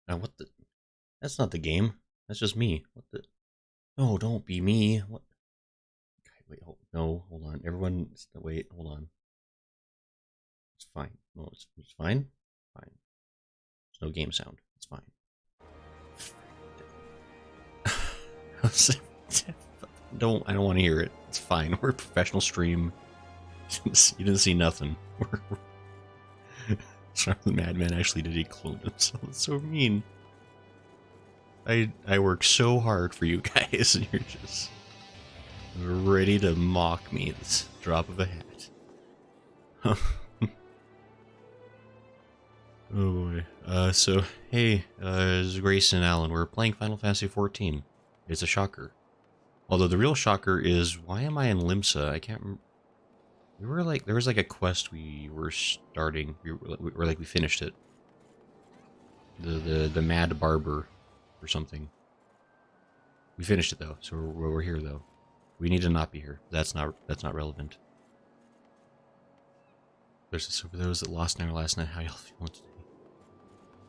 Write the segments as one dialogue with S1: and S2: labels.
S1: Now what the? That's not the game. That's just me. What the? No, don't be me. What? Okay, wait, no, hold on. Everyone, wait, hold on. It's fine. No, it's fine. Fine. There's no game sound. It's fine. I don't want to hear it. It's fine. We're a professional stream. You didn't see nothing. Sorry, the madman actually did. He cloned himself. That's so mean. I work so hard for you guys, and you're just ready to mock me. This drop of a hat. Oh boy. So hey, this is Grace and Alan. We're playing Final Fantasy XIV. It's a shocker. Although the real shocker is, why am I in Limsa? I can't remember. We were like, there was like a quest we were starting. We finished it. The Mad Barber or something. We finished it though, so we're here though. We need to not be here. That's not relevant. There's this for those that lost an hour last night. How y'all feeling today?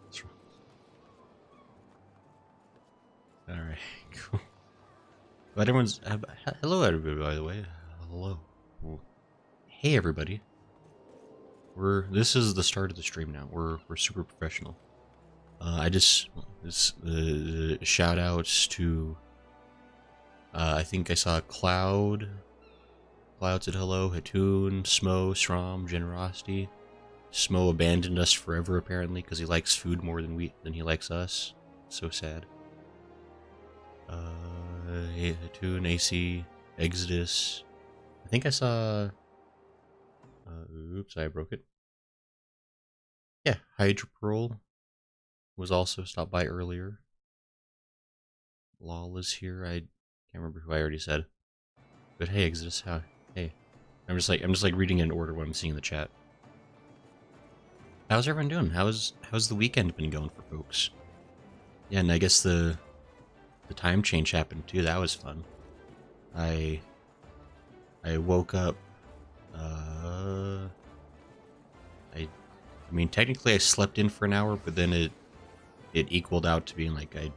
S1: What's wrong? All right, cool. But everyone's hello, everybody. By the way, hello. Well, hey, everybody. This is the start of the stream now. We're super professional. I just shout outs to. I think I saw Cloud. Cloud said hello. Hatoon, Smo, Strom, Generosity. Smo abandoned us forever apparently because he likes food more than he likes us. So sad. Hatoon, AC, Exodus. I think I saw. Oops, I broke it. Yeah, Hydra Pearl was also stopped by earlier. Lol is here. I can't remember who I already said. But hey, Exodus, how? Hey, I'm just like reading in order what I'm seeing in the chat. How's everyone doing? How's the weekend been going for folks? Yeah, and I guess the time change happened too. That was fun. I woke up. I mean, technically I slept in for an hour, but then it equaled out to being like I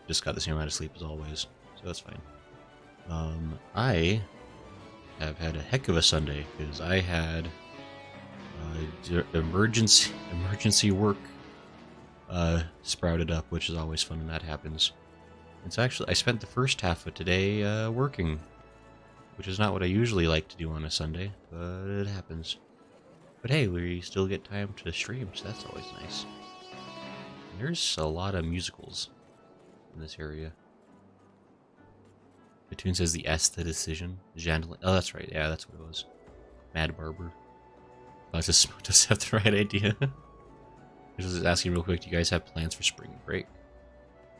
S1: just got the same amount of sleep as always, so that's fine. I have had a heck of a Sunday because I had emergency work sprouted up, which is always fun when that happens. It's actually I spent the first half of today working, which is not what I usually like to do on a Sunday, but it happens. But hey, we still get time to stream, so that's always nice. And there's a lot of musicals in this area. The tune says the aesthetician. Jandalin. Oh, that's right. Yeah, that's what it was. Mad Barber. Oh, does have the right idea? Just asking real quick, do you guys have plans for spring break?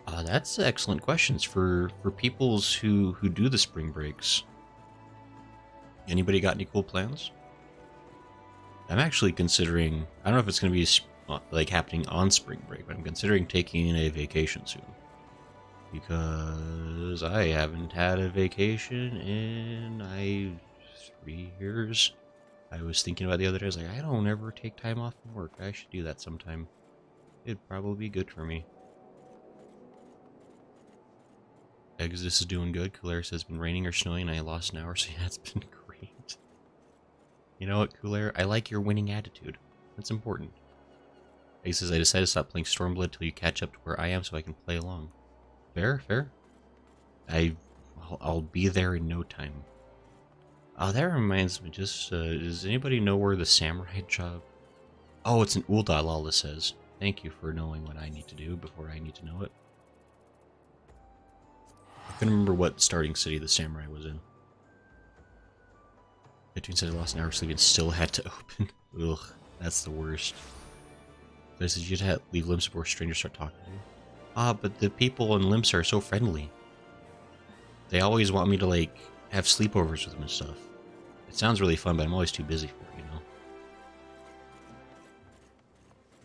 S1: That's excellent questions for peoples who do the spring breaks. Anybody got any cool plans? I'm actually considering, I don't know if it's going to be like happening on spring break, but I'm considering taking a vacation soon. Because I haven't had a vacation in 3 years. I was thinking about it the other day, I was like, I don't ever take time off from work. I should do that sometime. It'd probably be good for me. Exodus is doing good. Kulair says it's been raining or snowing and I lost an hour, so yeah, it's been great. You know what, Kulair? I like your winning attitude. That's important. He says, I decided to stop playing Stormblood till you catch up to where I am so I can play along. Fair, fair. I'll be there in no time. Oh, that reminds me, just, does anybody know where the samurai job... Oh, it's an Ul'dah, Lala says. Thank you for knowing what I need to do before I need to know it. I couldn't remember what starting city the samurai was in. Between said I lost an hour sleep and still had to open. Ugh, that's the worst. They said you'd have to leave Limsa before strangers start talking to you. But the people in Limsa are so friendly. They always want me to, like, have sleepovers with them and stuff. It sounds really fun, but I'm always too busy for it, you know?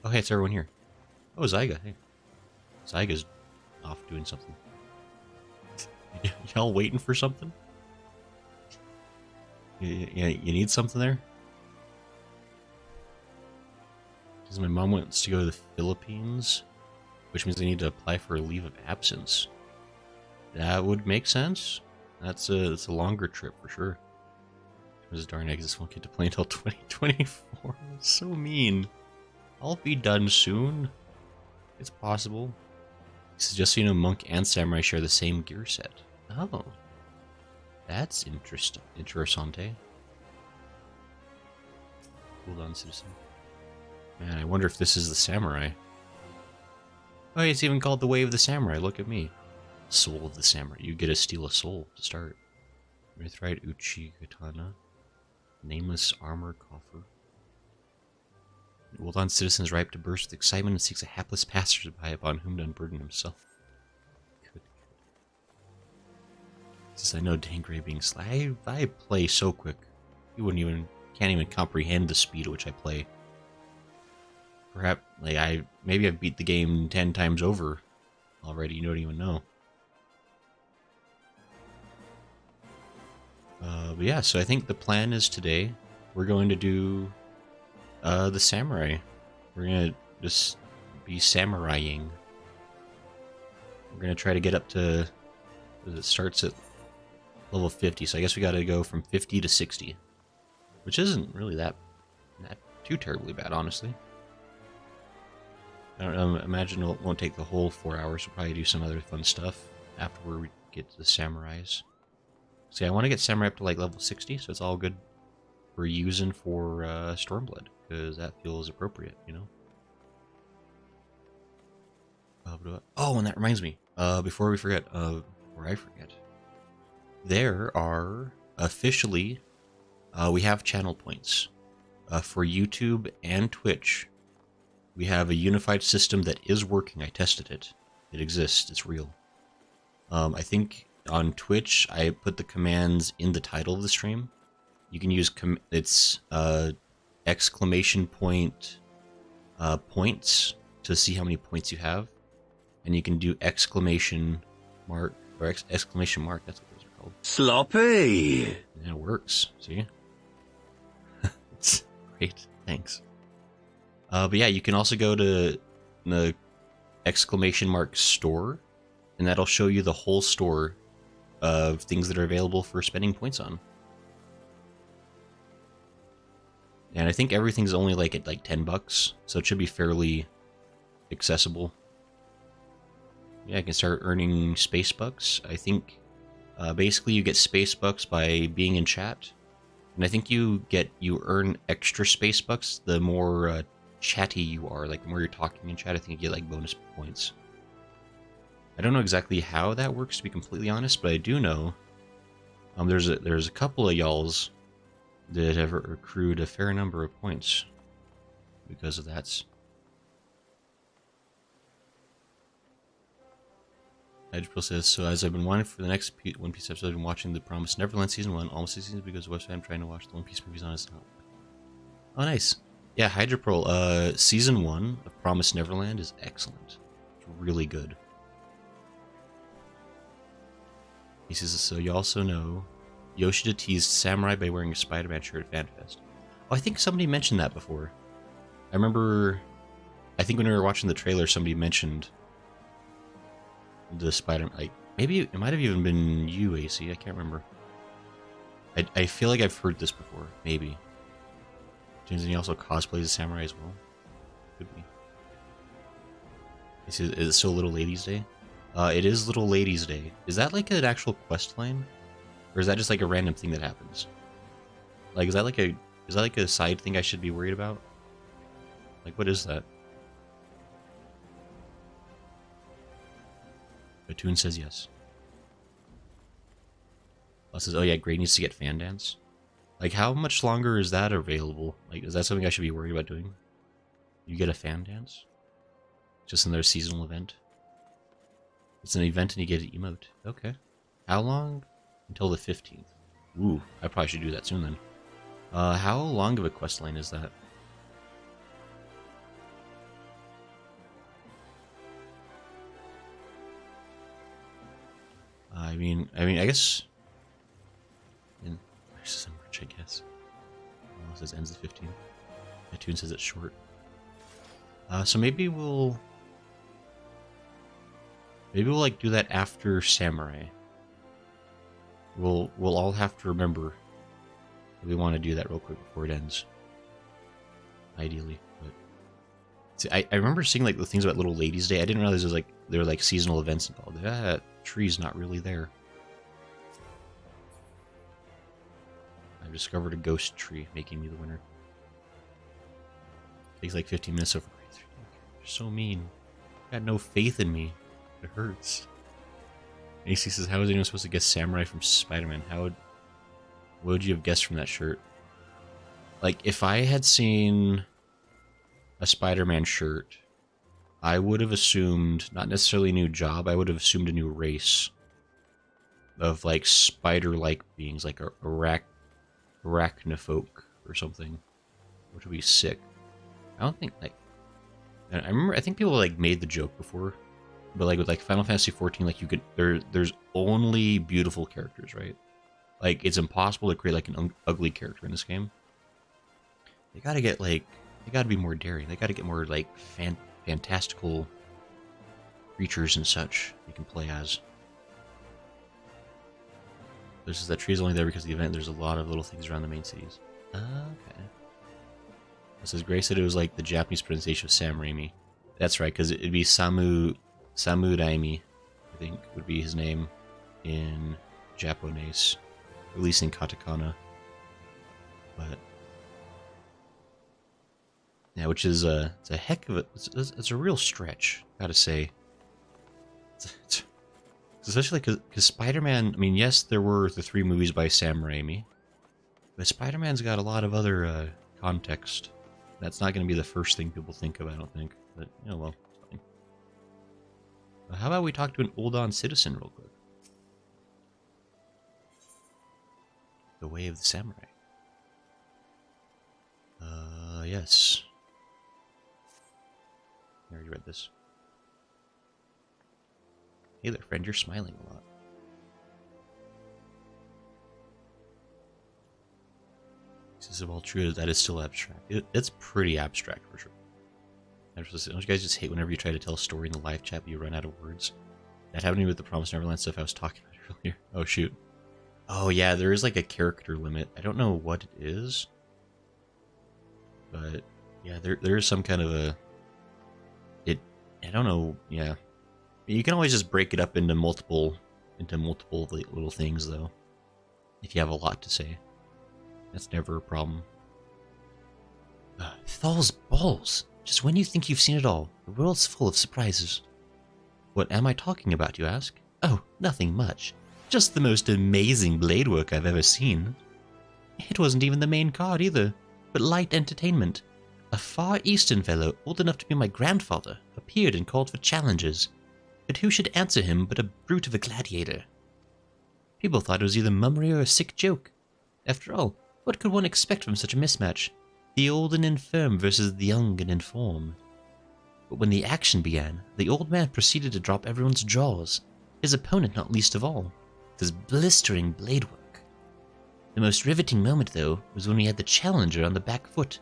S1: Oh, hey, it's everyone here. Oh, Zyga, hey. Zyga's off doing something. Y'all waiting for something? You need something there? Because my mom wants to go to the Philippines which means I need to apply for a leave of absence. That would make sense. It's a longer trip for sure. Because darn eggs, this won't get to play until 2024. It's so mean. I'll be done soon. It's possible. This is just so you know, Monk and Samurai share the same gear set. Oh. That's interesting. Interessante. Hold on, citizen. Man, I wonder if this is the Samurai. Oh, it's even called the Way of the Samurai. Look at me. Soul of the Samurai. You get to steal a soul to start. Mithrite Uchi Katana. Nameless Armor Coffer. Woldon citizen is ripe to burst with excitement and seeks a hapless passerby upon whom to unburden himself. Good. Since I know Dangray being sly, I play so quick. You can't even comprehend the speed at which I play. Perhaps, maybe I've beat the game 10 times over already. You don't even know. But yeah, so I think the plan is today we're going to do the samurai. We're gonna just be samuraiing. We're gonna try to get up to. It starts at level 50, so I guess we got to go from 50 to 60, which isn't really that too terribly bad, honestly. I don't know. Imagine it won't take the whole 4 hours. We'll probably do some other fun stuff after we get to the samurais. See, I want to get samurai up to like level 60, so it's all good for using for Stormblood, because that feels appropriate, you know? Oh, and that reminds me, before I forget, there are officially, we have channel points. For YouTube and Twitch, we have a unified system that is working. I tested it. It exists. It's real. I think on Twitch, I put the commands in the title of the stream. You can use it's exclamation point points to see how many points you have, and you can do exclamation mark or exclamation mark. That's what those are called.
S2: Sloppy.
S1: And it works. See, it's great. Thanks. But yeah, you can also go to the exclamation mark store, and that'll show you the whole store of things that are available for spending points on. And I think everything's only like at like $10, so it should be fairly accessible. Yeah, I can start earning space bucks. I think basically you get space bucks by being in chat, and I think you earn extra space bucks the more chatty you are. Like the more you're talking in chat, I think you get like bonus points. I don't know exactly how that works, to be completely honest, but I do know there's a couple of y'alls that have accrued a fair number of points because of that. Edgepool says, so as I've been wanting for the next One Piece episode, I've been watching The Promised Neverland Season 1, almost 6 seasons, because the website I'm trying to watch the One Piece movies on is not. Oh, nice. Yeah, Hydroprol, Season 1 of Promised Neverland is excellent. It's really good. He says, so you also know Yoshida teased Samurai by wearing a Spider-Man shirt at FanFest. Oh, I think somebody mentioned that before. I remember, I think when we were watching the trailer, somebody mentioned the Spider-Man, like, maybe it might have even been you, AC, I can't remember. I feel like I've heard this before, maybe. James, and he also cosplays a samurai as well. Could be. Is it still Little Ladies Day? It is Little Ladies Day. Is that like an actual quest line? Or is that just like a random thing that happens? Like, is that like a side thing I should be worried about? Like, what is that? Batoon says yes. Says, oh yeah, Gray needs to get fan dance. Like, how much longer is that available? Like, is that something I should be worried about doing? You get a fan dance? Just in their seasonal event? It's an event and you get an emote. Okay. How long? Until the 15th. Ooh, I probably should do that soon then. How long of a quest line is that? I mean, I guess in December, I guess. It says ends the 15th. iTunes says it's short. So maybe we'll. Maybe we'll like do that after Samurai. We'll all have to remember that we want to do that real quick before it ends. Ideally, but see, I remember seeing like the things about Little Ladies Day. I didn't realize there were like seasonal events involved. That tree's not really there. I've discovered a ghost tree, making me the winner. Takes like 15 minutes over. You're so mean. You got no faith in me. It hurts. AC says, how is anyone supposed to guess Samurai from Spider-Man? What would you have guessed from that shirt? Like, if I had seen a Spider-Man shirt, I would have assumed, not necessarily a new job, I would have assumed a new race of, like, spider-like beings, like arachnofolk or something, which would be sick. I don't think, like, I think people, like, made the joke before, but, like, with, like, Final Fantasy XIV, like, you could, there's only beautiful characters, right? Like, it's impossible to create, like, an ugly character in this game. They gotta get, like, they gotta be more daring. They gotta get more, like, fantastical creatures and such you can play as. This is that tree's only there because of the event. There's a lot of little things around the main cities. Okay. This is Gray said it was like the Japanese pronunciation of Sam Raimi. That's right, because it'd be Samu Raimi, I think, would be his name in Japanese, at least in katakana. But yeah, which is it's a heck of a, it's a real stretch, gotta say. It's especially because Spider-Man, I mean, yes, there were the 3 movies by Sam Raimi, but Spider-Man's got a lot of other context. That's not going to be the first thing people think of, I don't think. But, you know, well, it's fine. How about we talk to an Uldan citizen real quick? The Way of the Samurai. Yes. I already read this. Hey there, friend, you're smiling a lot. This is all true, that is still abstract. It's pretty abstract, for sure. Don't you guys just hate whenever you try to tell a story in the live chat but you run out of words? That happened to me with the Promised Neverland stuff I was talking about earlier. Oh, shoot. Oh, yeah, there is like a character limit. I don't know what it is. But, yeah, there is some kind of a... I don't know, yeah. You can always just break it up into multiple little things, though. If you have a lot to say. That's never a problem. Thal's balls! Just when you think you've seen it all, the world's full of surprises. What am I talking about, you ask? Oh, nothing much. Just the most amazing blade work I've ever seen. It wasn't even the main card either, but light entertainment. A Far Eastern fellow, old enough to be my grandfather, appeared and called for challenges. But who should answer him but a brute of a gladiator? People thought it was either mummery or a sick joke. After all, what could one expect from such a mismatch? The old and infirm versus the young and informed. But when the action began, the old man proceeded to drop everyone's jaws, his opponent not least of all, with his blistering blade work. The most riveting moment, though, was when we had the challenger on the back foot,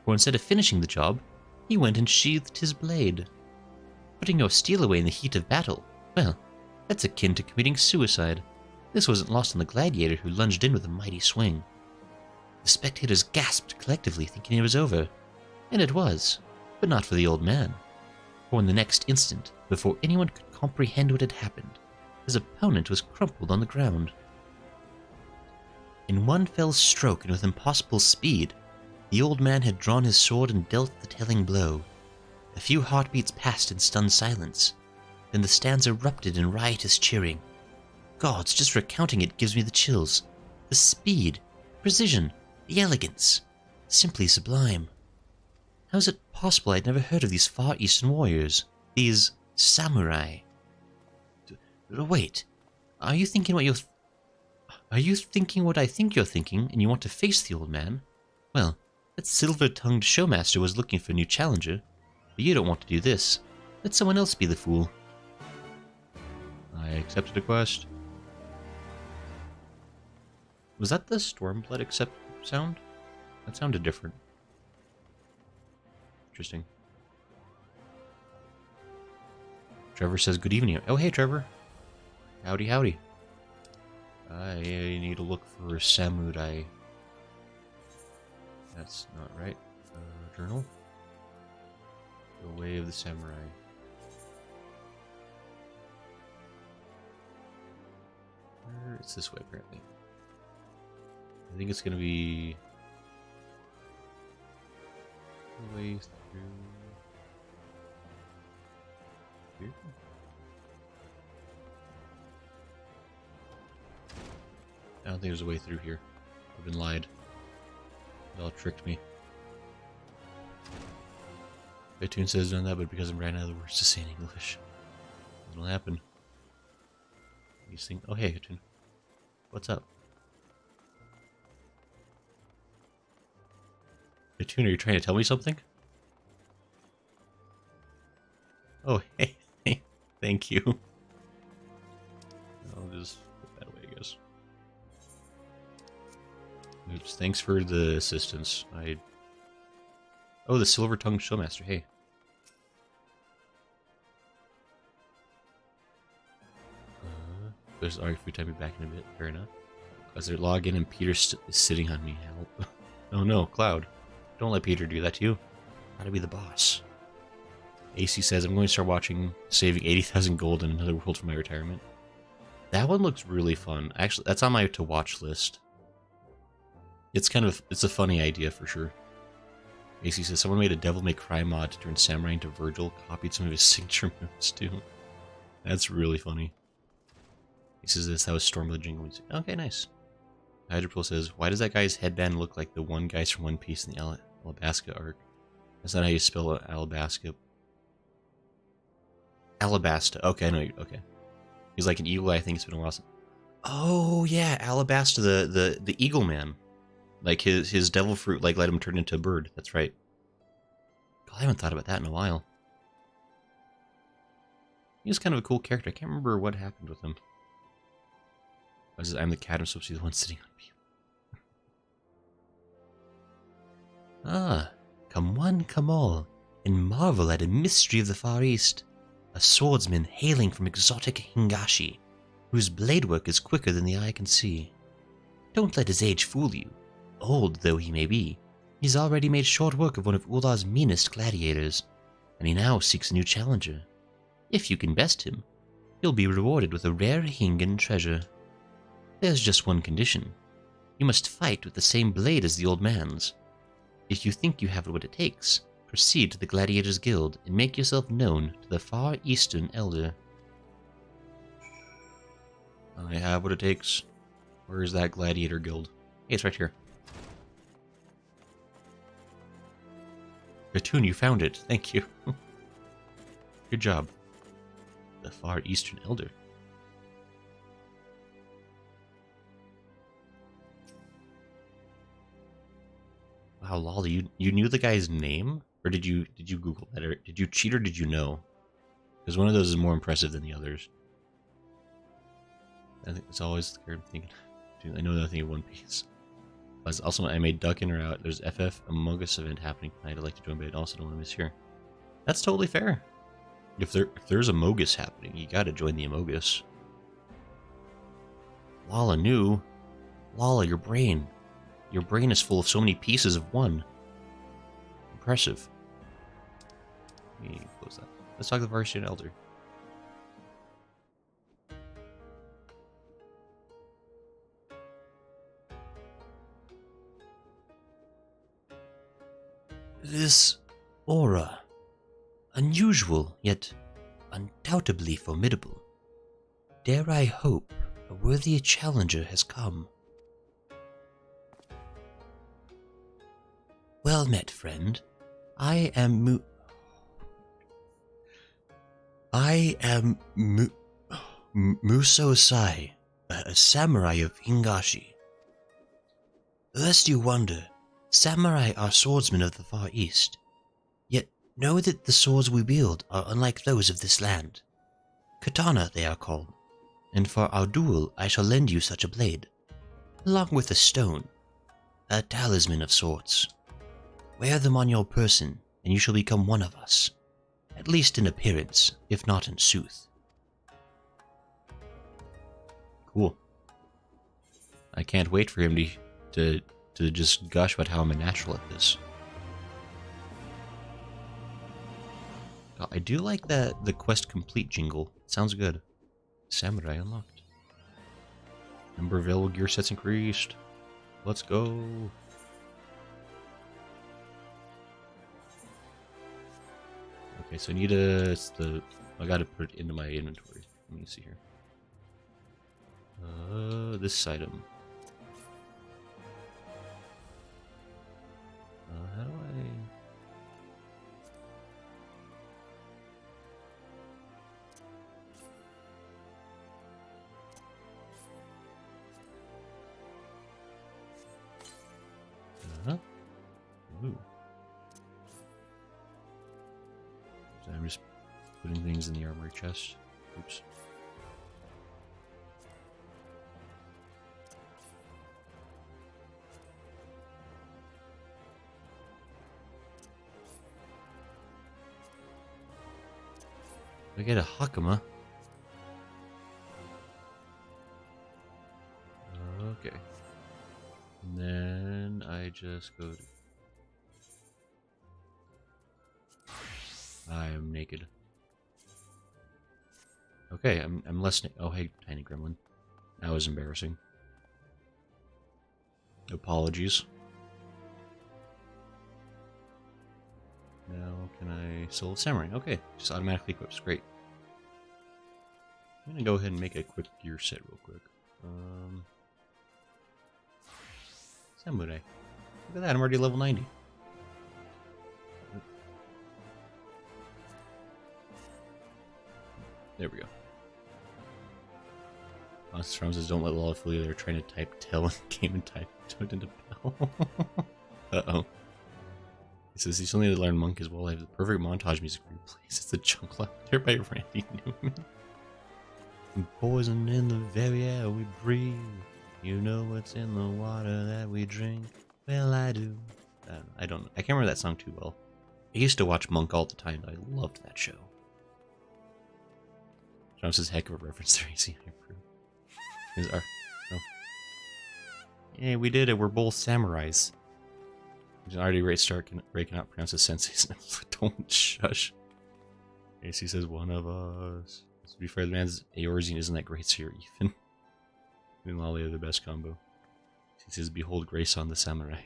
S1: for instead of finishing the job, he went and sheathed his blade. Putting your steel away in the heat of battle, well, that's akin to committing suicide. This wasn't lost on the gladiator who lunged in with a mighty swing. The spectators gasped collectively, thinking it was over. And it was, but not for the old man. For in the next instant, before anyone could comprehend what had happened, his opponent was crumpled on the ground. In one fell stroke and with impossible speed, the old man had drawn his sword and dealt the telling blow. A few heartbeats passed in stunned silence. Then the stands erupted in riotous cheering. Gods, just recounting it gives me the chills. The speed, precision, the elegance. Simply sublime. How is it possible I'd never heard of these Far Eastern warriors? These samurai? Wait, are you thinking what I think you're thinking, and you want to face the old man? Well, that silver-tongued showmaster was looking for a new challenger, but you don't want to do this. Let someone else be the fool. I accepted a quest. Was that the Stormblood accept sound? That sounded different. Interesting. Trevor says good evening. Oh, hey, Trevor. Howdy, howdy. I need to look for Samurai. That's not right. Journal. The Way of the Samurai. It's this way, apparently. I think it's gonna be the way through here. I don't think there's a way through here. I've been lied. They all tricked me. Betune says done that, but because I'm ran out of the words to say in English. What'll happen? These things. Oh, hey, Betune. What's up? Betune, are you trying to tell me something? Oh, hey. Thank you. I'll just put that away, I guess. Oops, thanks for the assistance. Oh, the Silver-Tongued Showmaster, hey. There's our free time, be back in a bit, fair enough. As they log in and Peter is sitting on me, help. Oh no, Cloud. Don't let Peter do that to you. Gotta be the boss. AC says, I'm going to start watching Saving 80,000 Gold in Another World for my retirement. That one looks really fun. Actually, that's on my to-watch list. It's a funny idea for sure. AC says, someone made a Devil May Cry mod to turn Samurai into Virgil, copied some of his signature moves too. That's really funny. He says this, that was Stormblood jingle music. Okay, nice. Hydropole says, why does that guy's headband look like the one guys from One Piece in the Alabasta arc? That's not how you spell Alabasta. Alabasta. Okay, I know you. Okay. He's like an eagle. I think it's been a while since. Oh yeah, Alabasta, the eagle man. Like his devil fruit like let him turn into a bird. That's right. God, I haven't thought about that in a while. He was kind of a cool character. I can't remember what happened with him. I'm the cat. I'm supposed to be the one sitting on people. Ah, come one, come all, and marvel at a mystery of the Far East. A swordsman hailing from exotic Hingashi, whose blade work is quicker than the eye can see. Don't let his age fool you. Old though he may be, he's already made short work of one of Ular's meanest gladiators, and he now seeks a new challenger. If you can best him, you'll be rewarded with a rare Hingan treasure. There's just one condition. You must fight with the same blade as the old man's. If you think you have what it takes, proceed to the Gladiators Guild and make yourself known to the Far Eastern Elder. I have what it takes. Where is that Gladiator Guild? Hey, it's right here. Gatun, you found it. Thank you. Good job. The Far Eastern Elder. Wow, Lolly, you knew the guy's name? Or did you Google that? Or did you cheat or did you know? Because one of those is more impressive than the others. I think it's always the card I'm thinking. Dude, I know nothing of One Piece. Also, I made Duck in or out. There's FF Among Us event happening tonight. I'd like to join, but I also don't want to miss here. That's totally fair. If there's a Mogus happening, you gotta join the Amogus. Lala knew. Lala, your brain. Your brain is full of so many pieces of one. Impressive. Let me close that. Let's talk to the Varsity Elder. This aura. Unusual, yet undoubtedly formidable. Dare I hope a worthy challenger has come. Well met, friend. I am Muso Sai, a samurai of Hingashi. Lest you wonder, samurai are swordsmen of the Far East. Yet know that the swords we wield are unlike those of this land. Katana they are called, and for our duel I shall lend you such a blade, along with a stone, a talisman of sorts. Wear them on your person, and you shall become one of us. At least in appearance, if not in sooth. Cool. I can't wait for him to just gush about how I'm a natural at this. I do like the quest complete jingle. It sounds good. Samurai unlocked. Number of available gear sets increased. Let's go. Okay, so I need I gotta put it into my inventory. Let me see here. This item. How do I... Ooh. So I'm just putting things in the armory chest. Oops. I get a Hakama. Okay. And then I just go to... I am naked. Okay, I'm less oh hey, tiny gremlin. That was embarrassing. Apologies. Now can I Soul Samurai? Okay, just automatically equips. Great. I'm gonna go ahead and make a quick gear set real quick. Samurai. Look at that, I'm already level 90. There we go. Monsters from says don't let Lola fool you. They're trying to type tail in game and type it into bell. Uh-oh. He says he's only to learn Monk as well. I have the perfect montage music for you, please. It's the Chunk Left there by Randy Newman. Poison in the very air we breathe. You know what's in the water that we drink. Well, I do. I don't know. I can't remember that song too well. I used to watch Monk all the time. I loved that show. John says heck of a reference there. Easy. Is our... Oh. Yeah, we did it. We're both samurais. There's an already great start breaking out pronounces sensei's. Don't shush. AC says one of us. To be fair, the man's Eorzean isn't that great, so you're even. Me and Lolly are the best combo. He says, behold grace on the samurai.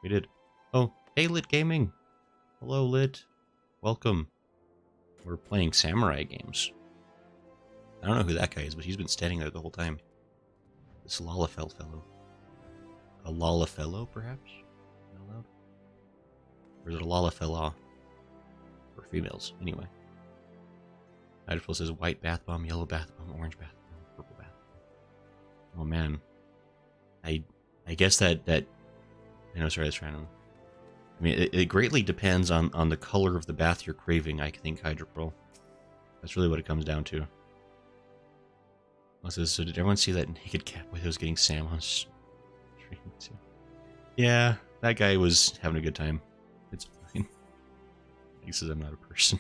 S1: We did. Oh, hey Lit Gaming! Hello Lit. Welcome. We're playing samurai games. I don't know who that guy is, but he's been standing there the whole time. This Lalafell fellow. A Lalafellow, perhaps? Not allowed? Or is it a Lalafella? For females, anyway. Nightfall says white bath bomb, yellow bath bomb, orange bath bomb, purple bath bomb. Oh man. I guess that I know, sorry, I was trying to... I mean, it greatly depends on the color of the bath you're craving, I think, Hydropearl. That's really what it comes down to. Also, so did everyone see that naked cat boy that was getting Sam on stream too? Yeah, that guy was having a good time. It's fine. He says I'm not a person.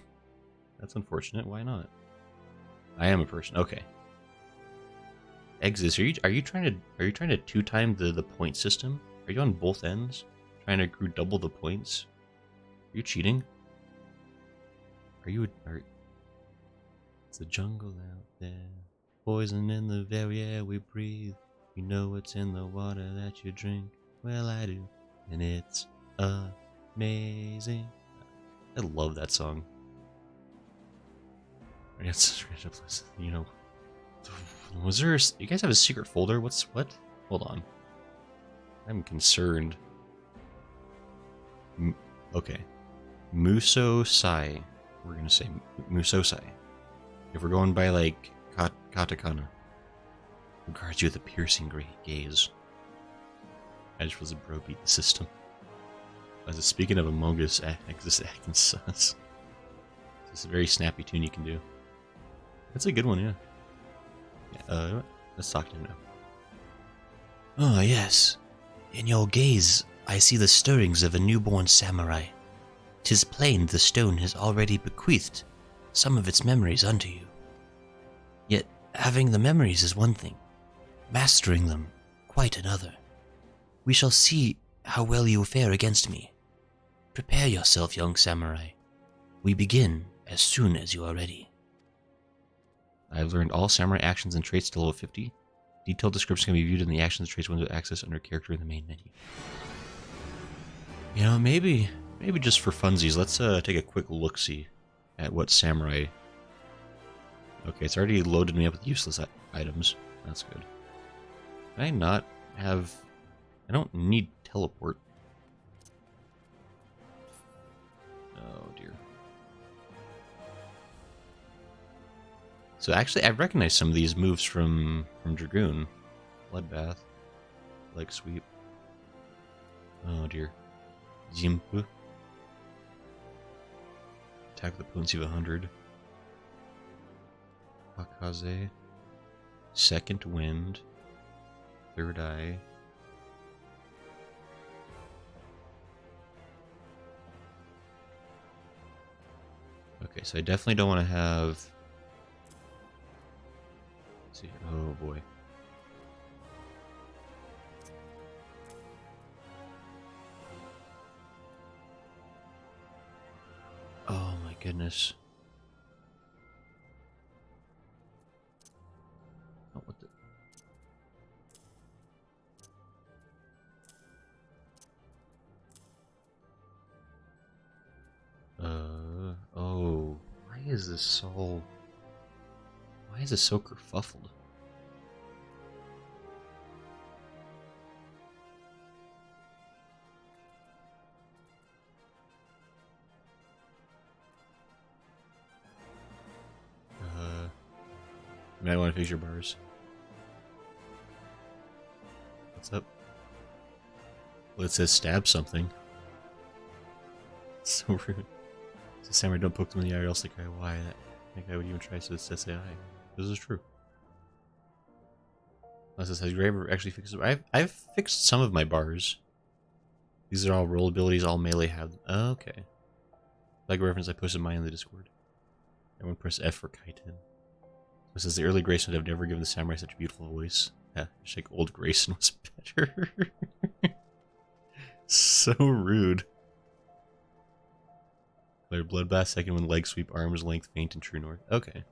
S1: That's unfortunate. Why not? I am a person. Okay. Exis, are you trying to 2-time the point system? Are you on both ends? Trying to accrue double the points? Are you cheating? It's the jungle out there. Poison in the very air we breathe. You know what's in the water that you drink. Well, I do. And it's amazing. I love that song. I guess, you know. Was there you guys have a secret folder? What? Hold on. I'm concerned. Okay. Muso Sai. We're gonna say Muso Sai. If we're going by, like, katakana. Regards you with a piercing gaze. I just was a bro beat the system. Speaking of Among Us, Exis acting sus. It's a very snappy tune you can do. That's a good one, yeah. Let's talk to him now. Oh, yes. In your gaze, I see the stirrings of a newborn samurai.
S2: 'Tis plain the stone has already bequeathed some of its memories unto you. Yet having the memories is one thing, mastering them quite another. We shall see how well you fare against me. Prepare yourself, young samurai. We begin as soon as you are ready.
S1: I've learned all samurai actions and traits to level 50. Detailed description can be viewed in the actions and traits window access under character in the main menu. You know, maybe just for funsies, let's take a quick look-see at what samurai... Okay, it's already loaded me up with useless items. That's good. Can I not have... I don't need teleport. Oh, dear. So actually, I recognize some of these moves from Dragoon. Bloodbath. Leg sweep. Oh, dear. Jimpu. Attack with a potency of 100. Akaze. Second wind. Third eye. Okay, so I definitely don't want to have... Let's see. Oh boy. Oh my goodness. Oh, what the... Oh, why is this so... Why is this so kerfuffled? You might want to fix your bars. What's up? Well, it says stab something. It's so rude. It's a samurai, don't poke them in the eye or else they cry. Why? That guy would even try, so it's SAI. This is true. Unless it says, you ever actually fixed it? I've fixed some of my bars. These are all roll abilities, all melee have. Oh, okay. Like a reference, I posted mine in the Discord. Everyone press F for Kaiten. It says the early Grayson would have never given the samurai such a beautiful voice. Yeah, it's like old Grayson was better. So rude. Their bloodbath, second one, leg sweep, arms length, faint, and true north. Okay.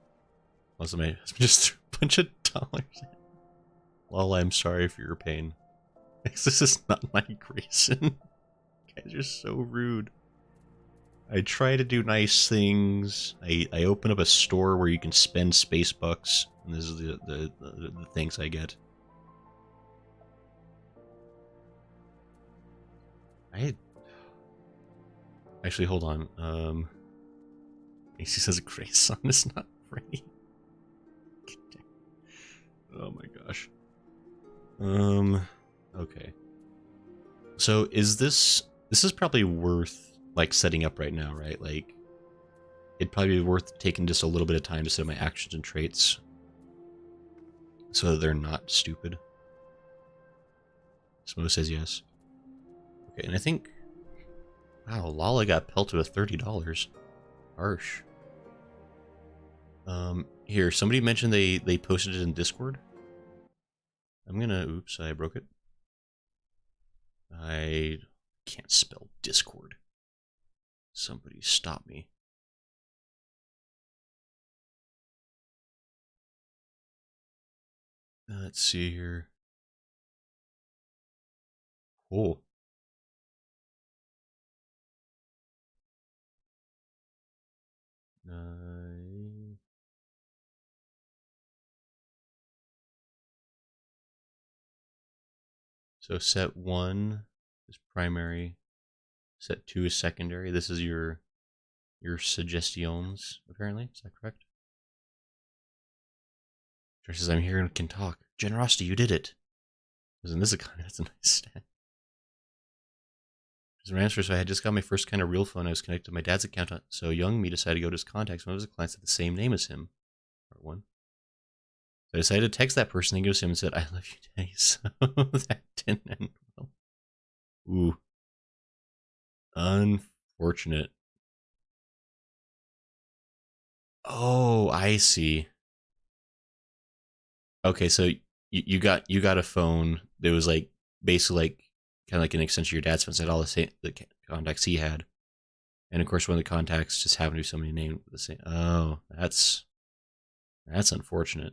S1: Also, my husband just threw a bunch of dollars in. Lol, I'm sorry for your pain. This is not my Grayson. You guys are so rude. I try to do nice things. I open up a store where you can spend space bucks, and this is the things I get. Actually, hold on. AC says a Grayson is not ready. Oh my gosh. Okay. So is this is probably worth like setting up right now, right? Like it'd probably be worth taking just a little bit of time to set my actions and traits so that they're not stupid. Smo says yes. Okay, and I think wow, Lala got pelted with $30. Harsh. Here, somebody mentioned they posted it in Discord. I'm gonna, oops, I broke it. I can't spell Discord. Somebody stop me. Let's see here. Oh. So set 1 is primary, set 2 is secondary. This is your suggestions, apparently. Is that correct? Josh says, I'm here and can talk. Generosity, you did it. Isn't this that's a nice stat. As an answer, so I had just got my first kind of real phone. I was connected to my dad's account, so young me decided to go to his contacts. One of his clients had the same name as him. Part 1. So I decided to text that person and go to him and said, I love you, Daddy. So that didn't end well. Ooh. Unfortunate. Oh, I see. Okay, so you got a phone that was like basically like kind of like an extension of your dad's phone. It had all the same the contacts he had, and of course one of the contacts just happened to be somebody named the same. Oh, that's unfortunate.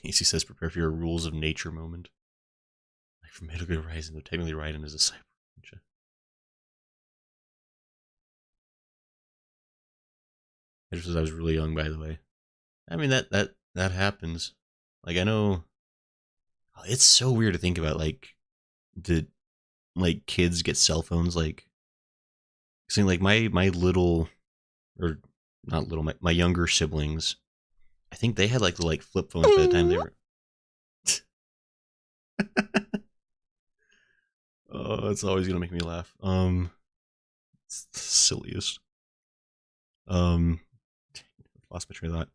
S1: He says, "Prepare for your rules of nature moment." Like from Metal Gear Rising, though technically Raiden is a cyber ninja. I just was I was really young, by the way. I mean that happens. Like I know, oh, it's so weird to think about. Like did like kids get cell phones? Like seeing like my little or not little my younger siblings. I think they had like the like flip phones by the time they were. Oh, it's always gonna make me laugh. It's the silliest. Um, lost my train of thought.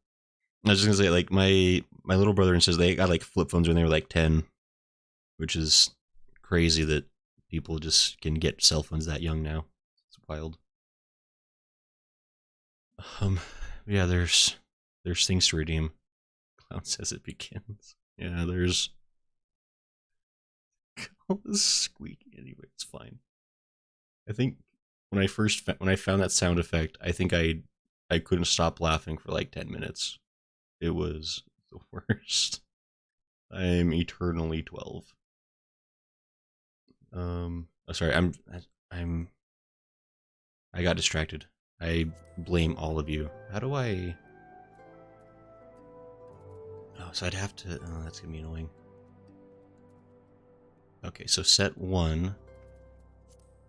S1: I was just gonna say, like my little brother and sisters, they got like flip phones when they were like 10, which is crazy that people just can get cell phones that young now. It's wild. Um, yeah, there's things to redeem. Clown says it begins. Yeah, there's all this squeaking. Anyway, it's fine. I think when I found that sound effect, I think I couldn't stop laughing for like 10 minutes. It was the worst. I'm eternally 12. Oh, sorry. I'm I got distracted. I blame all of you. How do I? Oh, so I'd have to. Oh, that's gonna be annoying. Okay, so set one.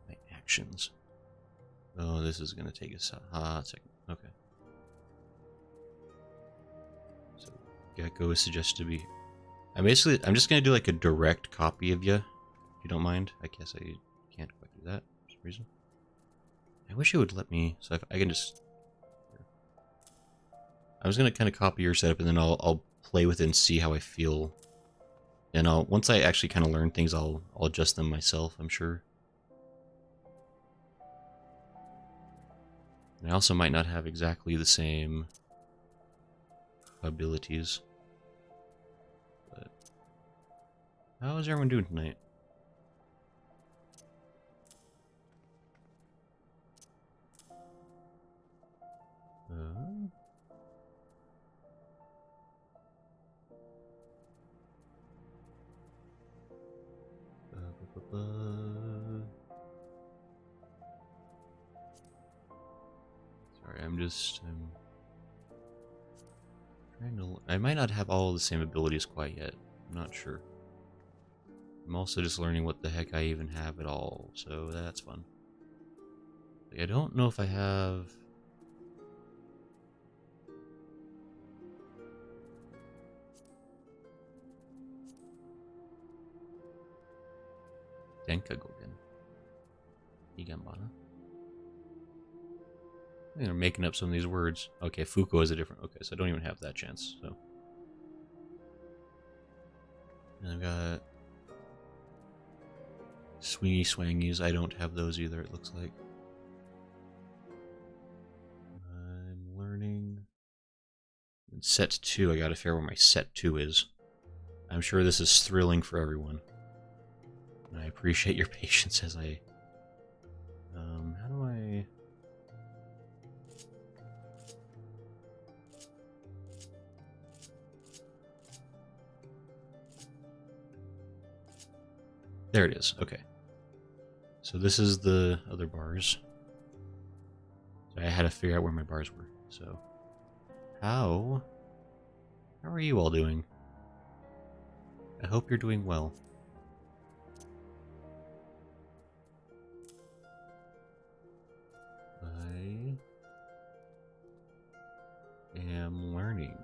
S1: My actions. Oh, this is gonna take a hot second. Okay. So Gecko is suggested to be. I'm just gonna do like a direct copy of you, if you don't mind. I guess I can't quite do that for some reason. I wish it would let me, so I can just. I was gonna kind of copy your setup, and then I'll play with it and see how I feel. And once I actually kind of learn things, I'll adjust them myself, I'm sure. And I also might not have exactly the same abilities. But how is everyone doing tonight? Uh, Sorry, I'm trying to. I might not have all the same abilities quite yet. I'm not sure. I'm also just learning what the heck I even have at all, so that's fun. Like, I don't know if I have. Denka Gogen. Igambana. I think they're making up some of these words. Okay, Fuko is a different. Okay, so I don't even have that chance. So. And I've got Swingy Swangies. I don't have those either, it looks like. I'm learning. In set 2, I gotta figure out where my set 2 is. I'm sure this is thrilling for everyone. And I appreciate your patience as I... how do I... There it is, okay. So this is the other bars. So I had to figure out where my bars were. So, how are you all doing? I hope you're doing well. I am learning.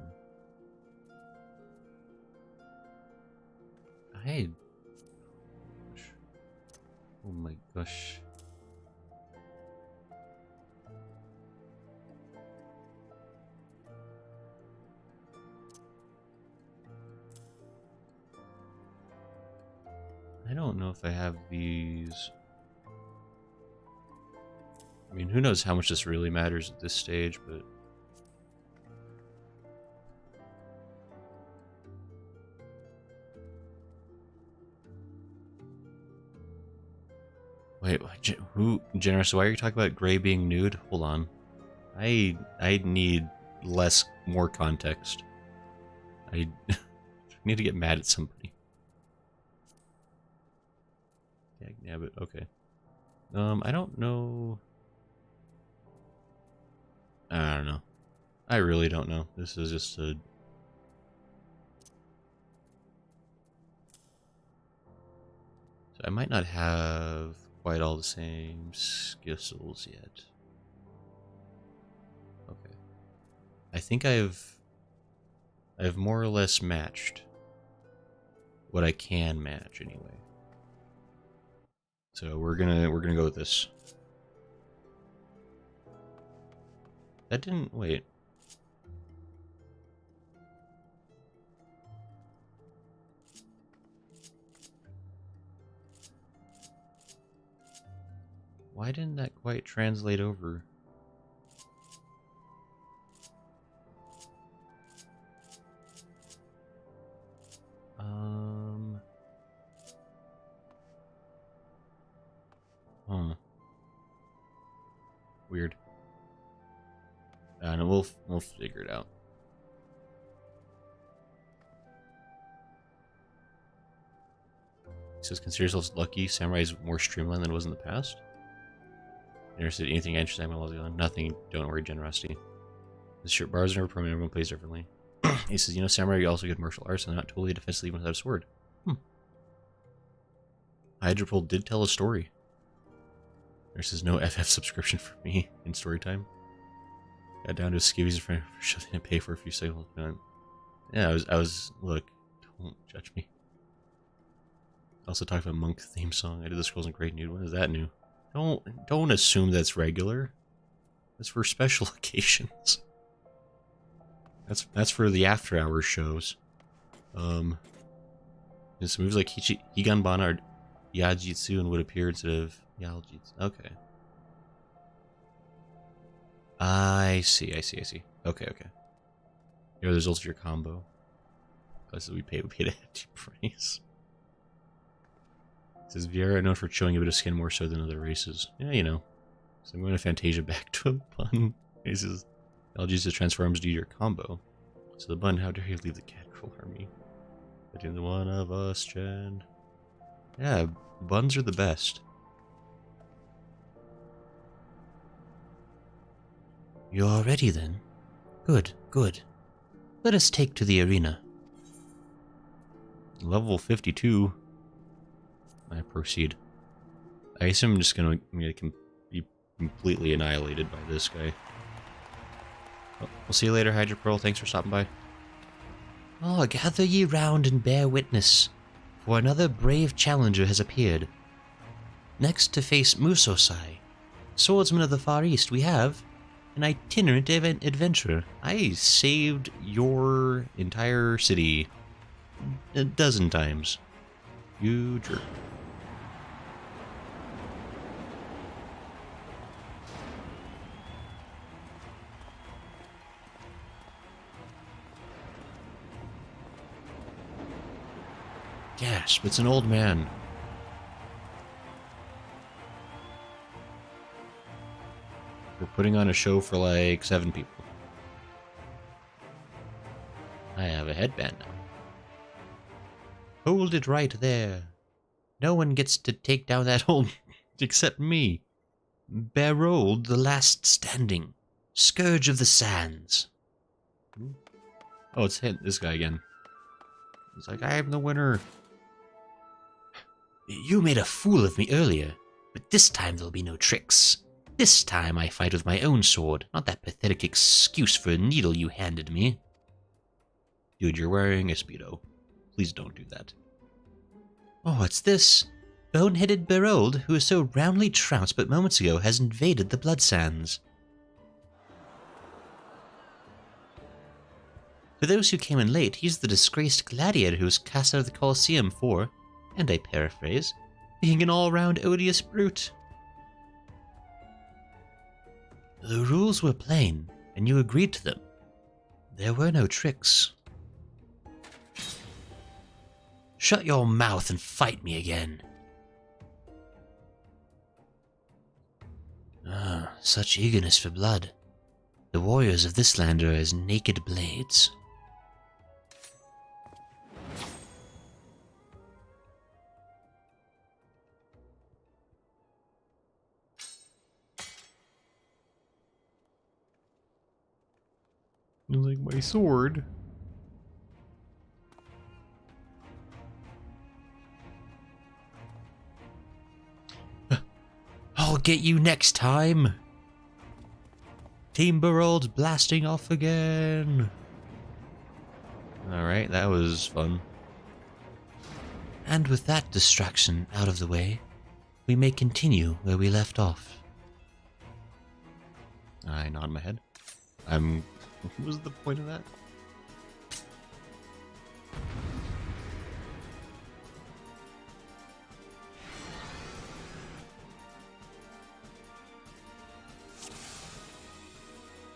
S1: Oh my gosh. I don't know if I have these. I mean, who knows how much this really matters at this stage, but... Wait, who, Generous, why are you talking about Gray being nude? Hold on. I need more context. I need to get mad at somebody. Yeah, but okay. I don't know. I don't know. I really don't know. This is just a... So I might not have quite all the same skills yet. Okay. I think I've more or less matched what I can manage anyway. So we're gonna go with this. That didn't wait. Why didn't that quite translate over? Huh. Weird. And we'll figure it out. He says, consider yourselves lucky. Samurai is more streamlined than it was in the past. Interested in anything interesting while I was gone? Nothing. Don't worry, generosity. The shirt bars are never permanent. Everyone plays differently. He says, you know, samurai are also good martial arts and they're not totally defensive even without a sword. Hydropole did tell a story. There says no FF subscription for me in story time. Got down to a skivvies for sure they didn't pay for a few seconds. Yeah, I was look, don't judge me. Also talked about Monk theme song. I did the Scrolls in Great Nude. When is that new? Don't assume that's regular. That's for special occasions. That's for the after hours shows. This moves like Higanbana or Yajitsu and would appear instead of Yaljitsu. Okay. I see. Okay. Here are the results of your combo. Because we paid a hefty price. It says Vieira known for showing a bit of skin more so than other races. Yeah, you know. So I'm going to Fantasia back to a bun. He says Yaljitsu transforms due to your combo. So the bun, how dare you leave the Catgirl army? Between the one of us, Jen. Yeah, buns are the best.
S2: You're ready then? Good. Let us take to the arena.
S1: Level 52. I proceed. I assume I'm just gonna be completely annihilated by this guy. Well, we'll see you later, Hydra Pearl. Thanks for stopping by.
S2: Oh, gather ye round and bear witness, for another brave challenger has appeared. Next to face Musosai, swordsman of the Far East, we have an itinerant adventurer.
S1: I saved your entire city a dozen times. You jerk. Gasp, it's an old man. We're putting on a show for like 7 people. I have a headband now.
S2: Hold it right there. No one gets to take down that old...
S1: except me.
S2: Berold, the last standing. Scourge of the Sands.
S1: Oh, it's hit this guy again. He's like, I am the winner.
S2: You made a fool of me earlier, but this time there'll be no tricks. This time I fight with my own sword, not that pathetic excuse for a needle you handed me.
S1: Dude, you're wearing a Speedo. Please don't do that.
S2: Oh, what's this? Bone-headed Berold, who was so roundly trounced but moments ago, has invaded the Blood Sands. For those who came in late, he's the disgraced gladiator who was cast out of the Colosseum for, and I paraphrase, being an all-round odious brute. The rules were plain, and you agreed to them. There were no tricks. Shut your mouth and fight me again. Ah, such eagerness for blood. The warriors of this land are as naked blades.
S1: Like my sword.
S2: I'll get you next time. Timberolds blasting off again.
S1: Alright, that was fun.
S2: And with that distraction out of the way, we may continue where we left off.
S1: I nod my head. What was the point of that?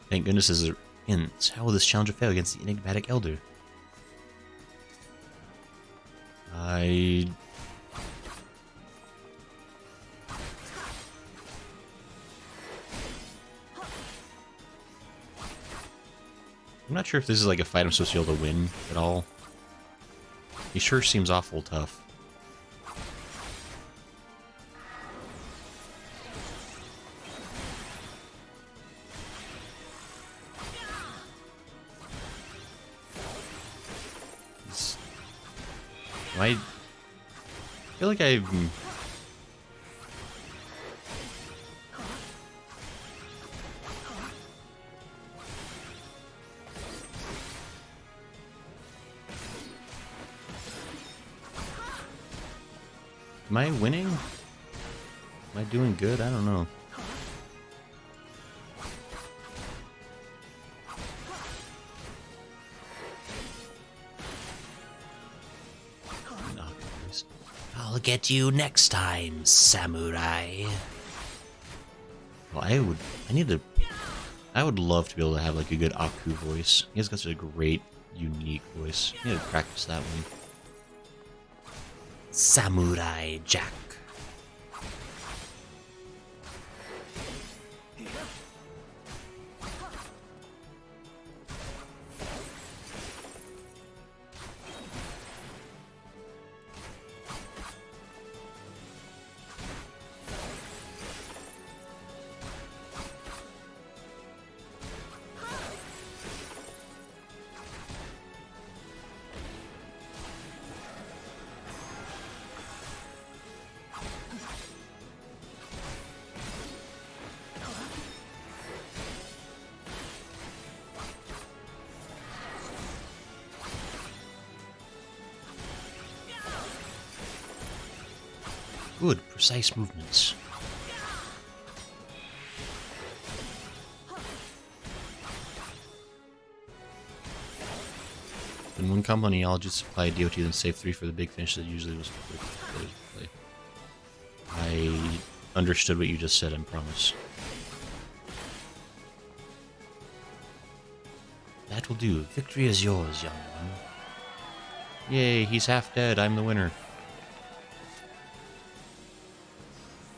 S1: Thank goodness this is a hint. How will this challenger fail against the enigmatic elder? I'm not sure if this is like a fight I'm supposed to be able to win at all. He sure seems awful tough. I feel like I'm... Am I winning? Am I doing good? I don't know.
S2: I'll get you next time, samurai.
S1: Well, I would love to be able to have like a good Aku voice. He has got such a great, unique voice. I need to practice that one.
S2: Samurai Jack. Good, precise movements.
S1: In one company, I'll just apply DOT then save 3 for the big finish that usually was play. I understood what you just said, I promise.
S2: That will do. Victory is yours, young one.
S1: Yay, he's half dead. I'm the winner.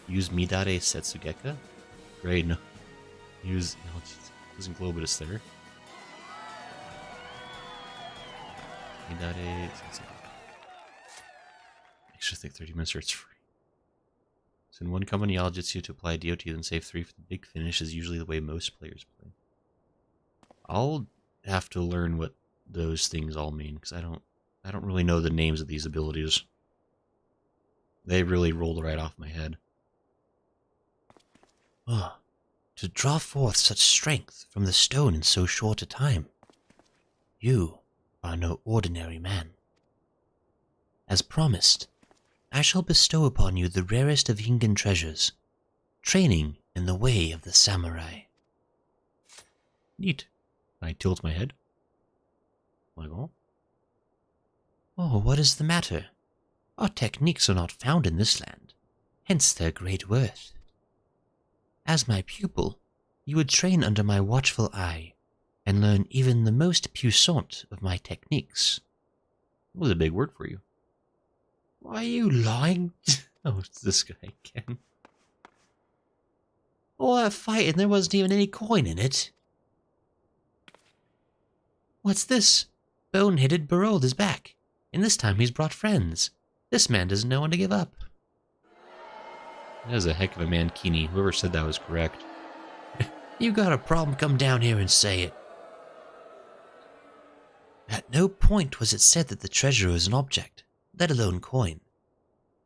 S1: Use Midare Setsugeka? Great, no. Use... No, it doesn't glow, but it's there. Midare Setsugeka. Extra thick 30 minutes or it's free. So in one company, I'll just use to apply DOT, then save 3 for the big finish is usually the way most players play. I'll have to learn what those things all mean, because I don't really know the names of these abilities. They really rolled right off my head.
S2: Oh, to draw forth such strength from the stone in so short a time. You are no ordinary man. As promised, I shall bestow upon you the rarest of Ingen treasures, training in the way of the samurai.
S1: Neat. I tilt my head. Like, oh?
S2: Oh, what is the matter? Our techniques are not found in this land, hence their great worth. As my pupil, You would train under my watchful eye, and learn even the most puissant of my techniques.
S1: That was a big word for you. Why are you lying? Oh, it's this guy again.
S2: All that fighting, there wasn't even any coin in it. What's this? Boneheaded Barold is back, and this time he's brought friends. This man doesn't know when to give up.
S1: That is a heck of a mankini. Whoever said that was correct.
S2: You got a problem, come down here and say it. At no point was it said that the treasure was an object, let alone coin.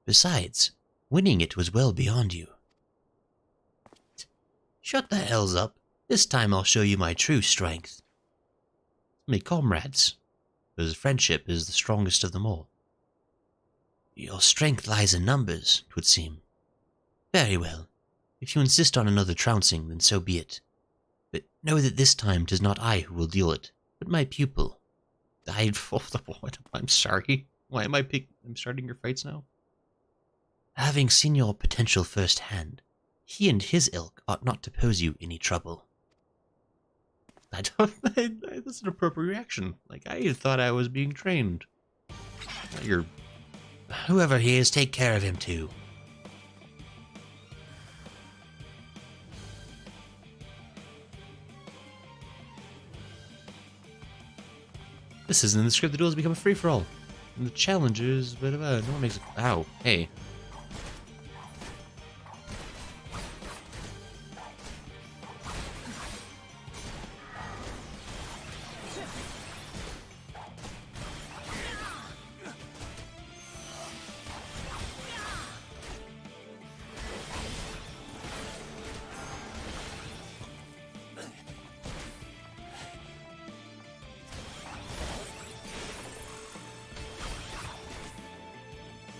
S2: Besides, winning it was well beyond you. Shut the hells up. This time I'll show you my true strength. Me comrades, because friendship is the strongest of them all. Your strength lies in numbers, 'twould seem. Very well. If you insist on another trouncing, then so be it. But know that this time 'tis not I who will deal it, but my pupil.
S1: I'm sorry. Why am I'm starting your fights now?
S2: Having seen your potential firsthand, he and his ilk ought not to pose you any trouble.
S1: That's an appropriate reaction. Like, I thought I was being trained. You're...
S2: Whoever he is, take care of him too.
S1: This isn't in the script. The duel has become a free-for-all. And the challenge is... no one makes it... Ow. Hey.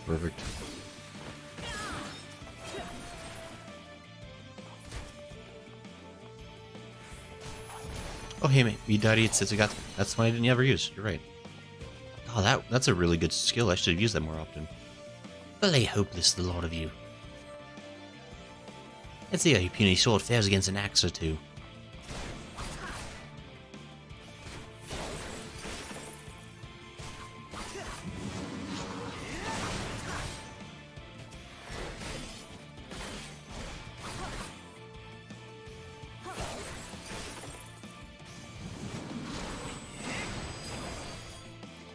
S1: Perfect. Oh, hey, mate. Bidari Tsutsugatsu. That's one I didn't ever use. You're right. Oh, that's a really good skill. I should have used that more often.
S2: Belay hopeless, the lot of you. Let's see how your puny sword fares against an axe or two.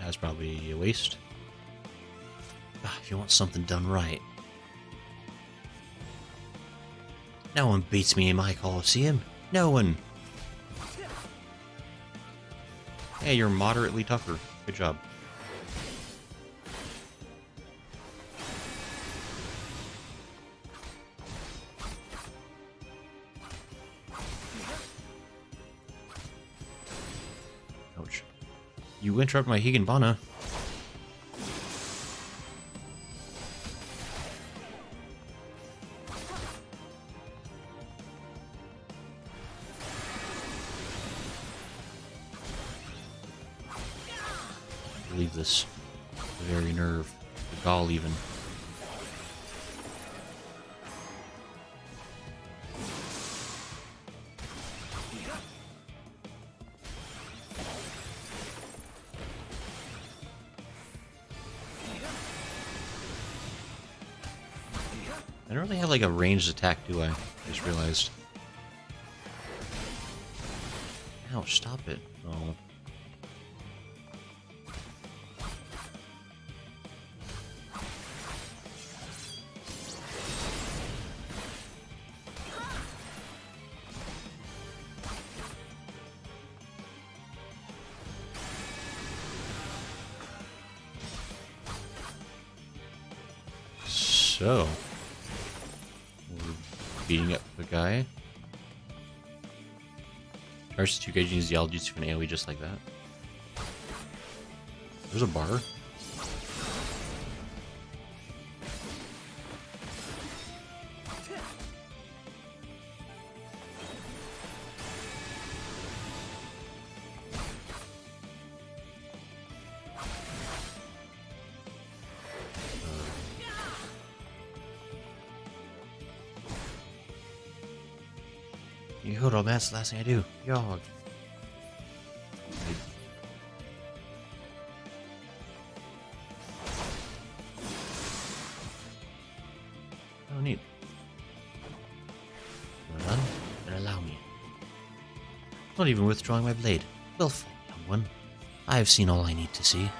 S1: That's probably a waste.
S2: If you want something done right. No one beats me in my Colosseum. No one.
S1: Hey, you're moderately tougher. Good job. Ouch. You interrupt my Higanbana. Leave this very nerve, the gall even. I don't really have like a ranged attack, do I? I just realized. Ouch, stop it. Oh. So, we're beating up the guy. Charge 2 gauge and use the Yell Jutsu for an AoE just like that. There's a bar. You hold on, that's the last thing I do. Yog. Oh, neat. Well done, then allow me. Not even withdrawing my blade. Well fought, young one. I have seen all I need to see.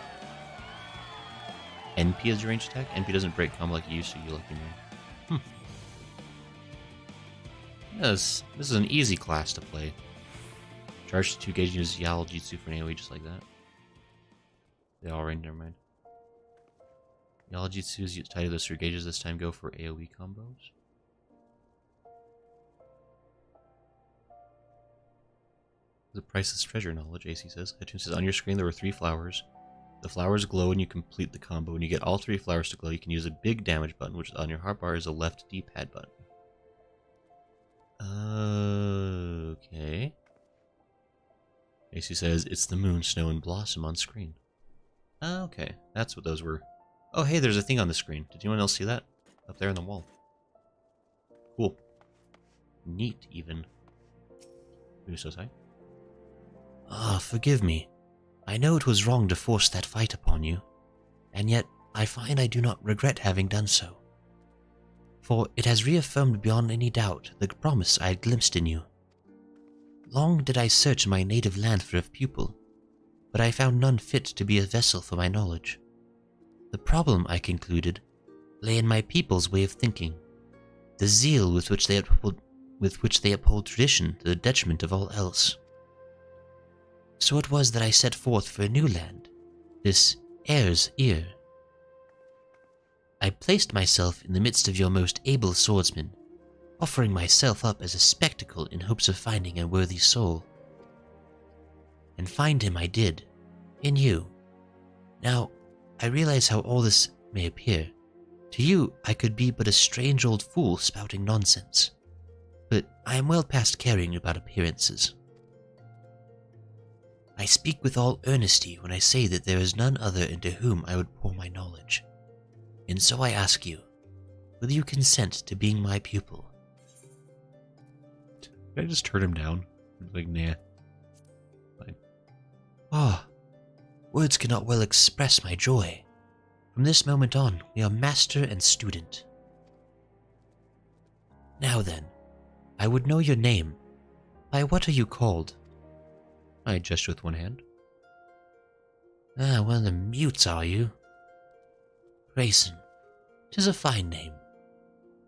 S1: NP is your ranged attack? NP doesn't break combo like you used to, you lucky man. Yes, this is an easy class to play. Charge to 2 gauge and use Yal Jutsu for an AoE just like that. They all range, never mind. Yal Jutsu is tied to those 3 gauges this time, go for AoE combos. The priceless treasure knowledge, AC says. Atune says, on your screen there were 3 flowers. The flowers glow when you complete the combo. When you get all 3 flowers to glow, you can use a big damage button, which on your hotbar is a left D-pad button. Okay. AC says, it's the moon, snow, and blossom on screen. Okay, that's what those were. Oh, hey, there's a thing on the screen. Did anyone else see that? Up there on the wall. Cool. Neat, even. Who's so high?
S2: Ah, forgive me. I know it was wrong to force that fight upon you, and yet I find I do not regret having done so. For it has reaffirmed beyond any doubt the promise I had glimpsed in you. Long did I search in my native land for a pupil, but I found none fit to be a vessel for my knowledge. The problem, I concluded, lay in my people's way of thinking, the zeal with which they uphold tradition to the detriment of all else. So it was that I set forth for a new land, this Air's Ear. I placed myself in the midst of your most able swordsmen, offering myself up as a spectacle in hopes of finding a worthy soul. And find him I did, in you. Now, I realize how all this may appear. To you, I could be but a strange old fool spouting nonsense. But I am well past caring about appearances. I speak with all earnesty when I say that there is none other into whom I would pour my knowledge. And so I ask you, will you consent to being my pupil?
S1: Did I just turn him down? Like, nah. Fine.
S2: Ah, words cannot well express my joy. From this moment on, we are master and student. Now then, I would know your name. By what are you called?
S1: I gesture with one hand.
S2: Ah, one of the mutes, are you? Grayson. 'Tis a fine name.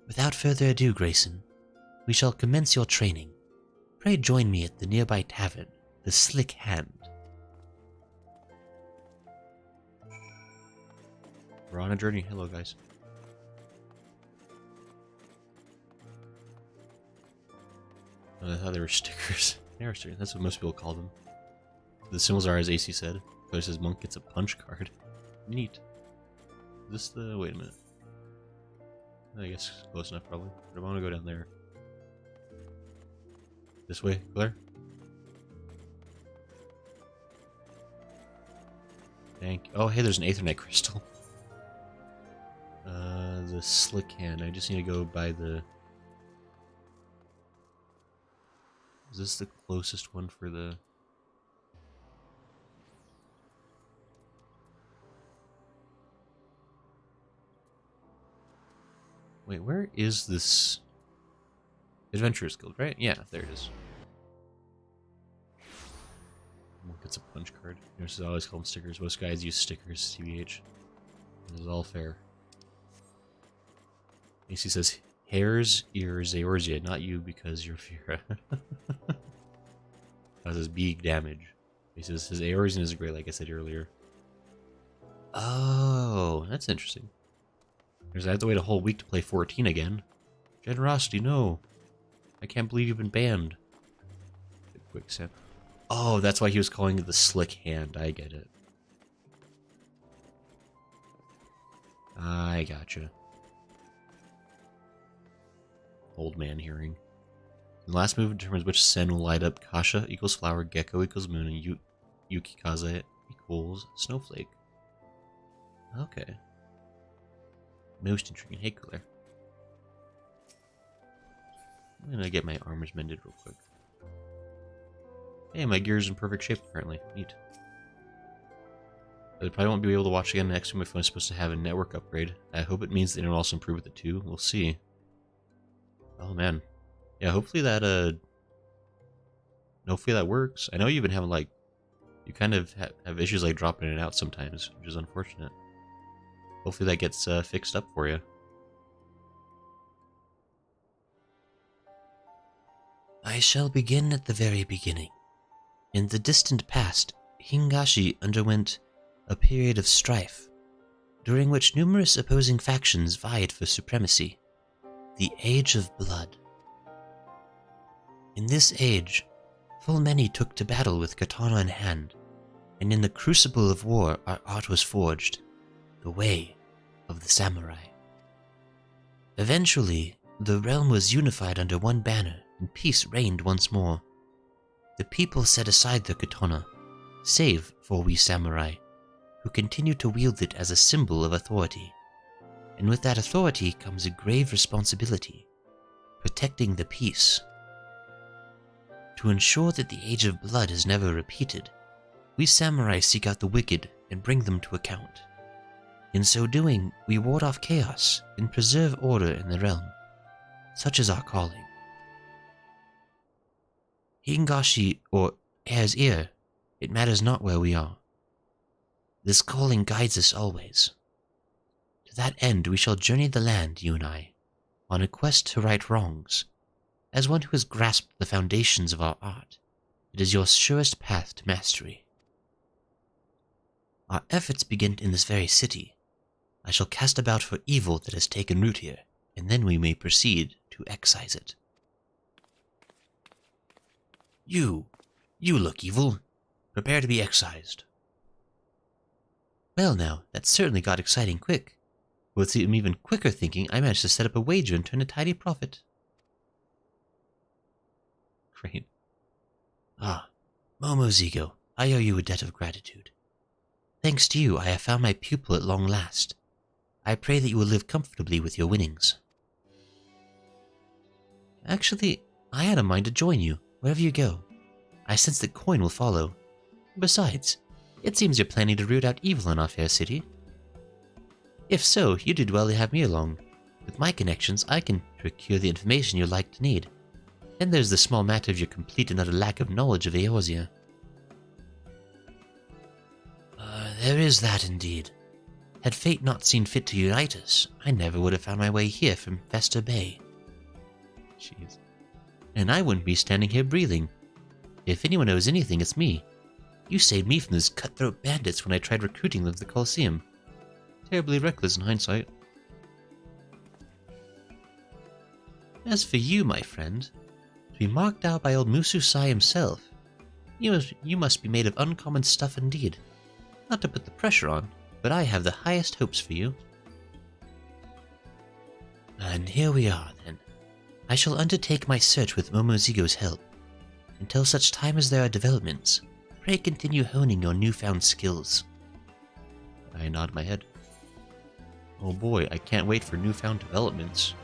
S2: Without further ado, Grayson, we shall commence your training. Pray join me at the nearby tavern, the Slick Hand.
S1: We're on a journey. Hello, guys. Oh, I thought they were stickers. They are stickers. That's what most people call them. The symbols are as AC said. But it says monk gets a punch card. Neat. Is this the... wait a minute. I guess close enough probably. But I want to go down there. This way, Claire? Thank you. Oh, hey, there's an Aethernet crystal. The Slick Hand. I just need to go by the... Is this the closest one for the... Wait, where is this? Adventurers Guild, right? Yeah, there it is. Monk gets a punch card. Nurses always call them stickers. Most guys use stickers, TBH. This is all fair. AC says, hairs, ears, Eorzea, not you because you're Fira. Causes big damage. He says his Eorzean is great, like I said earlier. Oh, that's interesting. I have to wait a whole week to play 14 again. Generosity, no. I can't believe you've been banned. Quick sip. Oh, that's why he was calling it the Slick Hand. I get it. I gotcha. Old man hearing. The last move determines which sen will light up. Kasha equals flower, Gecko equals moon, and Yukikaze equals snowflake. Okay. Most intriguing. Hey, Claire. I'm gonna get my armors mended real quick. Hey, my gear's in perfect shape apparently. Neat. I probably won't be able to watch again next time. My phone is supposed to have a network upgrade. I hope it means the internet will also improve with it too. We'll see. Oh man. Yeah, hopefully that works. I know you've been having like, you kind of have issues like dropping it out sometimes, which is unfortunate. Hopefully that gets fixed up for you.
S2: I shall begin at the very beginning. In the distant past, Hingashi underwent a period of strife, during which numerous opposing factions vied for supremacy. The Age of Blood. In this age, full many took to battle with katana in hand, and in the crucible of war our art was forged, the way of the samurai. Eventually, the realm was unified under one banner, and peace reigned once more. The people set aside their katana, save for we samurai, who continued to wield it as a symbol of authority. And with that authority comes a grave responsibility, protecting the peace. To ensure that the Age of Blood is never repeated, we samurai seek out the wicked and bring them to account. In so doing, we ward off chaos and preserve order in the realm. Such is our calling. Hingashi or Heir's Ear, it matters not where we are. This calling guides us always. To that end we shall journey the land, you and I, on a quest to right wrongs. As one who has grasped the foundations of our art, it is your surest path to mastery. Our efforts begin in this very city. I shall cast about for evil that has taken root here, and then we may proceed to excise it. You look evil. Prepare to be excised. Well now, that certainly got exciting quick. With some even quicker thinking, I managed to set up a wager and turn a tidy profit. Great. Ah, Momozigo, I owe you a debt of gratitude. Thanks to you, I have found my pupil at long last. I pray that you will live comfortably with your winnings. Actually, I had a mind to join you, wherever you go. I sense that coin will follow. Besides, it seems you're planning to root out evil in our fair city. If so, you did well to have me along. With my connections, I can procure the information you'll like to need. Then there's the small matter of your complete and utter lack of knowledge of Eorzea. There is that indeed. Had fate not seen fit to unite us, I never would have found my way here from Fester Bay. Jeez. And I wouldn't be standing here breathing. If anyone knows anything, it's me. You saved me from those cutthroat bandits when I tried recruiting them to the Colosseum. Terribly reckless in hindsight. As for you, my friend, to be marked out by old Mususai himself, you must be made of uncommon stuff indeed. Not to put the pressure on, but I have the highest hopes for you. And here we are, then. I shall undertake my search with Momozigo's help. Until such time as there are developments, pray continue honing your newfound skills. I nod my head. Oh boy, I can't wait for newfound developments.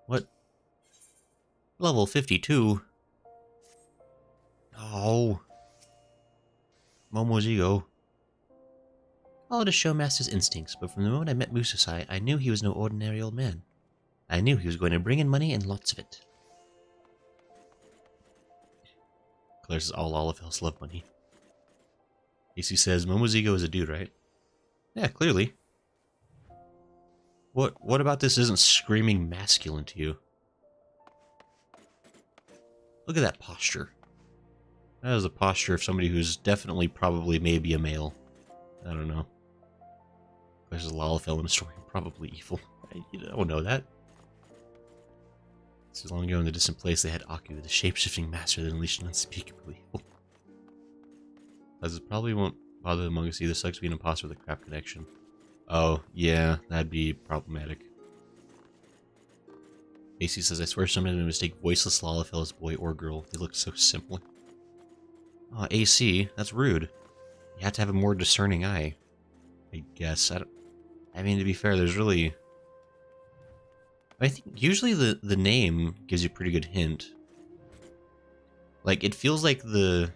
S2: What? Level 52? Oh. Momozigo. Call it a showmaster's instincts, but from the moment I met Mususai, I knew he was no ordinary old man. I knew he was going to bring in money and lots of it. Claire says all olive hills love money. AC says Momozigo is a dude, right? Yeah, clearly. What about this isn't screaming masculine to you? Look at that posture. That is a posture of somebody who's definitely probably maybe a male. I don't know. There's a Lalafell in the story, probably evil. You don't know that. So long ago in the distant place, they had Aku, the shape-shifting master that unleashed an unspeakable evil. As it probably won't bother Among Us either. Sucks being an imposter with a crap connection. Oh, yeah, that'd be problematic. AC says, I swear somebody would mistake voiceless Lalafell as boy or girl. They look so simple. Aw, AC, that's rude. You have to have a more discerning eye.
S1: I guess. I mean, to be fair, there's really... I think usually the name gives you a pretty good hint. Like, it feels like it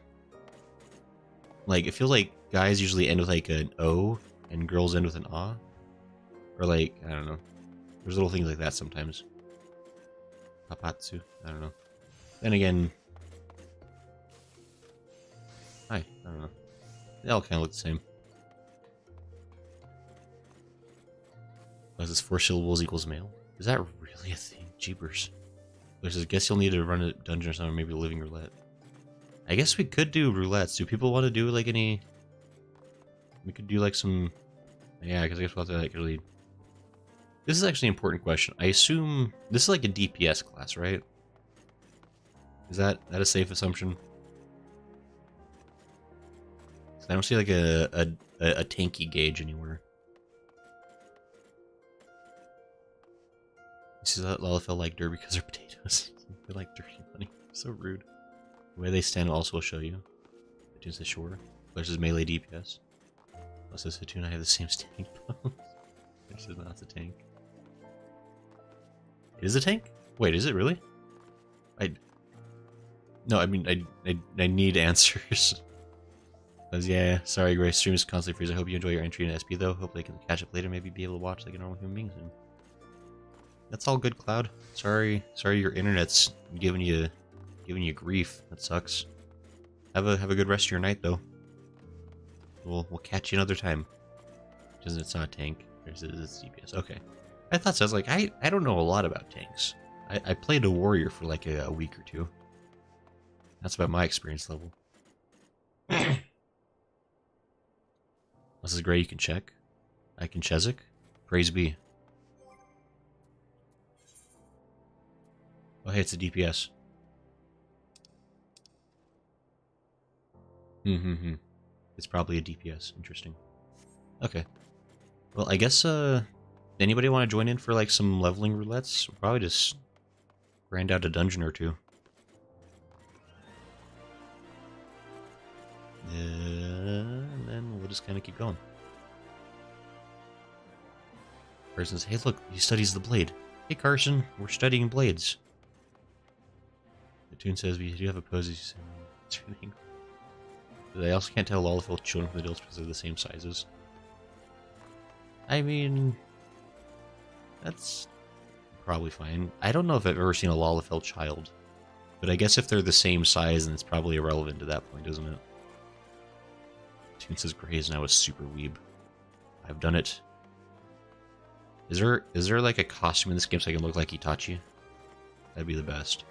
S1: feels like guys usually end with like an O and girls end with an A. Or like, I don't know. There's little things like that sometimes. Papatsu. I don't know. Then again... I don't know. They all kind of look the same. Was this 4 syllables equals male? Is that really a thing? Jeepers. There's I guess you'll need to run a dungeon or something, maybe a living roulette. I guess we could do roulettes. Do people want to do like any... We could do like some... Yeah, because I guess we'll have to like really... This is actually an important question. I assume... This is like a DPS class, right? Is that a safe assumption? I don't see like a tanky gauge anywhere. This is Lalafell like dirt because they're potatoes. They like dirty money. So rude. The way they stand also will show you. Hatun says sure. Versus melee DPS. Plus says Hatun and I have the same standing bones. This is not a tank. It is a tank? Wait, is it really? No, I mean I need answers. Because yeah, sorry Grace, stream is constantly freezing. I hope you enjoy your entry in SP though. Hopefully I can catch up later, maybe be able to watch like a normal human being soon. That's all good, Cloud. Sorry your internet's giving you grief. That sucks. Have a good rest of your night though. We'll catch you another time. It's not a tank. It's DPS. Okay. I thought so. I was like, I don't know a lot about tanks. I played a warrior for like a week or two. That's about my experience level. This is great. You can check. I can Chezik. Praise be. Oh, hey, it's a DPS. It's probably a DPS. Interesting. Okay. Well, I guess, anybody want to join in for, like, some leveling roulettes? We'll probably just grind out a dungeon or two. And then we'll just kind of keep going. Carson says, hey, look, he studies the blade. Hey, Carson, we're studying blades. The tune says we do have a pose. I also can't tell Lalafell children from adults because they're the same sizes. I mean, that's probably fine. I don't know if I've ever seen a Lalafell child, but I guess if they're the same size, then it's probably irrelevant to that point, isn't it? Tune says Grays and I was super weeb. I've done it. Is there like a costume in this game so I can look like Itachi? That'd be the best.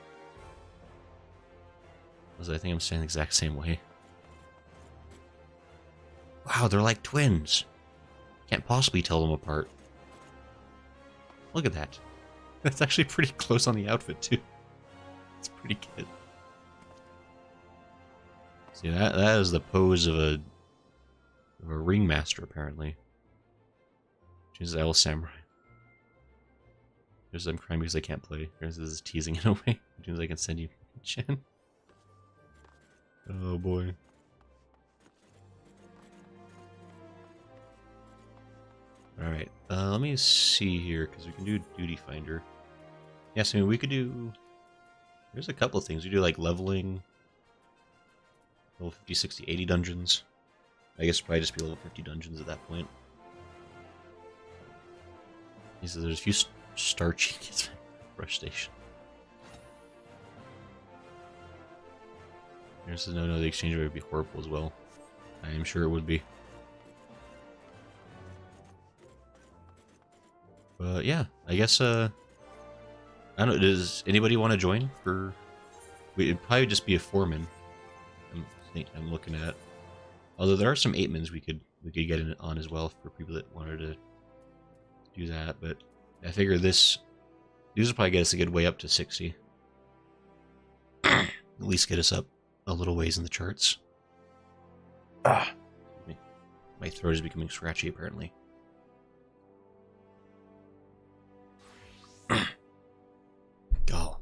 S1: Because I think I'm saying the exact same way. Wow, they're like twins. Can't possibly tell them apart. Look at that. That's actually pretty close on the outfit too. It's pretty good. See, that is the pose of a ringmaster apparently. She's L Samurai. There's them crying because they can't play. This is teasing in a way. As soon as I can send you Chen. Oh boy. Alright, let me see here, because we can do Duty Finder. Yes, I mean, we could do... There's a couple of things. We do, like, leveling. Level 50, 60, 80 dungeons. I guess probably just be level 50 dungeons at that point. He says there's a few star cheats. Rush Station. He says no, the exchange rate would be horrible as well. I am sure it would be. But yeah, I guess I don't know, does anybody want to join for it'd probably just be a 4-man. I'm looking at. Although there are some 8-mans we could get in on as well for people that wanted to do that, but I figure these will probably get us a good way up to 60. At least get us up a little ways in the charts. My throat is becoming scratchy apparently. Go.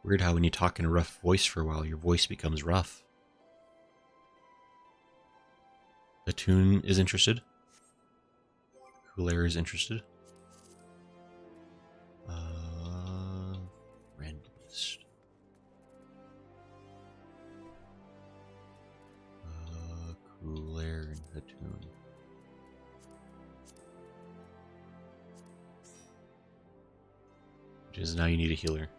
S1: Weird how when you talk in a rough voice for a while, your voice becomes rough. Atune is interested. Cooler is interested. Random list. Cooler and Atune. Which is now you need a healer.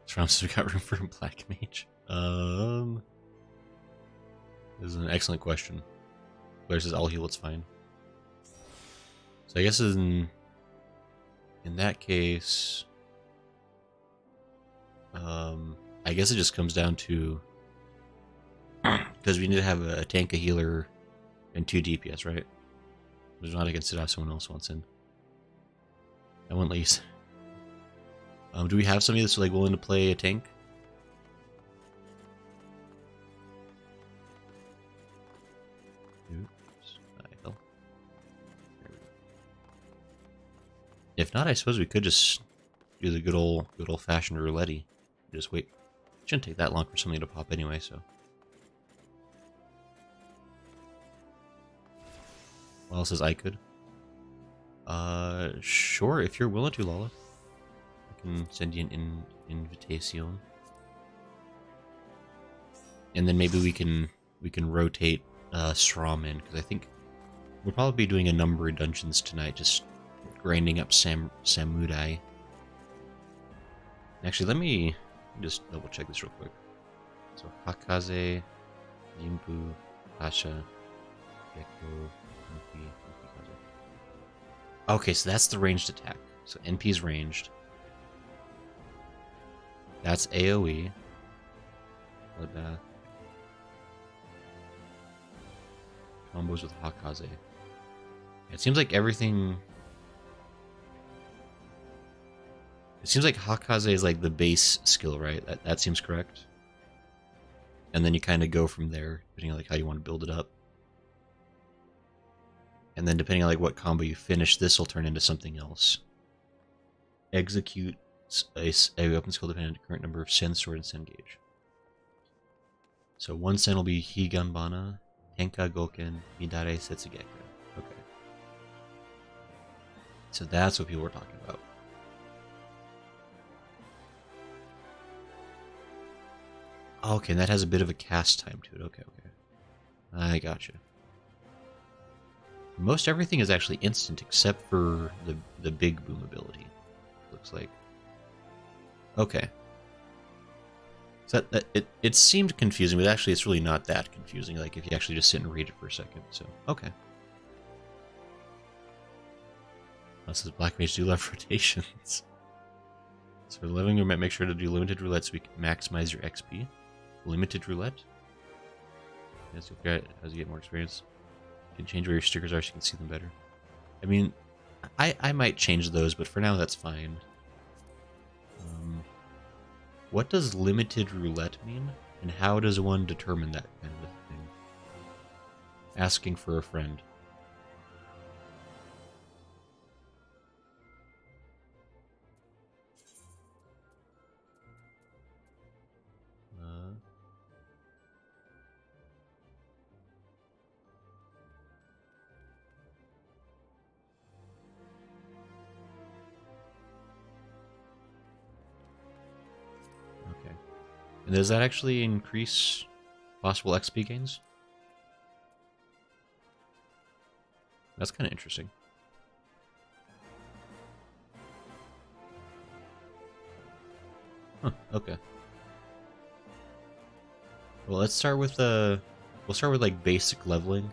S1: So we got room for a black mage. This is an excellent question. Blair says I'll heal, it's fine. So I guess in that case, I guess it just comes down to because we need to have a tank, a healer, and 2 DPS, right? There's not I can sit out someone else wants in. I won't let you. Do we have somebody that's like willing to play a tank? Oops, I fell. There we go. If not, I suppose we could just do the good old fashioned roulette. Just wait. It shouldn't take that long for something to pop anyway, so. Well, says I could. Sure, if you're willing to, Lala. I can send you an invitation. And then maybe we can rotate Strom in, because I think we'll probably be doing a number of dungeons tonight, just grinding up Samurai. Actually, let me just double check this real quick. So Hakaze, Yimpu, Asha, Gecko, NP, Kaze. Okay, so that's the ranged attack. So NP's ranged. That's AoE. Bloodbath. Combos with Hakaze. It seems like everything... It seems like Hakaze is like the base skill, right? That seems correct. And then you kind of go from there, depending on like how you want to build it up. And then depending on like what combo you finish, this will turn into something else. Execute a weapon skill depending on the current number of Sen Sword and Sen Gauge. So one Sen will be Higanbana, Tenka Goken, Midare Setsugeka. Okay. So that's what people were talking about. Okay, and that has a bit of a cast time to it. Okay. I gotcha. Most everything is actually instant except for the big boom ability. Looks like. Okay. So it seemed confusing, but actually it's really not that confusing. Like if you actually just sit and read it for a second. So okay. This says Black Mage do love rotations. So for living room, make sure to do limited roulette so we can maximize your XP. Limited roulette. Yes, you'll figure out as you get more experience. You can change where your stickers are so you can see them better. I mean, I might change those, but for now that's fine. What does limited roulette mean? And how does one determine that kind of a thing? Asking for a friend. And does that actually increase possible XP gains? That's kind of interesting. Huh, okay. Well, let's start with we'll start with like basic leveling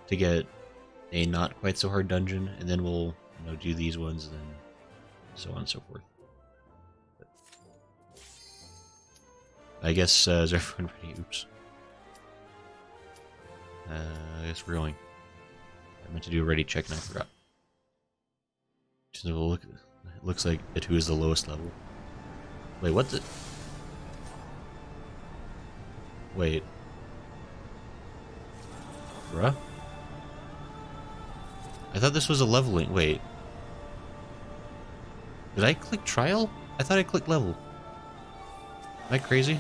S1: to get a not quite so hard dungeon, and then we'll do these ones, and then so on and so forth. I guess, is everyone ready? Oops. I guess we're going. I meant to do a ready check and I forgot. So it looks like it who is the lowest level. Wait, what the? Wait. Bruh? I thought this was a leveling. Wait. Did I click trial? I thought I clicked level. Am I crazy?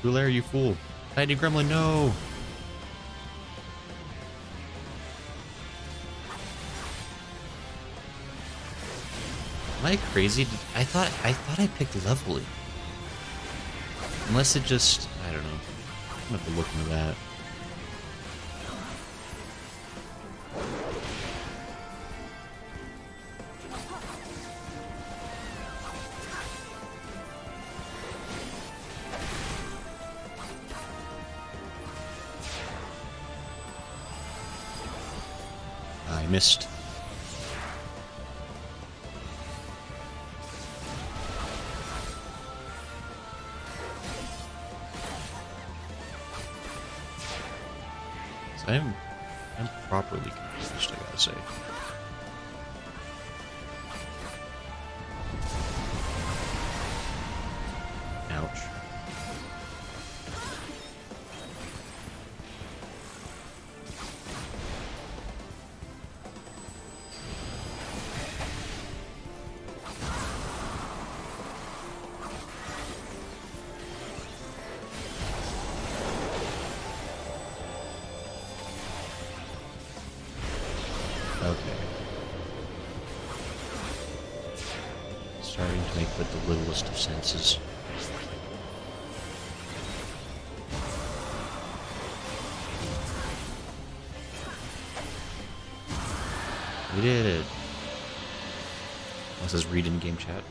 S1: Boulaire, you fool. Tiny gremlin, no! Am I crazy? I thought I picked leveling. Unless it just, I don't know. I'm gonna have to look into that. I missed. So I'm properly confused, I gotta say. Ouch. Okay. Starting to make with the littlest of senses. We did it. It says read in game chat.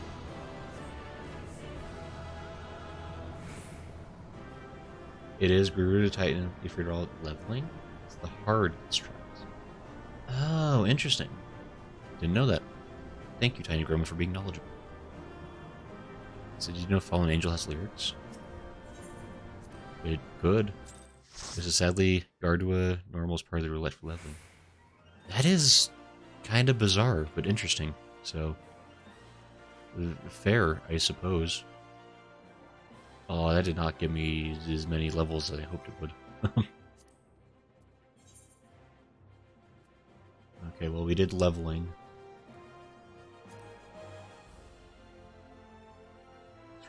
S1: It is grew to Titan if you're all leveling. It's the hard strats. Oh, interesting. Didn't know that. Thank you, Tiny Gromit, for being knowledgeable. So did you know Fallen Angel has lyrics? It could. This is sadly Gardua normal is part of the roulette for leveling. That is kind of bizarre, but interesting. So, fair, I suppose. Oh, that did not give me as many levels as I hoped it would. Okay, well, we did leveling.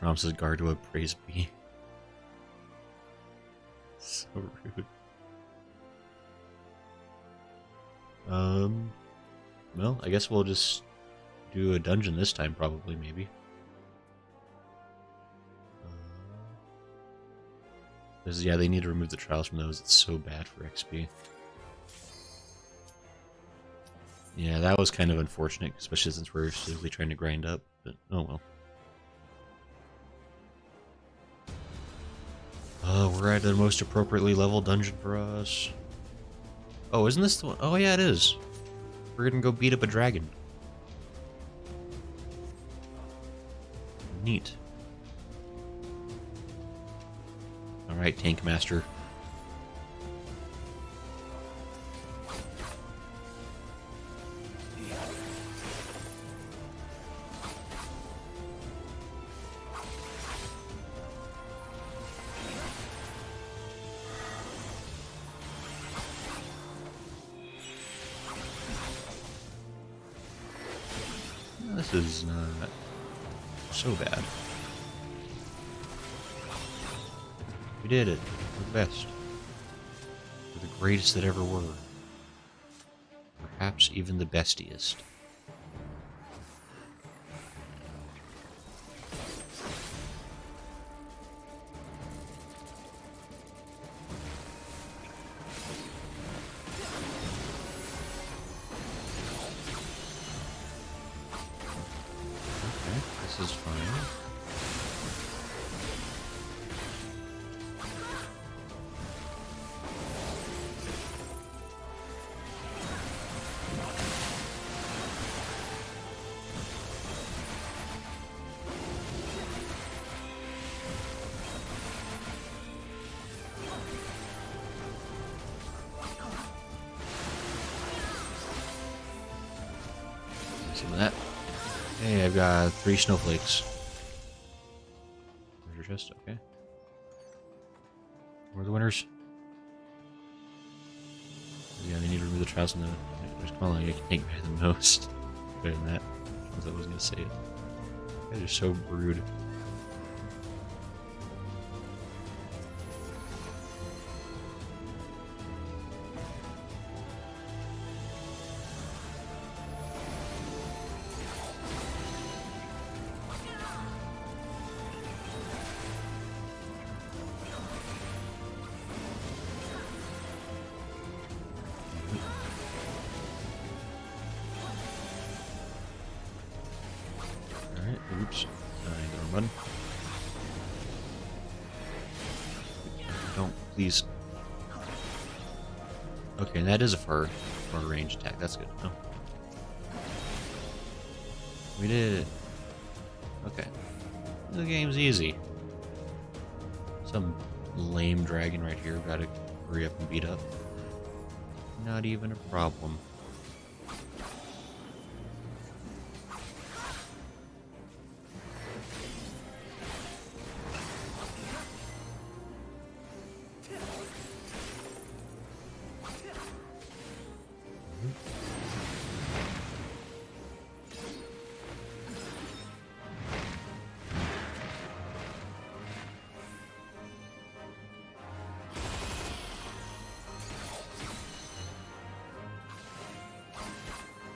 S1: Rom says Gardua, praise be. So rude. Well, I guess we'll just do a dungeon this time, probably, maybe. Because, yeah, they need to remove the trials from those. It's so bad for XP. Yeah, that was kind of unfortunate, especially since we're slowly trying to grind up, but oh well. We're at the most appropriately leveled dungeon for us. Oh, isn't this the one? Oh, yeah, it is. We're gonna go beat up a dragon. Neat. Alright, Tank Master. This is not so bad. We did it. We're the best. We're the greatest that ever were. Perhaps even the bestiest. This is fine. Some of that. Hey, I've got 3 snowflakes. There's your chest, okay. Where are the winners? Yeah, they need to remove the trials and the... There's calling I can take by the most. Better than that. I was gonna say it. You guys are so rude. Oops. I hit the wrong button. Don't, please. Okay, and that is a far range attack. That's good. Oh. We did it. Okay. The game's easy. Some lame dragon right here. Gotta hurry up and beat up. Not even a problem.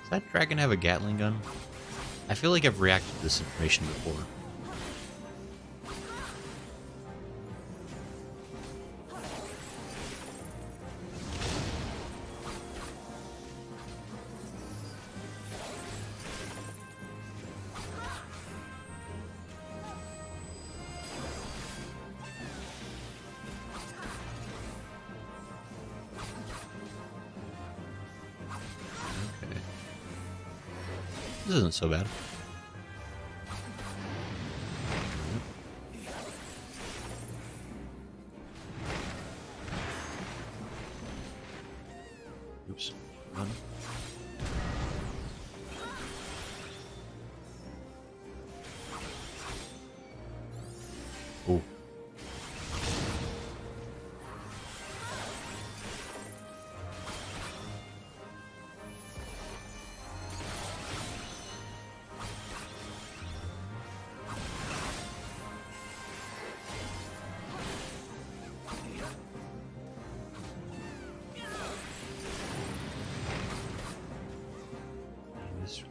S1: Does that dragon have a Gatling gun? I feel like I've reacted to this information before. This isn't so bad. Oops. Run. Oh.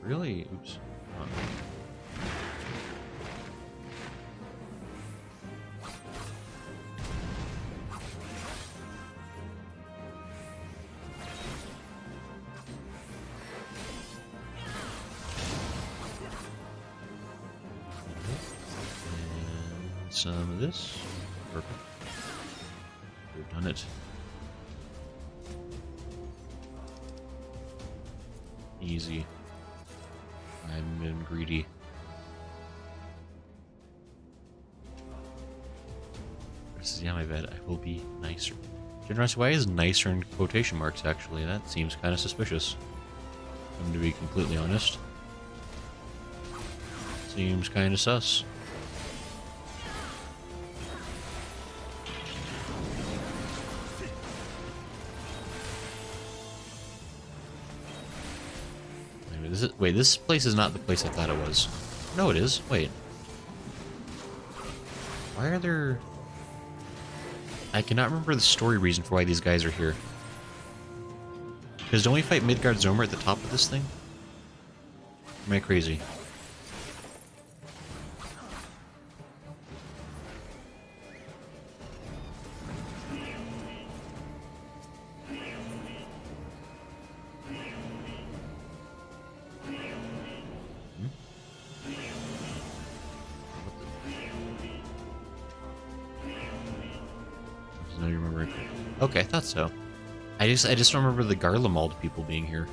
S1: Really? Oops. And some of this. Perfect. We've done it. Easy. I've been greedy. This is my bed. I will be nicer. Generosity, why is nicer in quotation marks, actually? That seems kind of suspicious. I'm to be completely honest. Seems kind of sus. Wait, this place is not the place I thought it was. No, it is. Wait. Why are there... I cannot remember the story reason for why these guys are here. Because don't we fight Midgard Zomer at the top of this thing? Am I crazy? Okay, I thought so. I just don't remember the Garlemald people being here.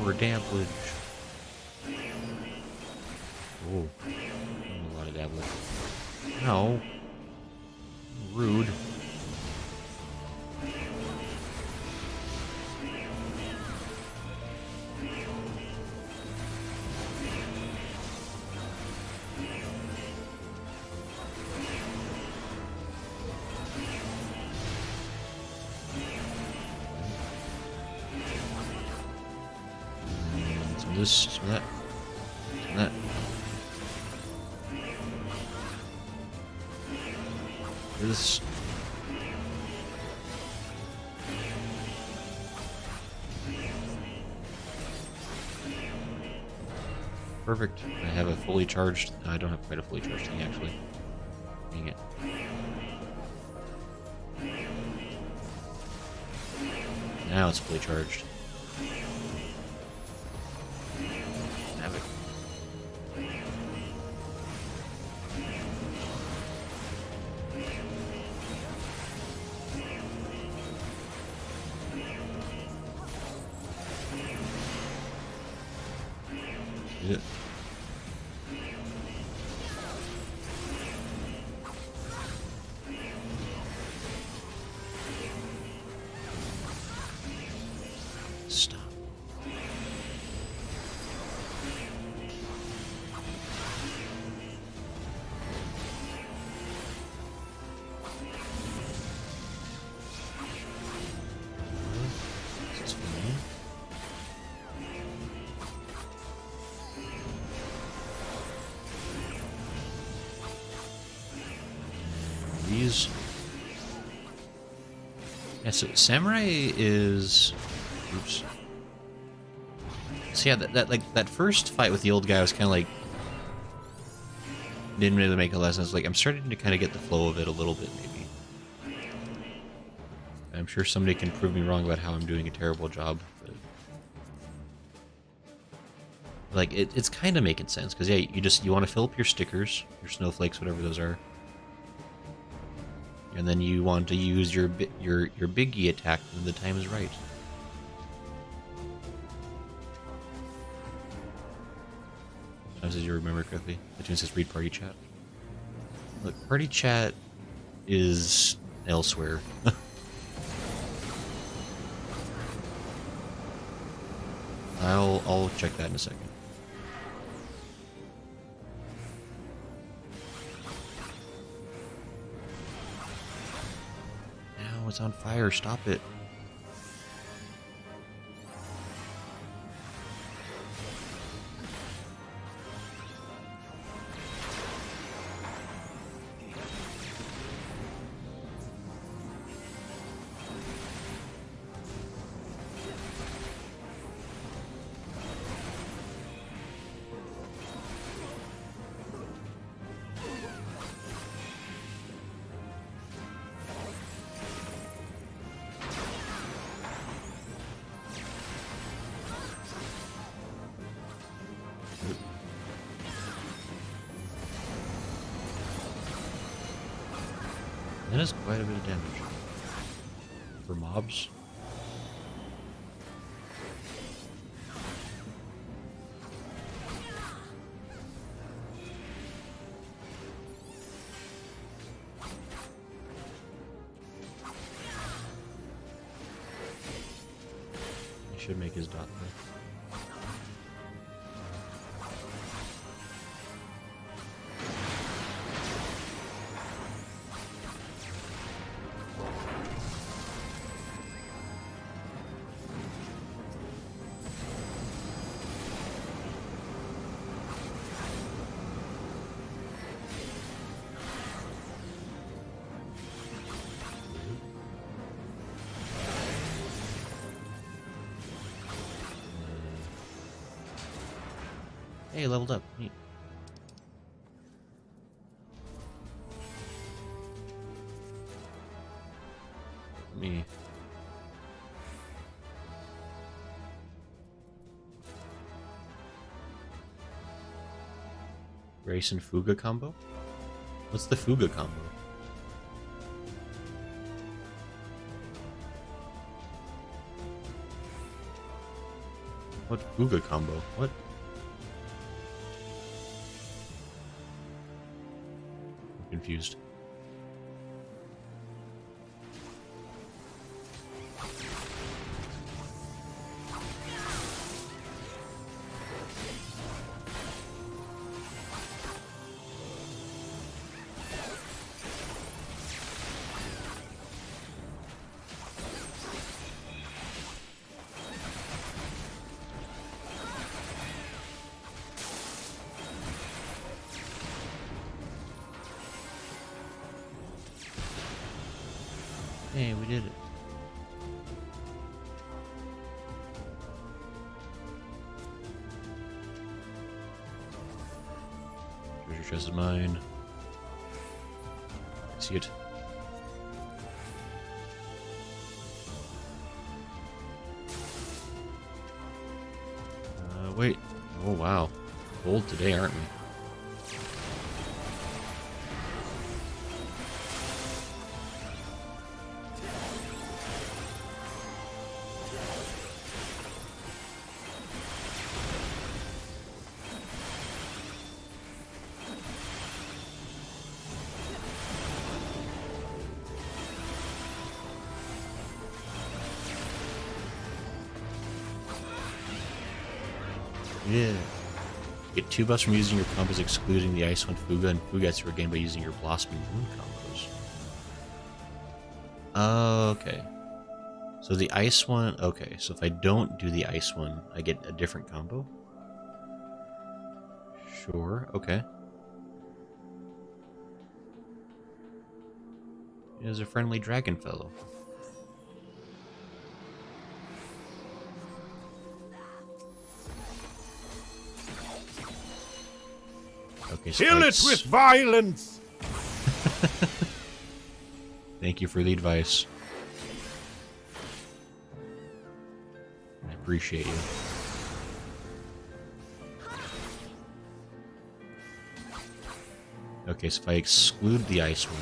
S1: More damage. Oh, a lot of dabbling. No. Rude. Some of this, some of that, some of that. This. Perfect. I have a fully charged... I don't have quite a fully charged thing, actually. Dang it. Now it's fully charged. Have it. Yeah. Stop. This is fine. These. Yeah, so Samurai is. Oops. So yeah, that first fight with the old guy was kind of like didn't really make a lot of sense. Like I'm starting to kind of get the flow of it a little bit, maybe. I'm sure somebody can prove me wrong about how I'm doing a terrible job. But like it's kind of making sense because yeah, you want to fill up your stickers, your snowflakes, whatever those are, and then you want to use your biggie attack when the time is right. As you remember correctly, the tune says read party chat. Look, party chat is elsewhere. I'll check that in a second. Now it's on fire. Stop it. That is quite a bit of damage. For mobs. He should make his dot there. Hey, leveled up. Neat. Let me... Race and Fuga combo? What's the Fuga combo? What Fuga combo? What? I'm confused. Hey, we did it. chest is mine. I see it. Wait. Oh, wow. Gold today, aren't we? Yeah. Get 2 buffs from using your combos excluding the Ice One Fuga, and Fugats are regained by using your Blossoming Moon combos. Okay. So the Ice One... Okay, so if I don't do the Ice One, I get a different combo? Sure, okay. There's a friendly dragon fellow. Okay,
S3: Kill it with violence!
S1: Thank you for the advice. I appreciate you. Okay, so if I exclude the Ice One...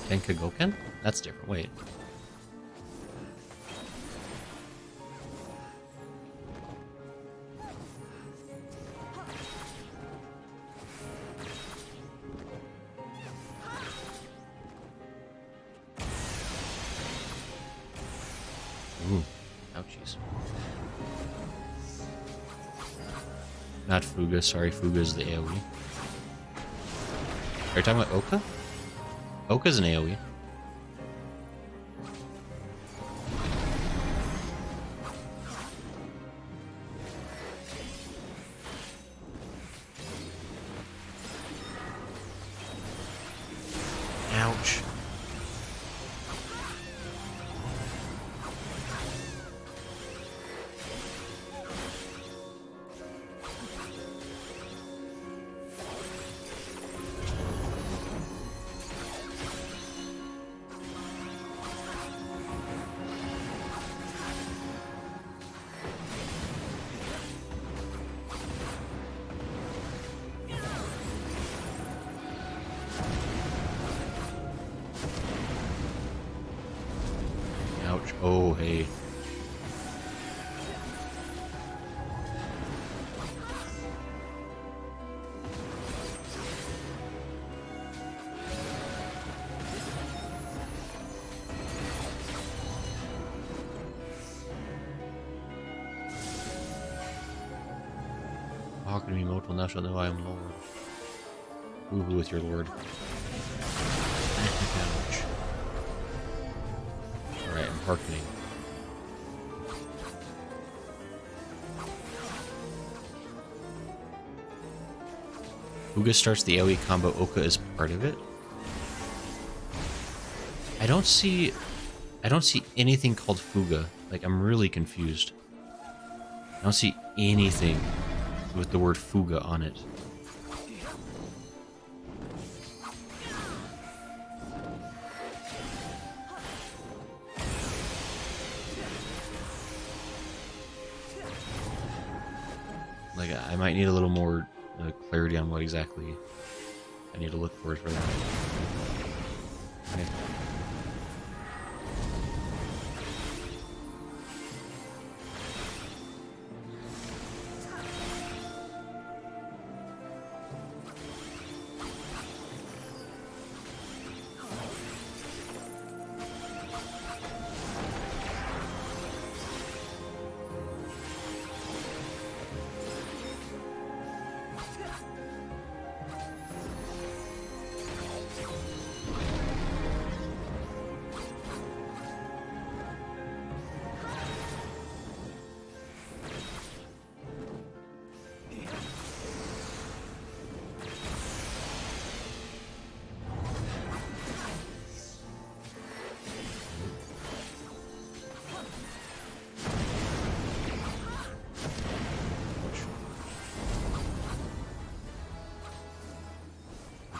S1: Tenkagoken? That's different, wait. Ooh, ouchies. Not Fuga, sorry, Fuga is the AoE. Are you talking about Oka? Oka's an AoE. Ouch. Ouch. Oh, hey. Hearken to me, mortal, thou shalt know I am Lord. Woohoo with your Lord. Ouch. Alright, I'm hearkening. Fuga starts the AoE combo, Oka is part of it. I don't see anything called Fuga. Like, I'm really confused. I don't see anything with the word Fuga on it. Like, I might need a little more clarity on what exactly I need to look for that. Okay.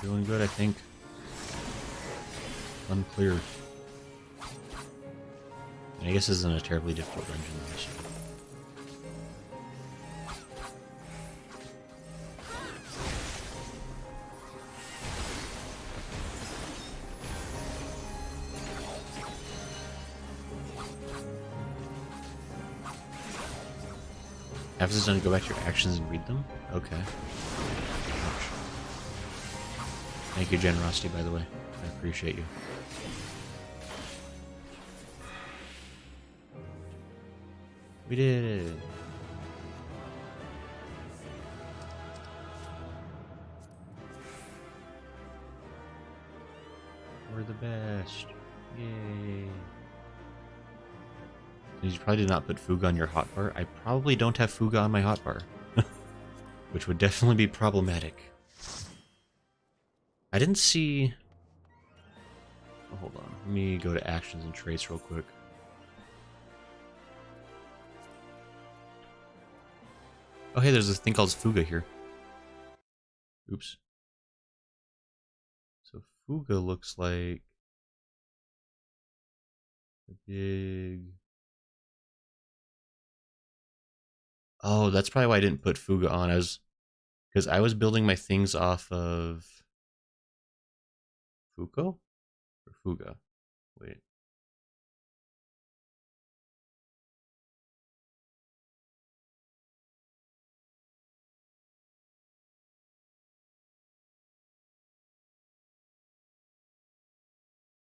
S1: We're doing good, I think. Unclear. And I guess this isn't a terribly difficult dungeon, though, so. After this done, go back to your actions and read them? Okay. Ouch. Thank you, generosity, by the way. I appreciate you. We did it! We're the best. Yay. You probably did not put Fuga on your hotbar. I probably don't have Fuga on my hotbar. Which would definitely be problematic. I didn't see... Oh, hold on. Let me go to actions and traits real quick. Oh, hey, there's this thing called Fuga here. Oops. So Fuga looks like a big... Oh, that's probably why I didn't put Fuga on. Because I was building my things off of Fuko? Or Fuga? Wait.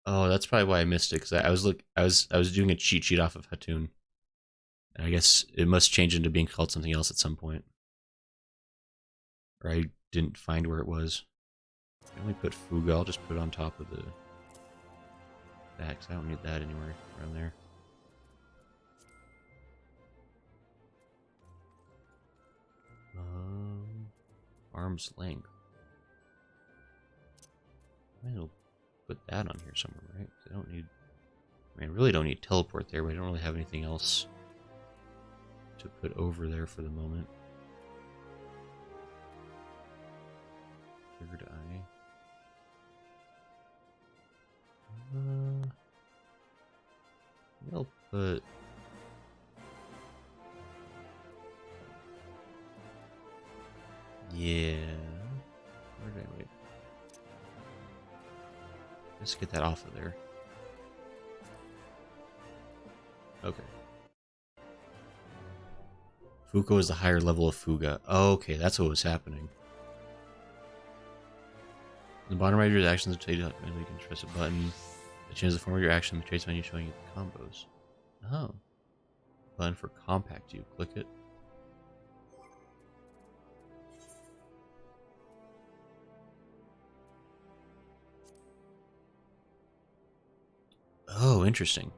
S1: Oh, that's probably why I missed it. Because I was doing a cheat sheet off of Hatun. And I guess it must change into being called something else at some point. Or I didn't find where it was. I only put Fuga. I'll just put it on top of the that, because I don't need that anywhere around there. Arm's length. I'll put that on here somewhere, right? I don't need... I mean, I really don't need teleport there, but I don't really have anything else to put over there for the moment. Third eye. I'll put... Yeah. Where did I wait? Let's get that off of there. Okay. Fuko is the higher level of Fuga. Oh, okay, that's what was happening. The bottom right of your actions will tell you you can press a button that changes the form of your action and the traits menu showing you the combos. Oh. Button for compact you. Click it. Oh, interesting.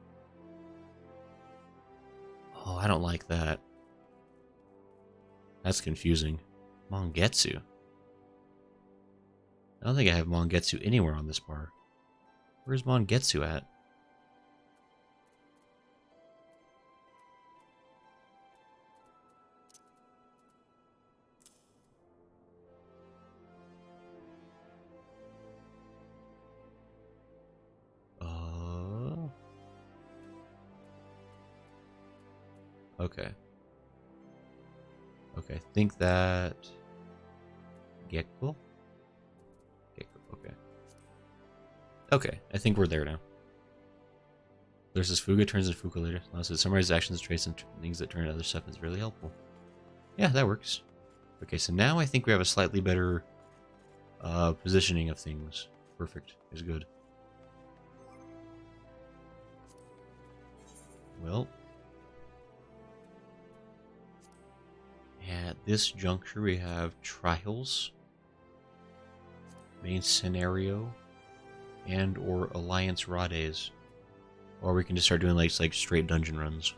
S1: Oh, I don't like that. That's confusing. Mongetsu. I don't think I have Mongetsu anywhere on this bar. Where's Mongetsu at? Okay. Okay, I think that... Gekko? Gekko, okay. Okay, I think we're there now. There's this Fuga turns into Fuka later. So summarize actions, traits, and things that turn into other stuff is really helpful. Yeah, that works. Okay, so now I think we have a slightly better positioning of things. Perfect. Is good. Well... At this juncture, we have trials, main scenario, and or alliance rades, or we can just start doing like straight dungeon runs.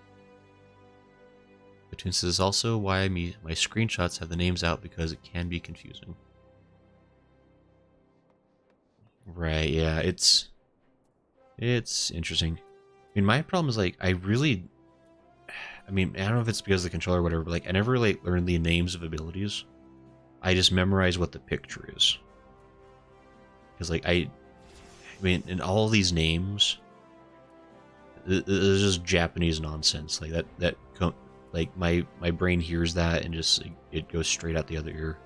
S1: Hatun says also why my screenshots have the names out because it can be confusing. Right? Yeah, it's interesting. I mean, my problem is like I don't know if it's because of the controller or whatever, but like I never like learned the names of abilities. I just memorize what the picture is. Because like I mean, in all these names, it's just Japanese nonsense. Like like my brain hears that and just it goes straight out the other ear.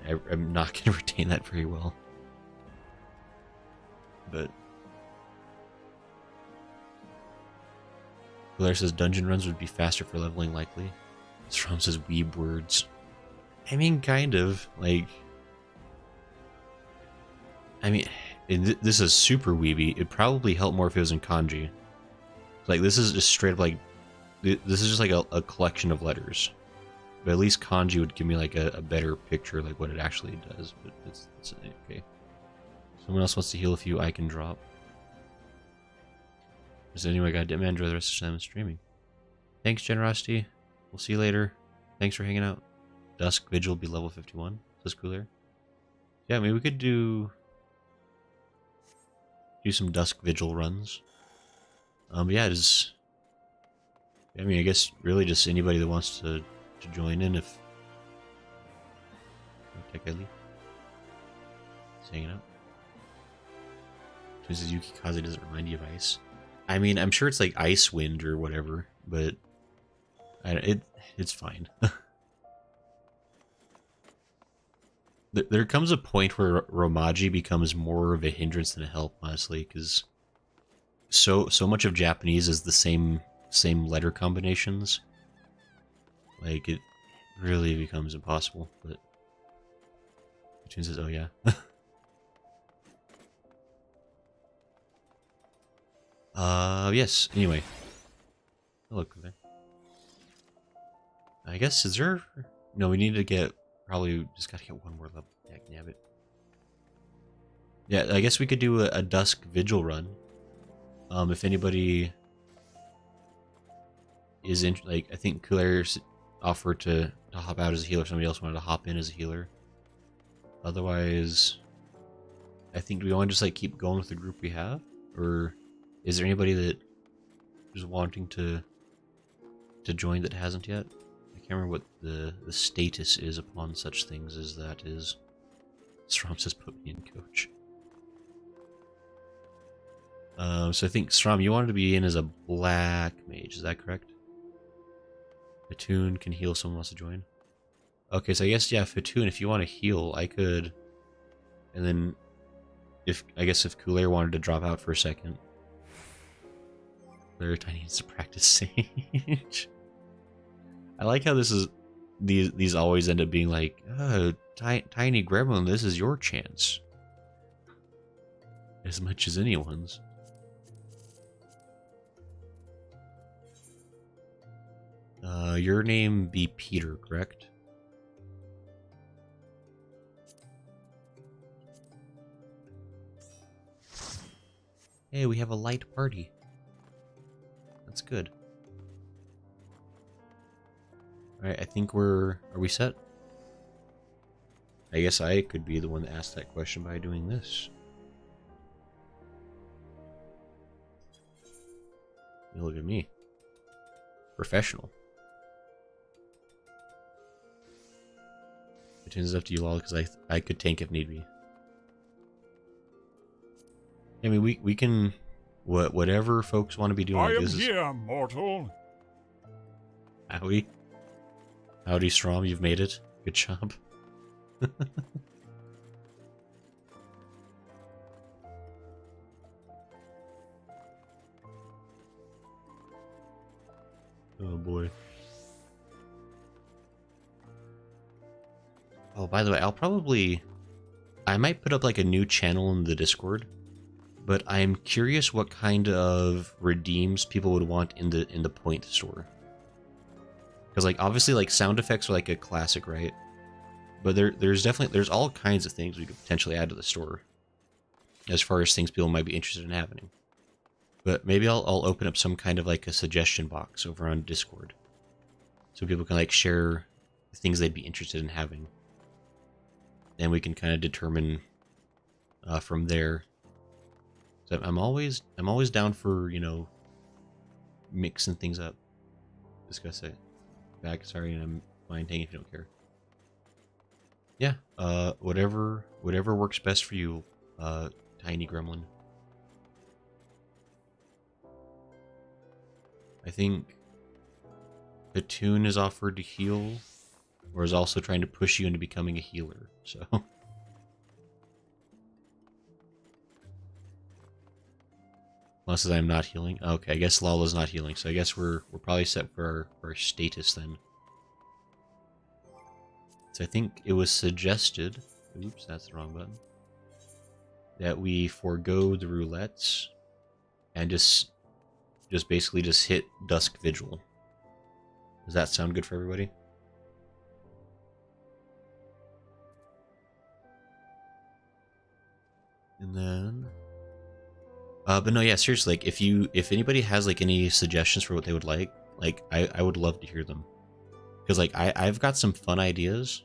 S1: I'm not going to retain that very well. But Blair says dungeon runs would be faster for leveling, likely. Strom says weeb words. I mean, kind of. Like, I mean, this is super weeby. It'd probably help more if it was in kanji. Like, this is just straight up like, this is just like a collection of letters. But at least kanji would give me like a better picture, like what it actually does. But it's okay. Someone else wants to heal a few, I can drop. So anyway, goddamn, enjoy the rest of the time streaming. Thanks, Generosity. We'll see you later. Thanks for hanging out. Dusk Vigil will be level 51. Says Cooler. Yeah, I mean, we could do some Dusk Vigil runs. Yeah, it is. I mean, I guess really just anybody that wants to join in if. Okay, Kylie. Just hanging out. Says Yuki Kaze doesn't remind you of ice. I mean, I'm sure it's like Ice Wind or whatever, but it's fine. There comes a point where Romaji becomes more of a hindrance than a help, honestly, because so much of Japanese is the same letter combinations. Like, it really becomes impossible. But Tune says, "Oh yeah." Yes. Anyway, hello, Cooler. I guess is there? No, we need to get. Probably just gotta get one more level. Nabbit. Yeah, I guess we could do a Dusk Vigil run. If anybody is in, like, I think Cooler's offered to hop out as a healer. Somebody else wanted to hop in as a healer. Otherwise, I think do we want to just like keep going with the group we have, or is there anybody that is wanting to join that hasn't yet? I can't remember what the status is upon such things as that is. Strom says put me in, coach. So I think, Strom, you wanted to be in as a black mage, is that correct? Fatoon can heal, someone wants to join. Okay, so I guess, yeah, Fatoon, if you want to heal, I could. And then, I guess if Cooler wanted to drop out for a second. Cooler needs to practice Sage. I like how this is, these always end up being like, oh, tiny gremlin, this is your chance. As much as anyone's. Your name be Peter, correct? Hey, we have a light party. That's good. Alright, I think are we set? I guess I could be the one that asked that question by doing this. Look at me. Professional. It turns up to you all because I could tank if need be. I mean, we can whatever folks want to be doing.
S3: I am here, mortal.
S1: Howdy. Howdy, Strom, you've made it. Good job. Oh boy. Oh, by the way, I might put up like a new channel in the Discord, but I'm curious what kind of redeems people would want in the point store. Because like obviously like sound effects are like a classic, right? But there's all kinds of things we could potentially add to the store, as far as things people might be interested in having. But maybe I'll open up some kind of like a suggestion box over on Discord, so people can like share things they'd be interested in having, and we can kind of determine from there. So I'm always down for, you know, mixing things up. Just gotta say, back. Sorry, I'm fine. Dang if you don't care. Yeah, whatever works best for you, tiny gremlin. I think Platoon is offered to heal, or is also trying to push you into becoming a healer, so... Unless I'm not healing. Okay, I guess Lala's not healing, so I guess we're probably set for our status then. So I think it was suggested... Oops, that's the wrong button. That we forego the roulettes and just basically just hit Dusk Vigil. Does that sound good for everybody? And then... but no, yeah, seriously, like, if anybody has, like, any suggestions for what they would like, I would love to hear them. Because, like, I've got some fun ideas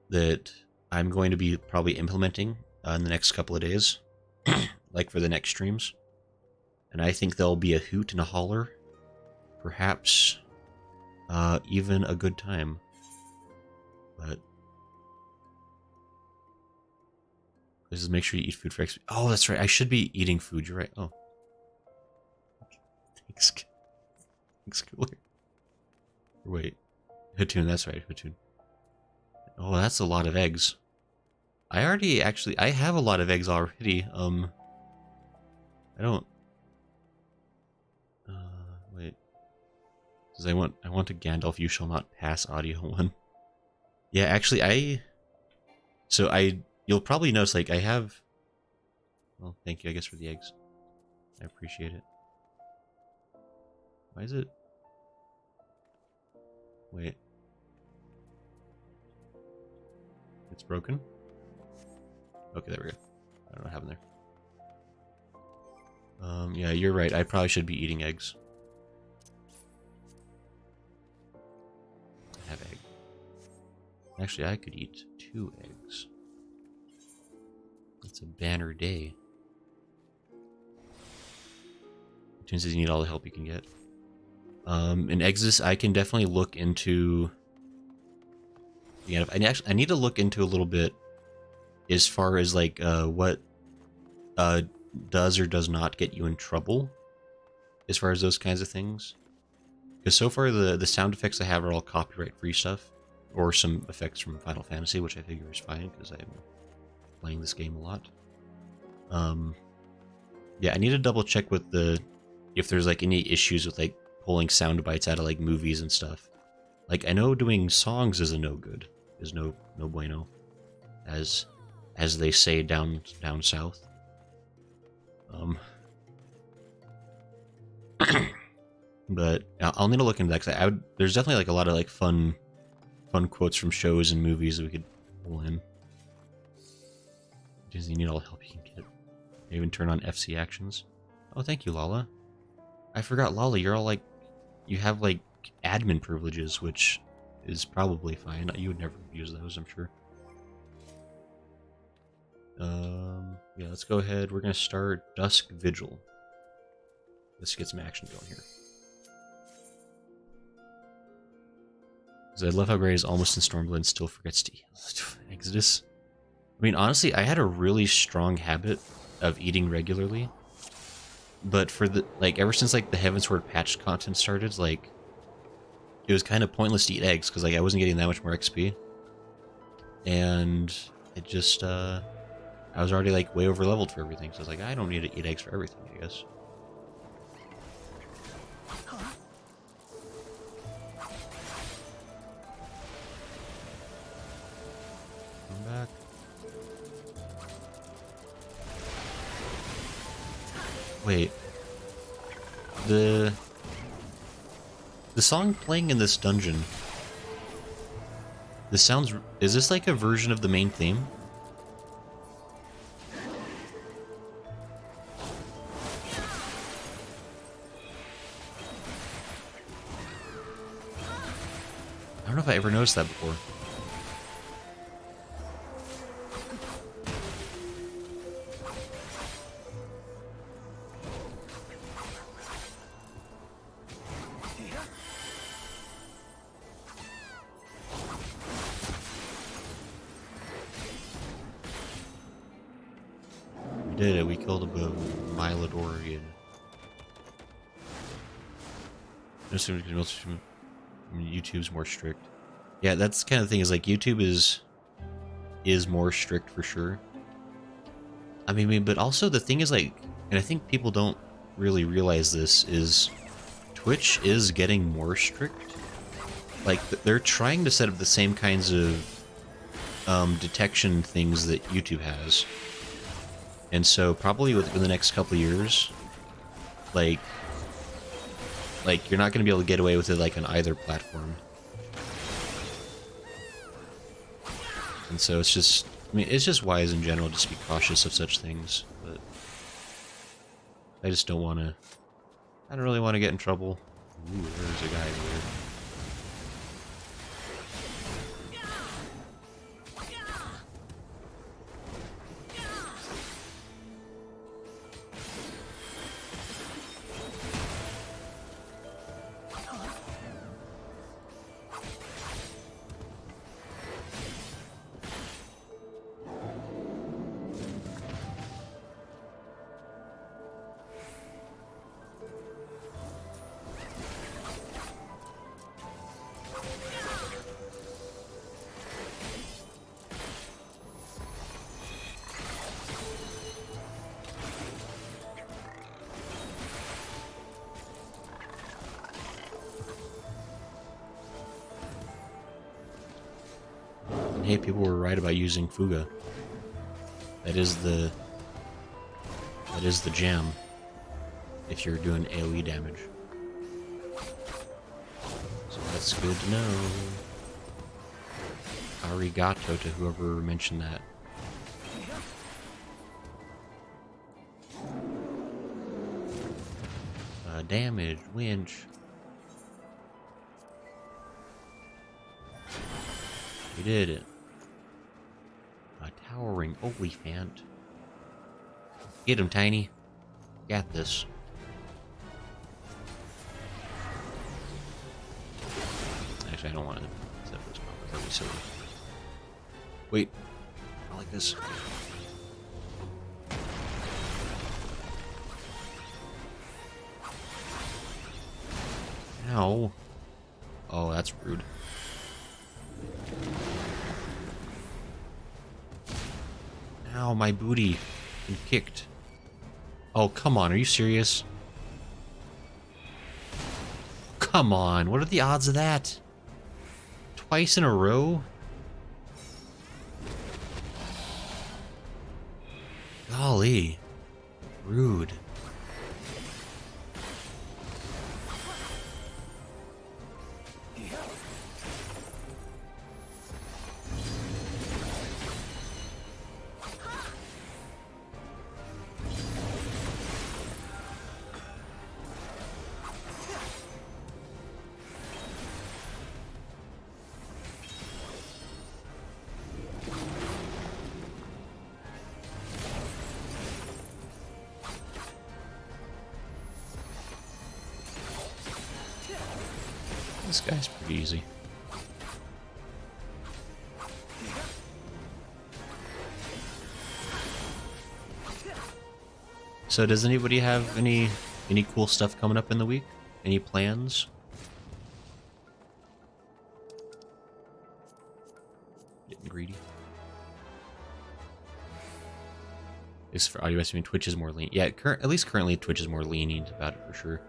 S1: that I'm going to be probably implementing in the next couple of days, like, for the next streams. And I think there'll be a hoot and a holler. Perhaps, even a good time. But... This is make sure you eat food for XP. Oh, that's right. I should be eating food. You're right. Oh. Thanks. Thanks, Cooler. Wait. Hatoon, that's right. Hatoon. Oh, that's a lot of eggs. I have a lot of eggs already. I don't... wait. Because I want a Gandalf You Shall Not Pass audio one. Yeah, actually, you'll probably notice, like, I have... Well, thank you, I guess, for the eggs. I appreciate it. Why is it... Wait. It's broken? Okay, there we go. I don't know what happened there. Yeah, you're right. I probably should be eating eggs. I have egg. Actually, I could eat 2 eggs. It's a banner day. Tunes says you need all the help you can get. In Exodus, I can definitely look into... Yeah, I need to look into a little bit as far as, like, what does or does not get you in trouble, as far as those kinds of things. Because so far, the sound effects I have are all copyright-free stuff, or some effects from Final Fantasy, which I figure is fine, because I'm playing this game a lot. Yeah, I need to double check with if there's, like, any issues with, like, pulling sound bites out of, like, movies and stuff. Like, I know doing songs is a no good, is no bueno, as they say down south. But I'll need to look into that, because there's definitely, like, a lot of, like, fun quotes from shows and movies that we could pull in. Because you need all the help you can get. Even turn on FC actions. Oh, thank you, Lala. I forgot, Lala, you're all, like, you have, like, admin privileges, which is probably fine. You would never use those, I'm sure. Yeah, let's go ahead. We're gonna start Dusk Vigil. Let's get some action going here. Because I love how Gray is almost in Stormblood and still forgets to eat. Exodus. I mean, honestly, I had a really strong habit of eating regularly. But for ever since, like, the Heavensward patch content started, like, it was kind of pointless to eat eggs, because, like, I wasn't getting that much more XP. And it just, I was already, like, way over leveled for everything, so I was like, I don't need to eat eggs for everything, I guess. Come back. Wait. The song playing in this dungeon. This sounds... Is this like a version of the main theme? I don't know if I ever noticed that before. did it. We killed a Mylodorian. YouTube's more strict. Yeah, that's the kind of thing. Is like YouTube is more strict for sure. I mean, but also the thing is like, and I think people don't really realize this, is Twitch is getting more strict. Like, they're trying to set up the same kinds of detection things that YouTube has. And so probably within the next couple of years, like you're not going to be able to get away with it like on either platform. And so it's just, I mean, it's just wise in general just to be cautious of such things. But I just don't want to, I don't really want to get in trouble. Ooh, there's a guy here. Hey, people were right about using Fuga. That is the jam if you're doing AoE damage. So that's good to know. Arigato to whoever mentioned that. Damage, winch. We did it. A towering Olephant. Get him, Tiny. Got this. Actually, I don't want to set this up. That'd be silly. Wait. I like this. Ow. Oh, that's rude. Ow, my booty. Been kicked. Oh, come on. Are you serious? Come on. What are the odds of that? Twice in a row? Golly. Rude. This guy's pretty easy. So does anybody have any cool stuff coming up in the week? Any plans? Getting greedy. Is for audio estimate, Twitch is more lenient. Yeah, at least currently Twitch is more lenient about it for sure.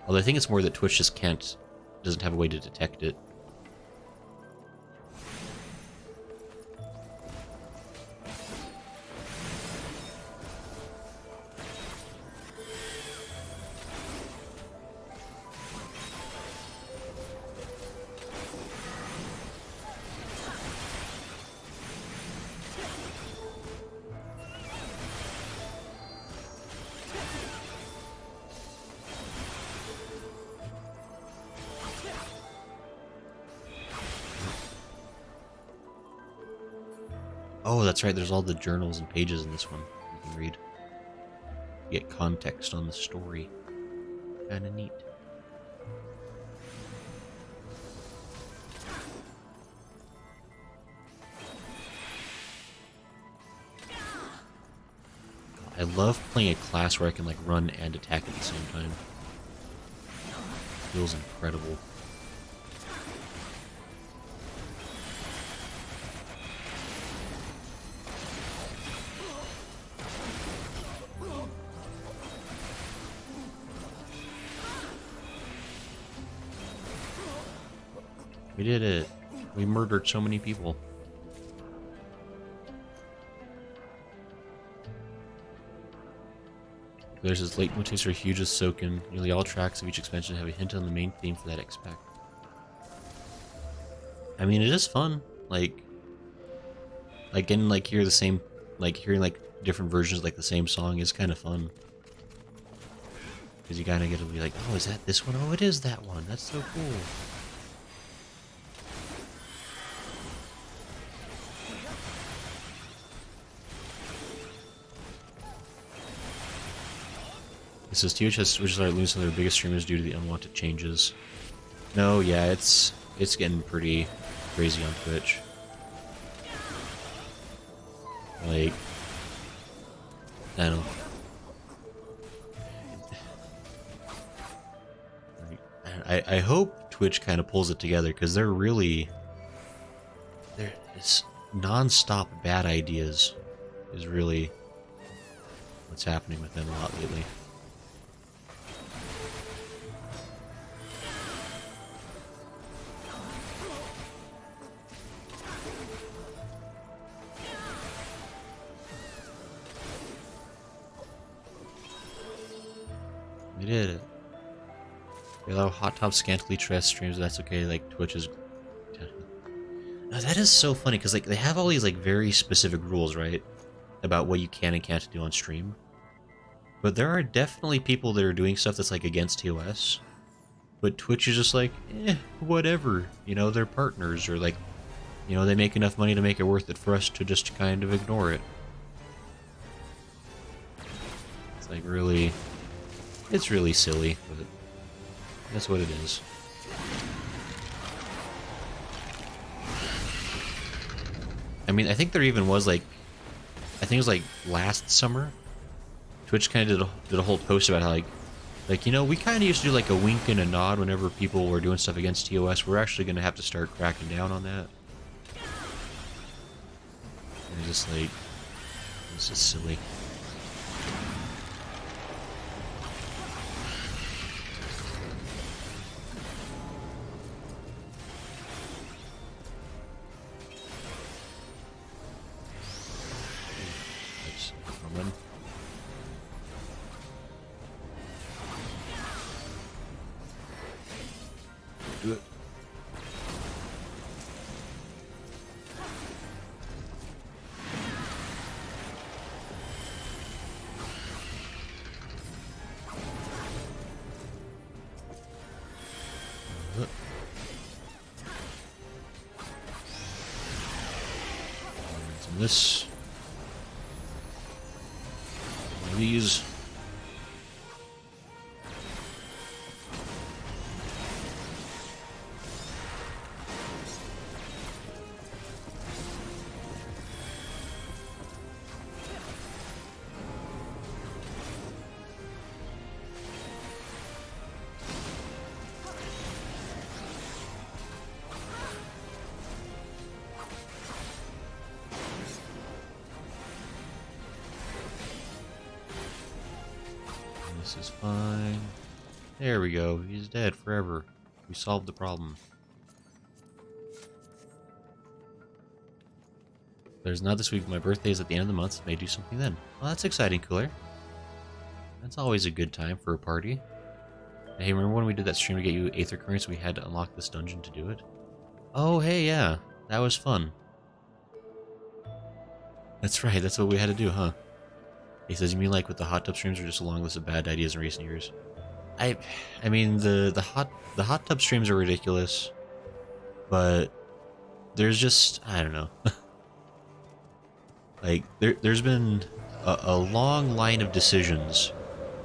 S1: Although I think it's more that Twitch just doesn't have a way to detect it. Oh, that's right, there's all the journals and pages in this one you can read. Get context on the story. Kinda neat. I love playing a class where I can like run and attack at the same time. Feels incredible. We did it. We murdered so many people. There's this leitmotifs are huge as Soken. Nearly all tracks of each expansion have a hint on the main theme for that expect. I mean, it is fun. Like getting like hear the same, like hearing like different versions like the same song is kind of fun. Because you kind of get to be like, oh, is that this one? Oh, it is that one. That's so cool. It says TH has switched started losing some of their biggest streamers due to the unwanted changes. No, yeah, it's getting pretty crazy on Twitch. Like, I don't know. I hope Twitch kind of pulls it together because they're it's non-stop bad ideas is really what's happening with them a lot lately. We did it. We allow hot top scantily dressed streams, that's okay, like Twitch is... Now that is so funny, because like they have all these like very specific rules, right? About what you can and can't do on stream. But there are definitely people that are doing stuff that's like against TOS. But Twitch is just like, whatever. You know, they're partners, or like, you know, they make enough money to make it worth it for us to just kind of ignore it. It's like really... It's really silly, but that's what it is. I mean, I think there even was like, I think it was like last summer, Twitch kind of did a whole post about how like you know, we kind of used to do like a wink and a nod whenever people were doing stuff against TOS. We're actually going to have to start cracking down on that. And it's just like, this is silly. Do it. And this. These. This is fine. There we go. He's dead forever. We solved the problem. There's not this week. My birthday is at the end of the month. May do something then. Well, that's exciting, Cooler. That's always a good time for a party. Hey, remember when we did that stream to get you Aether Currents? We had to unlock this dungeon to do it. Oh, hey, yeah. That was fun. That's right. That's what we had to do, huh? He says, you mean like with the hot tub streams or just a long list of bad ideas in recent years? I mean the hot tub streams are ridiculous, but there's just, I don't know. Like there's been a long line of decisions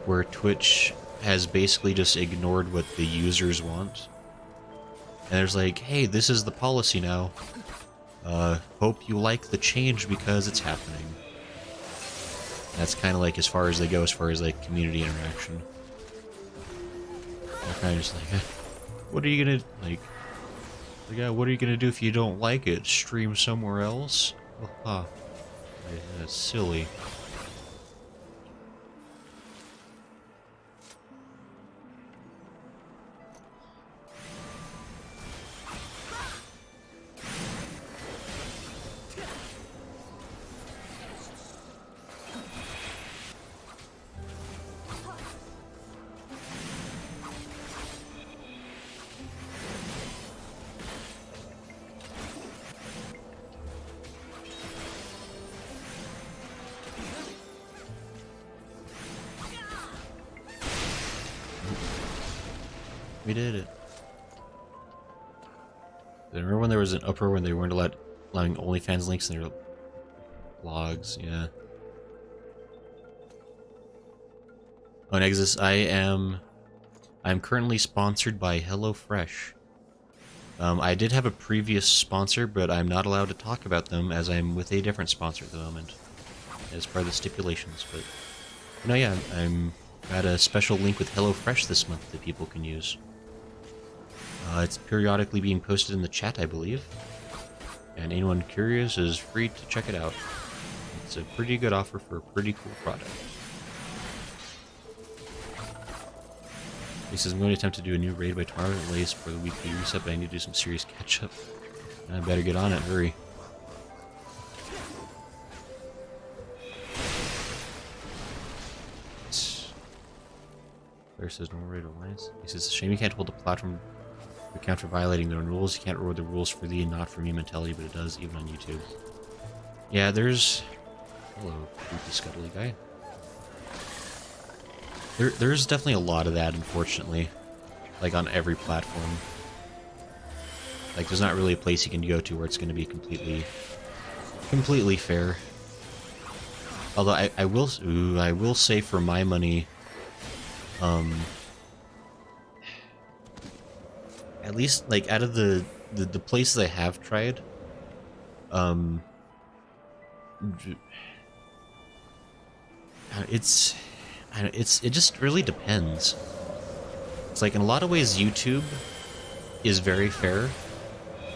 S1: where Twitch has basically just ignored what the users want. And there's like, hey, this is the policy now. Hope you like the change because it's happening. That's kind of like as far as they go as far as like community interaction. They're kind of just like, what are you gonna like? What are you gonna do if you don't like it? Stream somewhere else? Haha. That's silly. We did it. I remember when there was an uproar when they weren't allowing OnlyFans links in their blogs, yeah. Oh, Nexus, I'm currently sponsored by HelloFresh. I did have a previous sponsor, but I'm not allowed to talk about them as I'm with a different sponsor at the moment, as part of the stipulations. But no, yeah, I'm got a special link with HelloFresh this month that people can use. It's periodically being posted in the chat, I believe, and anyone curious is free to check it out. It's a pretty good offer for a pretty cool product. He says, I'm going to attempt to do a new raid by tomorrow at least for the weekly reset, but I need to do some serious catch-up. I better get on it, hurry. There says no raid alliance. He says, it's a shame you can't hold the platform to account for violating their own rules. You can't reward the rules for the not for me mentality, but it does even on YouTube. Yeah, there's... Hello, creepy scuttly guy. There's definitely a lot of that, unfortunately. Like, on every platform. Like, there's not really a place you can go to where it's going to be completely fair. Although, I will say for my money, at least, like, out of the places I have tried, it just really depends. It's like, in a lot of ways, YouTube is very fair.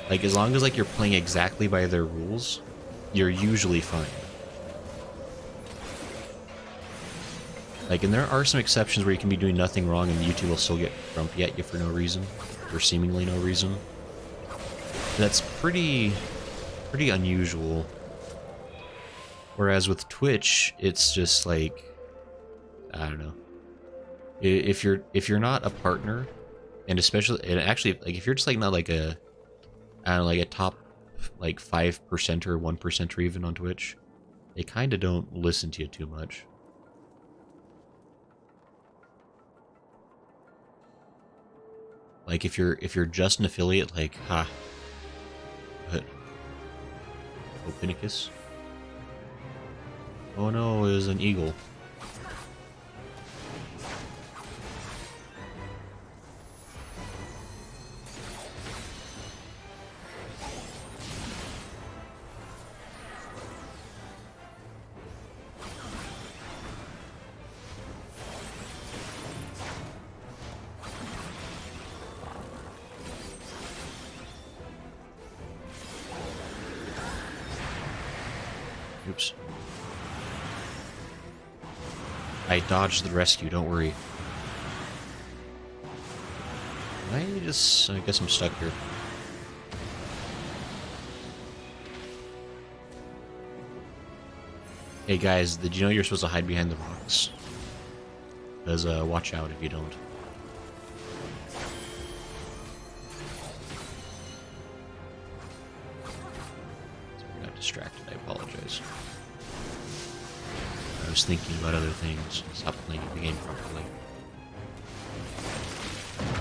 S1: Like, as long as, like, you're playing exactly by their rules, you're usually fine. Like, and there are some exceptions where you can be doing nothing wrong and YouTube will still get grumpy at you for no reason, or seemingly no reason. That's pretty unusual. Whereas with Twitch, it's just like, I don't know. If you're not a partner, and actually, like, if you're just like not like a, I don't know, like a top like 5% or 1% or even on Twitch, they kind of don't listen to you too much. Like, if you're just an affiliate, like, but Opinicus. Oh no, it was an eagle. Oops. I dodged the rescue, don't worry. I guess I'm stuck here. Hey guys, did you know you're supposed to hide behind the rocks? Because, watch out if you don't. I got distracted, I apologize. I was thinking about other things. Stop playing the game properly.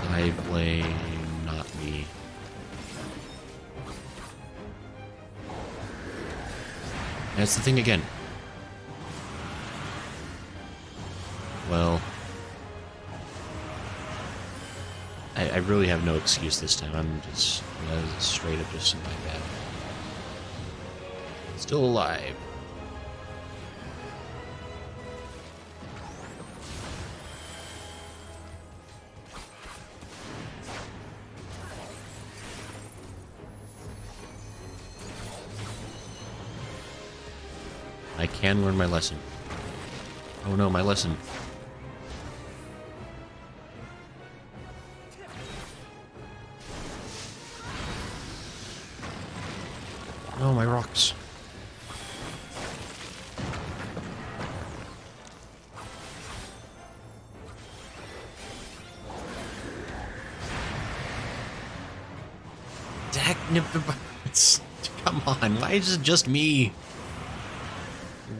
S1: I blame not me. That's the thing again. Well, I really have no excuse this time. I'm just straight up just my bad. Still alive. I can learn my lesson. Oh no, my lesson. No, my rocks. Heck, come on, why is it just me?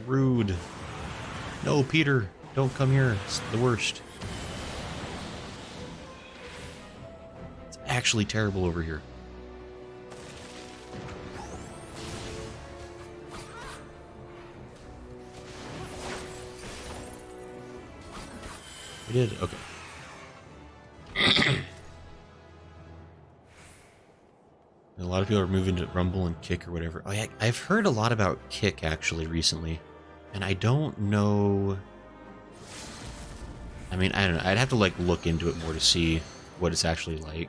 S1: Rude. No, Peter, don't come here. It's the worst. It's actually terrible over here. We did? Okay. A lot of people are moving to Rumble and Kick or whatever. Oh, yeah, I've heard a lot about Kick actually recently, and I don't know. I mean, I don't know. I'd have to like look into it more to see what it's actually like.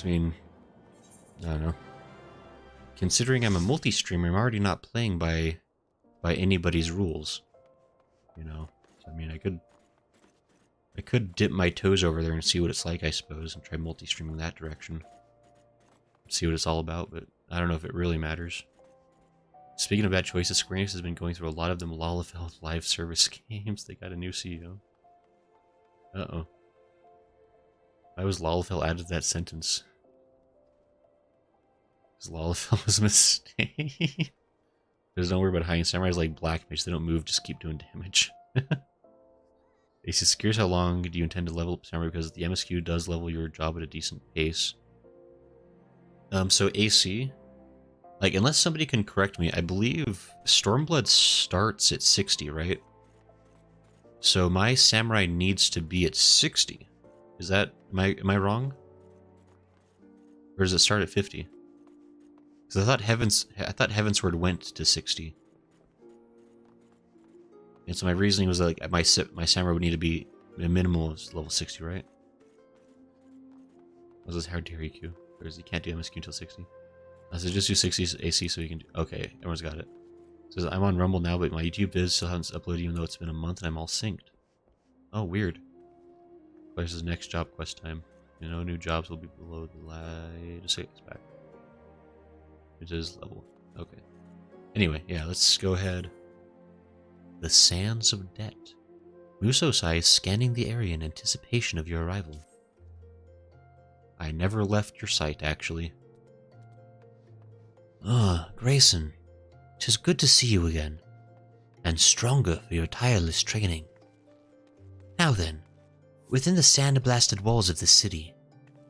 S1: I mean, I don't know. Considering I'm a multi-streamer, I'm already not playing by anybody's rules. You know, so, I mean, I could dip my toes over there and see what it's like, I suppose, and try multi-streaming that direction. See what it's all about, but I don't know if it really matters. Speaking of bad choices, Square Enix has been going through a lot of them Lalafell live service games. They got a new CEO. Uh-oh. Why was Lalafell added to that sentence? Because Lalafell was a mistake. There's no worry about hiding. Samurais like black mage. They don't move, just keep doing damage. It's just curious, how long do you intend to level up Samurai? Because the MSQ does level your job at a decent pace. So AC, like, unless somebody can correct me, I believe Stormblood starts at 60, right? So my Samurai needs to be at 60. Is that, am I wrong? Or does it start at 50? Because I thought Heavensward went to 60. And so my reasoning was like my Samurai would need to be a minimum of level 60, right? Was this hard to hear EQ? Or is you can't do MSQ until 60? So just do 60 AC so you can do... Okay, everyone's got it. It says, I'm on Rumble now, but my YouTube vids still haven't uploaded even though it's been a month and I'm all synced. Oh, weird. This is next job quest time. You know, new jobs will be below the just take this back. It is level. Okay. Anyway, yeah, let's go ahead. The Sands of Debt. Musosai is scanning the area in anticipation of your arrival. I never left your sight, actually.
S2: Ah, Grayson. 'Tis good to see you again, and stronger for your tireless training. Now then, within the sand-blasted walls of this city,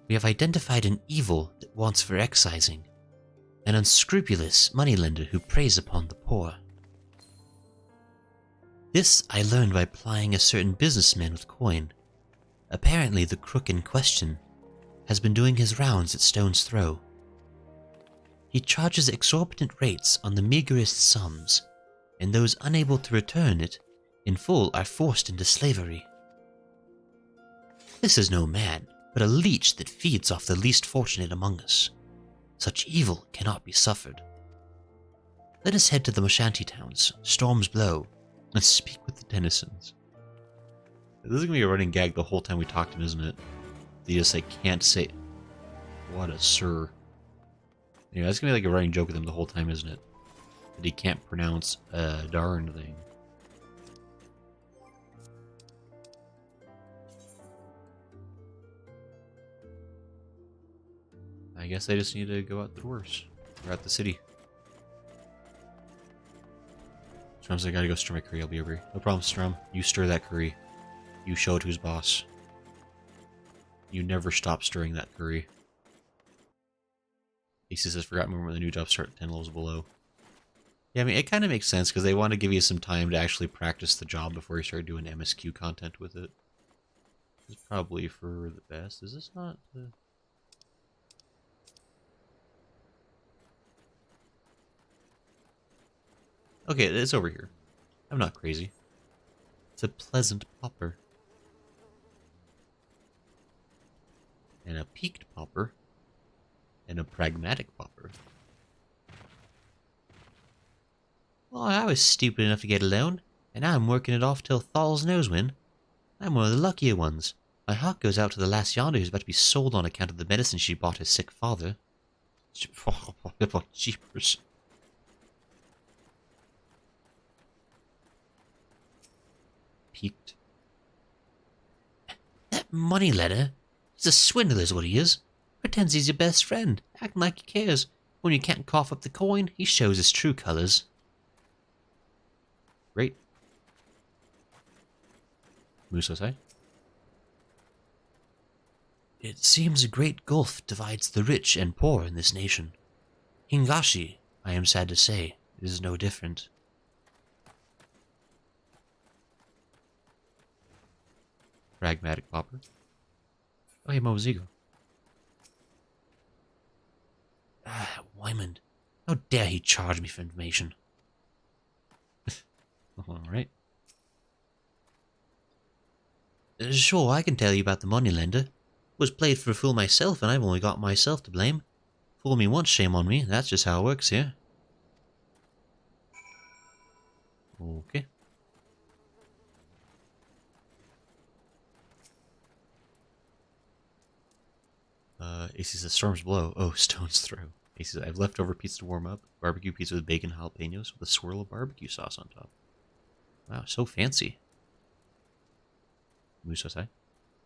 S2: we have identified an evil that wants for excising, an unscrupulous moneylender who preys upon the poor. This I learned by plying a certain businessman with coin. Apparently the crook in question has been doing his rounds at Stone's Throw. He charges exorbitant rates on the meagerest sums, and those unable to return it in full are forced into slavery. This is no man, but a leech that feeds off the least fortunate among us. Such evil cannot be suffered. Let us head to the Moshanty towns, Storm's Blow, and speak with the denizens.
S1: This is going to be a running gag the whole time we talk to him, isn't it? They just like can't say... What a sir. Anyway, that's going to be like a running joke with him the whole time, isn't it? That he can't pronounce a darn thing. I guess I just need to go out the doors. Or out the city. Strum's like, I gotta go stir my curry, I'll be over here. No problem, Strum. You stir that curry. You show it who's boss. You never stop stirring that curry. Aces has forgotten when the new jobs start 10 levels below. Yeah, I mean, it kind of makes sense because they want to give you some time to actually practice the job before you start doing MSQ content with it. It's probably for the best. Is this not the... Okay, it's over here. I'm not crazy. It's a pleasant popper. And a peaked popper. And a pragmatic popper.
S2: I was stupid enough to get a loan, and now I'm working it off till Thal's knows when. I'm one of the luckier ones. My heart goes out to the lass yonder who's about to be sold on account of the medicine she bought her sick father. Oh, jeepers. Peaked. That moneylender? He's a swindler is what he is. Pretends he's your best friend, acting like he cares. When you can't cough up the coin, he shows his true colors.
S1: Great. Musosai?
S2: It seems a great gulf divides the rich and poor in this nation. Hingashi, I am sad to say, is no different.
S1: Pragmatic popper. Oh, hey, Mozigo.
S2: Ah, Wymond. How dare he charge me for information?
S1: Alright.
S2: Sure, I can tell you about the moneylender. Was played for a fool myself, and I've only got myself to blame. Fool me once, shame on me. That's just how it works here.
S1: Okay. AC says storms below. Oh, stones throw. AC says, I've leftover pizza to warm up. Barbecue pizza with bacon jalapenos with a swirl of barbecue sauce on top. Wow, so fancy. Musosai?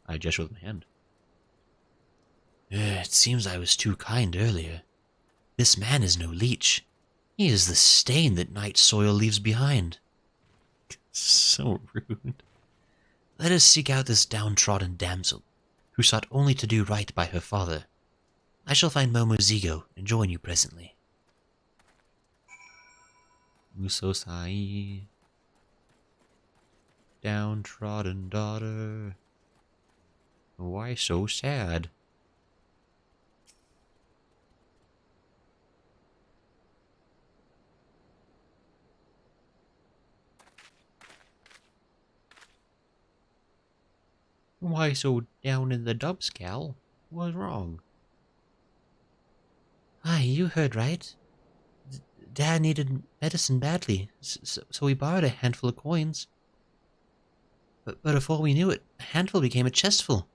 S1: I gesture with my hand.
S2: It seems I was too kind earlier. This man is no leech. He is the stain that night soil leaves behind.
S1: So rude.
S2: Let us seek out this downtrodden damsel, who sought only to do right by her father. I shall find Momozigo and join you presently.
S1: Musosai. Downtrodden daughter. Why so sad? Why so down in the dumps, Cal? What's wrong?
S2: Aye, you heard right. Dad needed medicine badly, so we borrowed a handful of coins. But before we knew it, a handful became a chestful,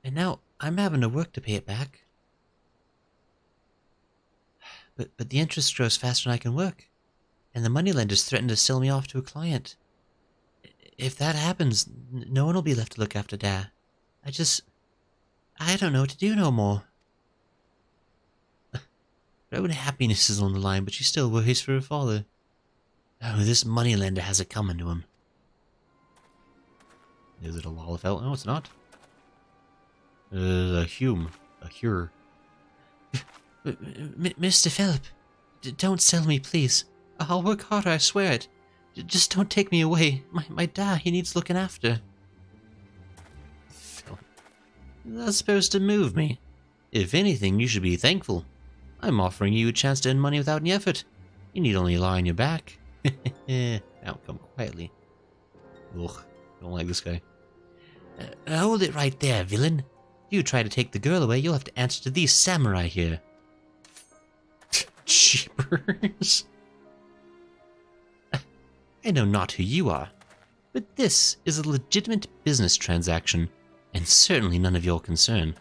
S2: and now I'm having to work to pay it back. But the interest grows faster than I can work, and the moneylenders threaten to sell me off to a client. If that happens, no one will be left to look after Dad. I don't know what to do no more. Her own happiness is on the line, but she still worries for her father. Oh, this moneylender has it coming to him.
S1: Is it a Lalafell? No, it's not. A Hume. A Hure.
S2: Mr. Philip, don't sell me, please. I'll work harder, I swear it. Just don't take me away. My dad, he needs looking after.
S1: Philip.
S2: That's supposed to move me. If anything, you should be thankful. I'm offering you a chance to earn money without any effort. You need only lie on your back.
S1: Now come quietly. Ugh, don't like this guy.
S2: Hold it right there, villain. If you try to take the girl away, you'll have to answer to these samurai here.
S1: Jeepers.
S2: I know not who you are, but this is a legitimate business transaction, and certainly none of your concern.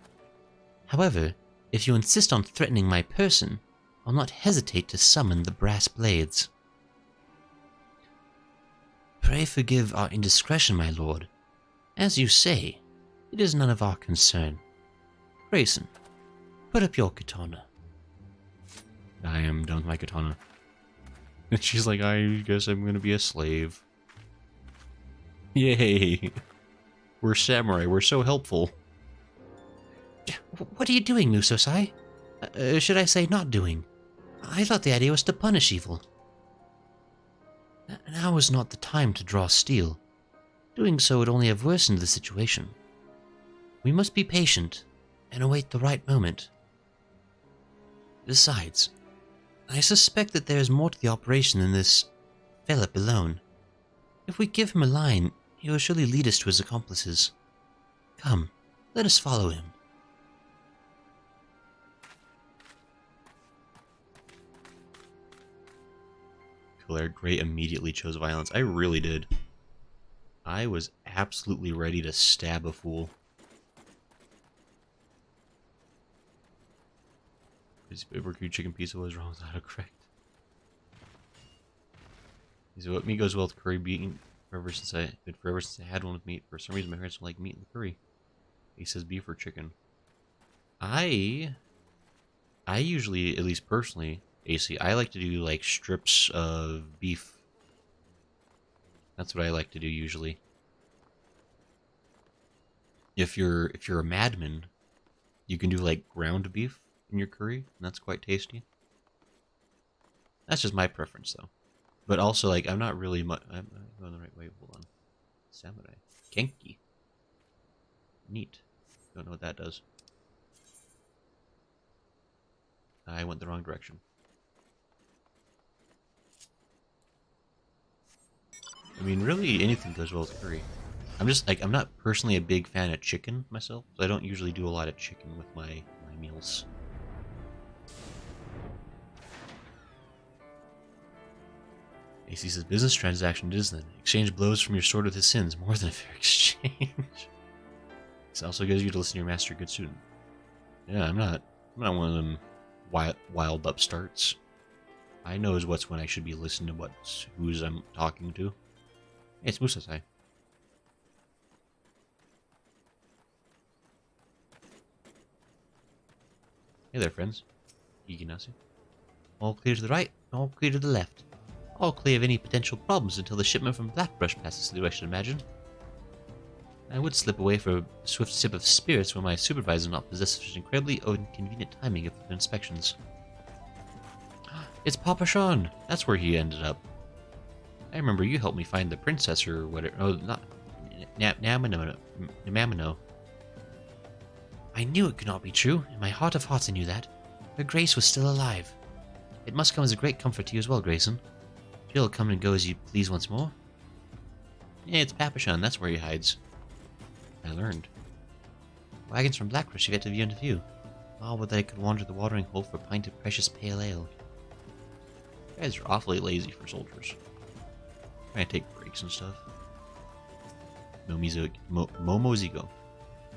S2: However, if you insist on threatening my person, I'll not hesitate to summon the brass blades. Pray forgive our indiscretion, my lord. As you say, it is none of our concern. Grayson, put up your katana.
S1: I am done with my katana. And she's like, I guess I'm gonna be a slave. Yay! We're samurai, we're so helpful.
S2: What are you doing, Musosai? Should I say not doing? I thought the idea was to punish evil. Now is not the time to draw steel. Doing so would only have worsened the situation. We must be patient and await the right moment. Besides, I suspect that there is more to the operation than this Philip alone. If we give him a line, he will surely lead us to his accomplices. Come, let us follow him.
S1: people that are great immediately chose violence. I really did. I was absolutely ready to stab a fool. His barbecue chicken pizza was wrong with autocorrect. He said, what meat goes well with curry bean? Forever since I had one with meat. For some reason, my parents don't like meat in the curry. He says beef or chicken. I usually, at least personally, AC, I like to do like strips of beef. That's what I like to do usually. If you're a madman, you can do like ground beef in your curry, and that's quite tasty. That's just my preference, though. But also, like, I'm not really much. I'm going the right way. Hold on. Samurai. Genki. Neat. Don't know what that does. I went the wrong direction. I mean, really, anything goes well with curry. I'm just, like, I'm not personally a big fan of chicken myself, so I don't usually do a lot of chicken with my meals. AC says, business transaction it is then. Exchange blows from your sword with his sins. More than a fair exchange. This also gives you to listen to your master, good student. Yeah, I'm not one of them wild upstarts. I knows what's when I should be listening to who's I'm talking to. Hey, it's Musasai. Hey there, friends. Iginasi. All clear to the right, all clear to the left. All clear of any potential problems until the shipment from Blackbrush passes through, I should imagine. I would slip away for a swift sip of spirits when my supervisor not possess such incredibly inconvenient timing of inspections. It's Papa Sean! That's where he ended up. I remember you helped me find the princess or whatever. Oh, not... Namamino. I knew it could not be true. In my heart of hearts I knew that. Her Grace was still alive. It must come as a great comfort to you as well, Grayson. She'll come and go as you please once more. Yeah, it's Papashon, that's where he hides. I learned. Wagons from Blackbrush have yet to be into view. Oh, would that I could wander the watering hole for a pint of precious pale ale. You guys are awfully lazy for soldiers. Trying to take breaks and stuff. Momozigo.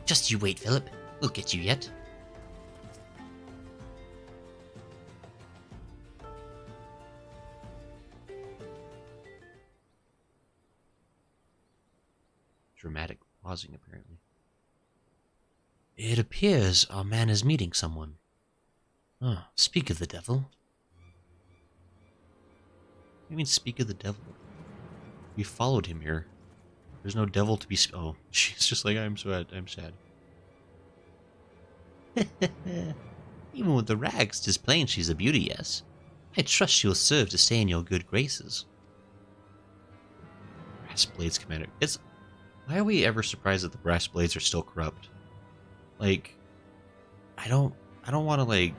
S1: Just you wait, Philip. We'll get you yet. Dramatic pausing, apparently. It appears our man is meeting someone. Oh, speak of the devil. What do you mean, speak of the devil? We followed him here. There's no devil to be oh, she's just like, I'm sad. Even with the rags, 'tis plain she's a beauty, yes. I trust she'll serve to stay in your good graces. Brass Blades Commander. Why are we ever surprised that the Brass Blades are still corrupt? Like, I don't want to, like,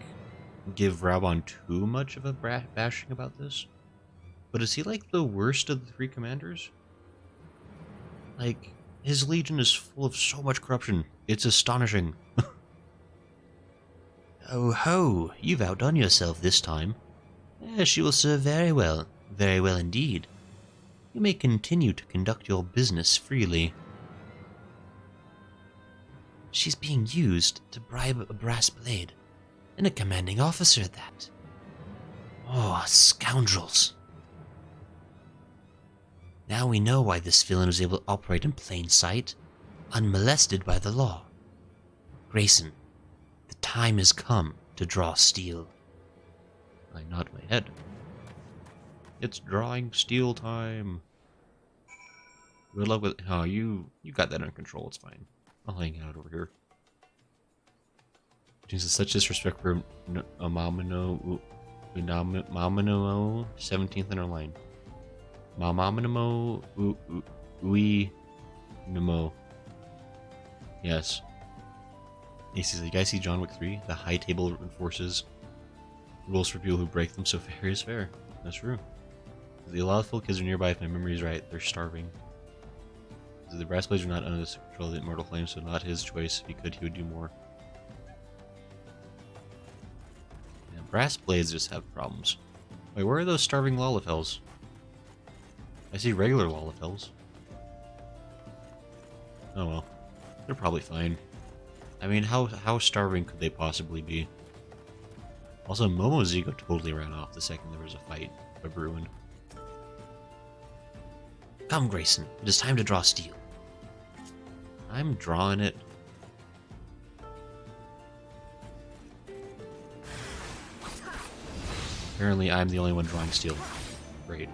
S1: give Rabon too much of a bashing about this. But is he, like, the worst of the three commanders? Like, his legion is full of so much corruption. It's astonishing. Oh ho, you've outdone yourself this time. Yes, she will serve very well indeed. You may continue to conduct your business freely. She's being used to bribe a brass blade, and a commanding officer at that. Oh, scoundrels. Now we know why this villain was able to operate in plain sight, unmolested by the law. Grayson, the time has come to draw steel. I nod my head. It's drawing steel time. Good luck with... Oh, you got that under control. It's fine. I'll hang out over here. Jesus, such disrespect for Mamino 17th underline. Mamamino Ui Nemo. Yes. He says, you guys see John Wick 3? The high table enforces rules for people who break them, so fair is fair. That's true. The allowful kids are nearby, if my memory is right. They're starving. The brass blades are not under the control of the immortal flame, so not his choice. If he could, he would do more. Yeah, brass blades just have problems. Wait, where are those starving Lalafels? I see regular Lalafels. Oh well. They're probably fine. I mean, how starving could they possibly be? Also, Momozigo totally ran off the second there was a fight of Bruin.
S2: Come, Grayson, it is time to draw steel.
S1: I'm drawing it. Apparently, I'm the only one drawing steel. Great.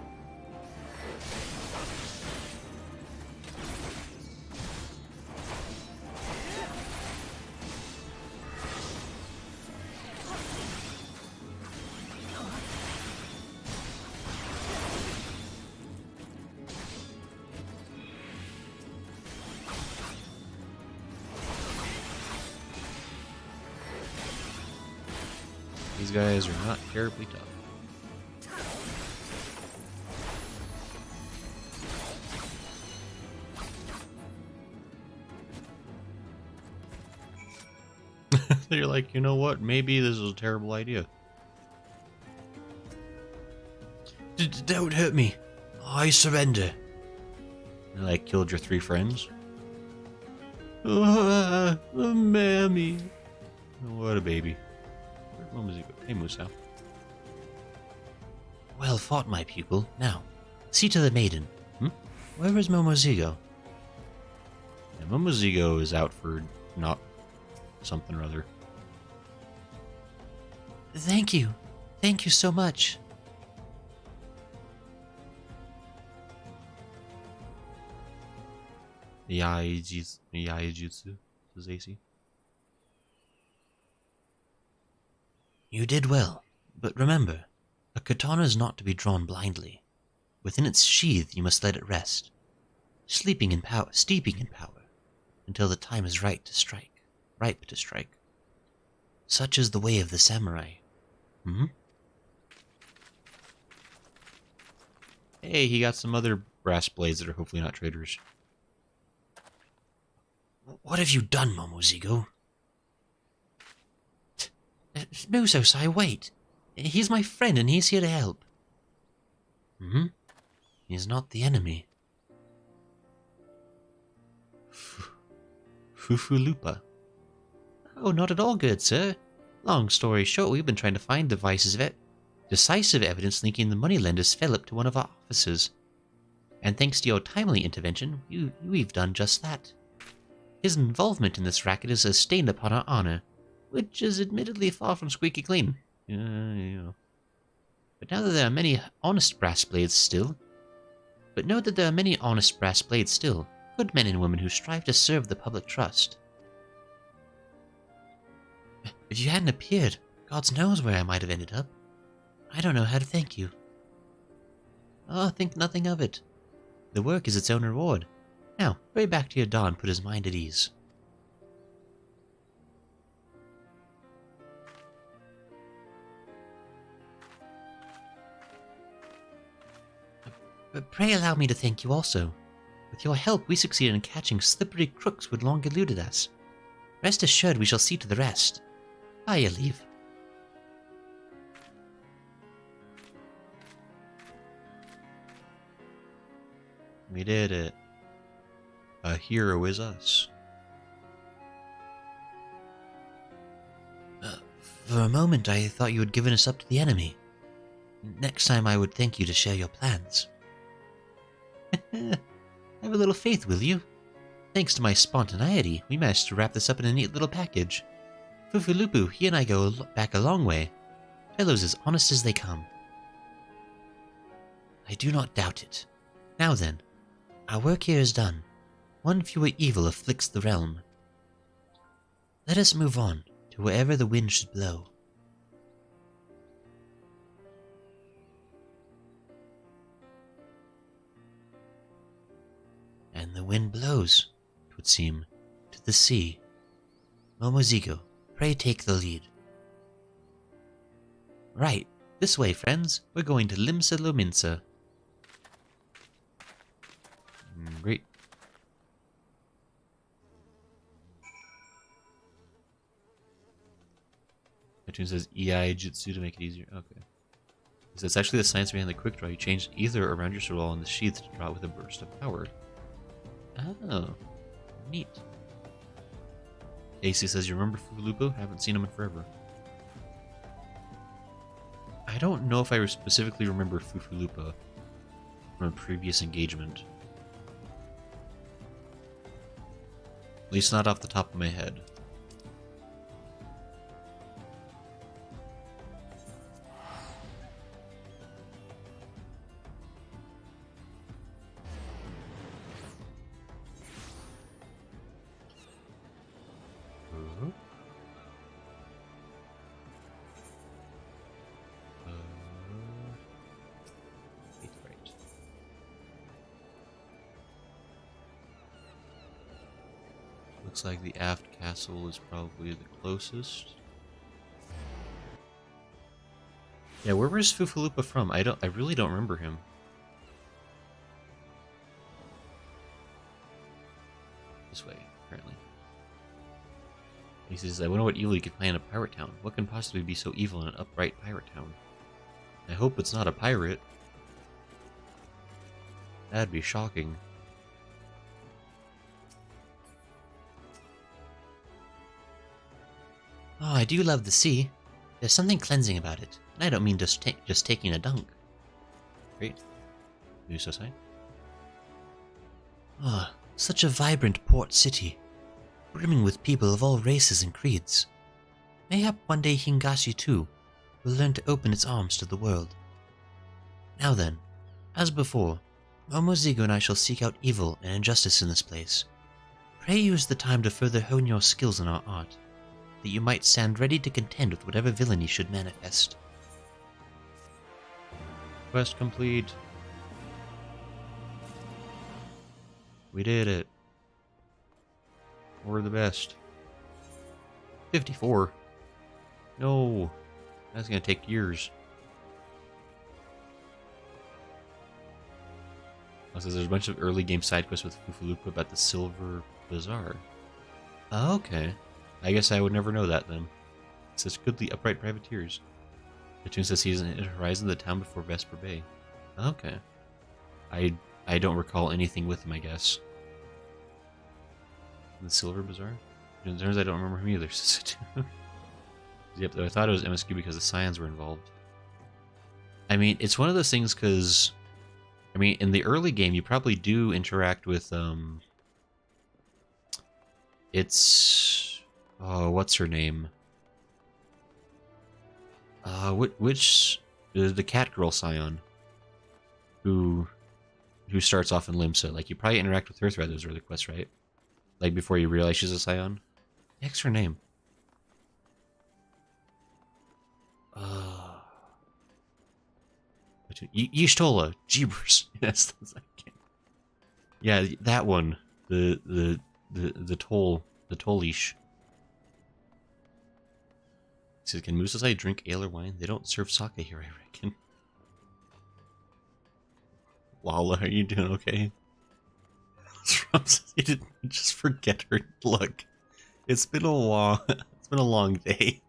S1: These guys are not terribly tough. They're like, you know what? Maybe this is a terrible idea.
S2: Don't hurt me. I surrender.
S1: And I killed your 3 friends. Mammy. What a baby. Where was he go? Hey, Musa.
S2: Well fought, my pupil. Now, see to the maiden. Where is Momozigo?
S1: Yeah, Momozigo is out for not something or other.
S2: Thank you. Thank you so much.
S1: Yaijutsu, says AC.
S2: You did well, but remember, a katana is not to be drawn blindly. Within its sheath you must let it rest, steeping in power, until the time is ripe to strike. Such is the way of the samurai.
S1: Hey, he got some other brass blades that are hopefully not traitors.
S2: What have you done, Momozigo? Muso-sai, wait. He's my friend and he's here to help. He's not the enemy.
S1: Fufulupa.
S2: Oh, not at all, good sir. Long story short, we've been trying to find decisive evidence linking the moneylenders Philip to one of our officers. And thanks to your timely intervention, we've done just that. His involvement in this racket is a stain upon our honor, which is admittedly far from squeaky clean.
S1: Yeah.
S2: But now that there are many honest brass blades still, good men and women who strive to serve the public trust. If you hadn't appeared, God knows where I might have ended up. I don't know how to thank you. Oh, think nothing of it. The work is its own reward. Now, hurry back to your Don and put his mind at ease. But pray allow me to thank you also. With your help, we succeeded in catching slippery crooks who had long eluded us. Rest assured we shall see to the rest. By your leave.
S1: We did it. A hero is us.
S2: For a moment, I thought you had given us up to the enemy. Next time, I would thank you to share your plans. Have a little faith, will you? Thanks to my spontaneity, we managed to wrap this up in a neat little package. Fufulupu, he and I go back a long way. Fellows as honest as they come. I do not doubt it. Now then, our work here is done. One fewer evil afflicts the realm. Let us move on to wherever the wind should blow. And the wind blows, it would seem, to the sea. Momozigo, pray take the lead. Right, this way, friends. We're going to Limsa Lominsa.
S1: Great. Cartoon says EI Jutsu to make it easier. Okay. It's actually the science behind the quick draw. You change either around your sword in the sheath to draw it with a burst of power. Oh, neat. AC says, you remember Fufulupo? Haven't seen him in forever. I don't know if I specifically remember Fufulupo from a previous engagement. At least not off the top of my head. Looks like the aft castle is probably the closest. Yeah, where was Fufulupa from? I really don't remember him. This way, apparently. He says, I wonder what evil you could find in a pirate town. What can possibly be so evil in an upright pirate town? I hope it's not a pirate. That'd be shocking.
S2: Oh, I do love the sea. There's something cleansing about it. And I don't mean just taking a dunk.
S1: Great. New society.
S2: Ah, such a vibrant port city, brimming with people of all races and creeds. Mayhap one day Hingashi too will learn to open its arms to the world. Now then, as before, Momozigo and I shall seek out evil and injustice in this place. Pray use the time to further hone your skills in our art, that you might stand ready to contend with whatever villainy should manifest.
S1: Quest complete. We did it. We're the best. 54. No. That's gonna take years. Also, there's a bunch of early game side quests with Fufulupa about the Silver Bazaar. Oh, okay. I guess I would never know that then. It says goodly upright privateers. The tune says he's in Horizon, the town before Vesper Bay. Okay. I don't recall anything with him, I guess. The Silver Bazaar? In terms, I don't remember him either. Yep, though I thought it was MSQ because the Scions were involved. I mean, it's one of those things because, I mean, in the early game, you probably do interact with, it's, oh, what's her name? The cat girl Scion, who starts off in Limsa. Like, you probably interact with her throughout those early quests, right? Like, before you realize she's a Scion. The heck's her name? Y'shtola, Jeebers. Yes, that's that game. Yeah, that one. The Tollish. He says, can Musasai drink ale or wine? They don't serve sake here, I reckon. Lala, are you doing okay? You didn't just forget her look. It's been a long day.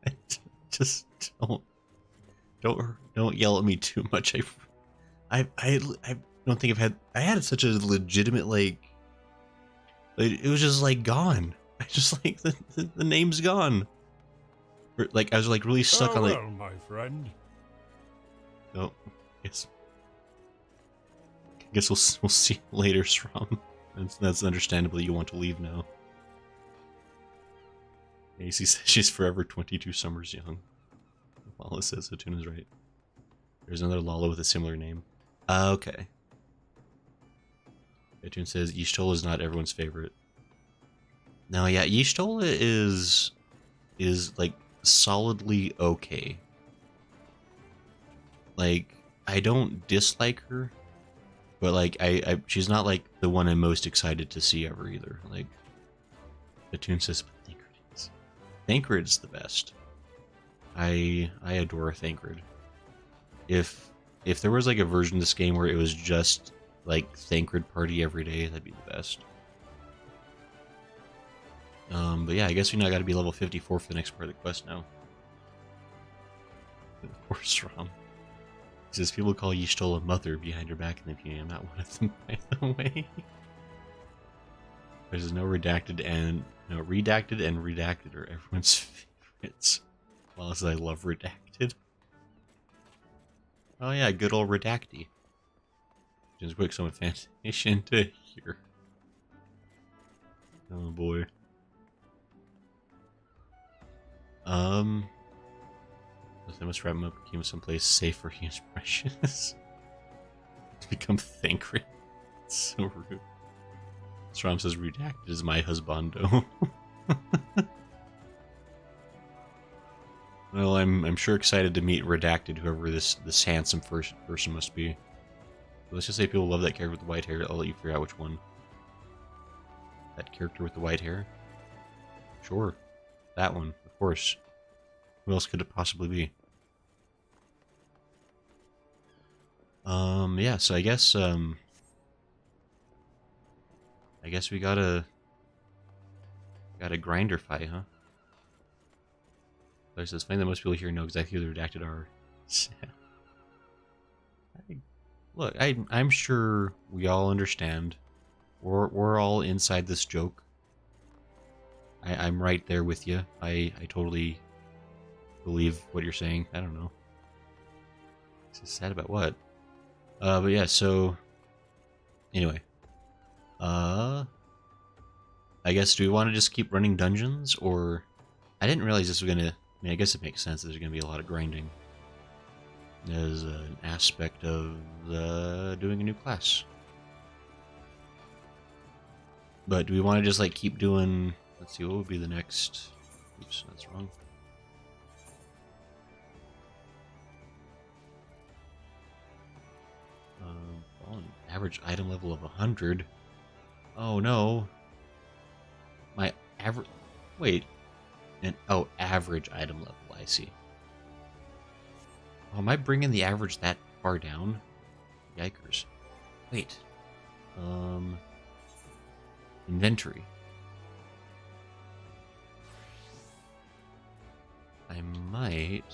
S1: Just don't yell at me too much. I don't think I had such a legitimate like it was just like gone. I just like the name's gone. Like I was like really stuck on like.
S3: Well, my friend.
S1: Oh, yes. I guess we'll see you later, Strom. That's understandable. You want to leave now. AC says she's forever 22 summers young. Lala says Hatuna's right. There's another Lala with a similar name. Okay. Hatun says Y'shtola is not everyone's favorite. No, yeah, Y'shtola is like solidly okay. Like, I don't dislike her, but like she's not like the one I'm most excited to see ever either. Like, Hatun says, but Thancred is. Thancred's the best. I adore Thancred. If there was like a version of this game where it was just like Thancred party every day, that'd be the best. But yeah, I guess we now got to be level 54 for the next part of the quest now. Poor Strom. says people call you stole a mother behind your back in the community. I'm not one of them, by the way. There's no redacted and redacted are everyone's favorites. Well, as I love redacted. Oh yeah, good old redacty. Just quick some fantation to hear. Oh boy. I must wrap him up and keep him someplace safe where he is precious. To become thankful. It's so rude. Strom says redacted is my husbando. Well, I'm sure excited to meet redacted, whoever this handsome first person must be. Let's just say people love that character with the white hair. I'll let you figure out which one. That character with the white hair? Sure. That one, of course. Who else could it possibly be? Yeah, so I guess we got a grinder fight, huh? But it's funny that most people here know exactly who the redacted are. Look, I'm sure we all understand. We're all inside this joke. I'm right there with you. I totally believe what you're saying. I don't know. This is sad about what? But yeah, so anyway. I guess do we want to just keep running dungeons, or I didn't realize this was gonna, I mean, I guess it makes sense that there's gonna be a lot of grinding as an aspect of doing a new class. But do we want to just like keep doing, let's see, what would be the next, oops, that's wrong. Average item level of 100. Oh no. My average, wait, oh, average item level, I see. Oh, am I bringing the average that far down? Yikers. Wait. Inventory. I might...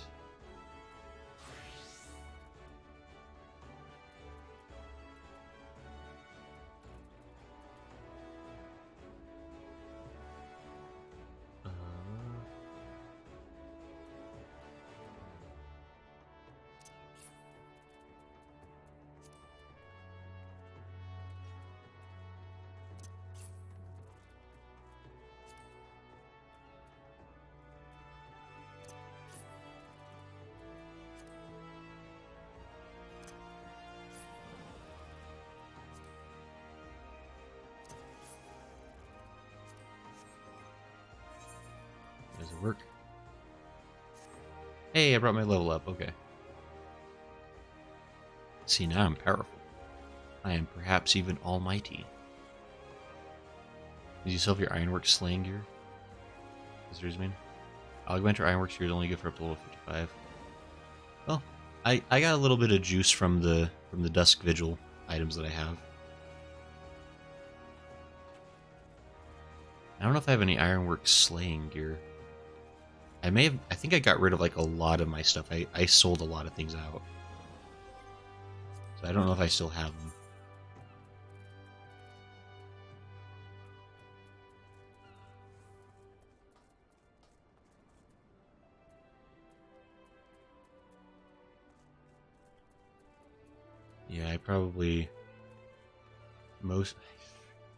S1: Does it work? Hey, I brought my level up. Okay. See, now I'm powerful. I am perhaps even almighty. Did you sell your ironworks slaying gear? Visitors mean? Augment or ironworks gear is only good for up to level 55. Well, I got a little bit of juice from the Dusk Vigil items that I have. I don't know if I have any ironworks slaying gear. I think I got rid of like a lot of my stuff. I sold a lot of things out. So I don't know if I still have them. Yeah, I probably...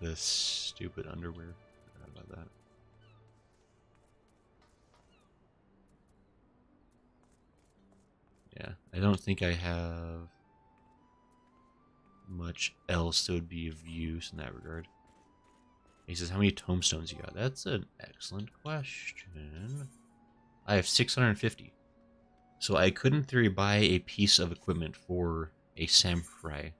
S1: The stupid underwear. I forgot about that. Yeah, I don't think I have much else that would be of use in that regard. He says, how many tombstones you got? That's an excellent question. I have 650. So I could, in theory, buy a piece of equipment for a samurai.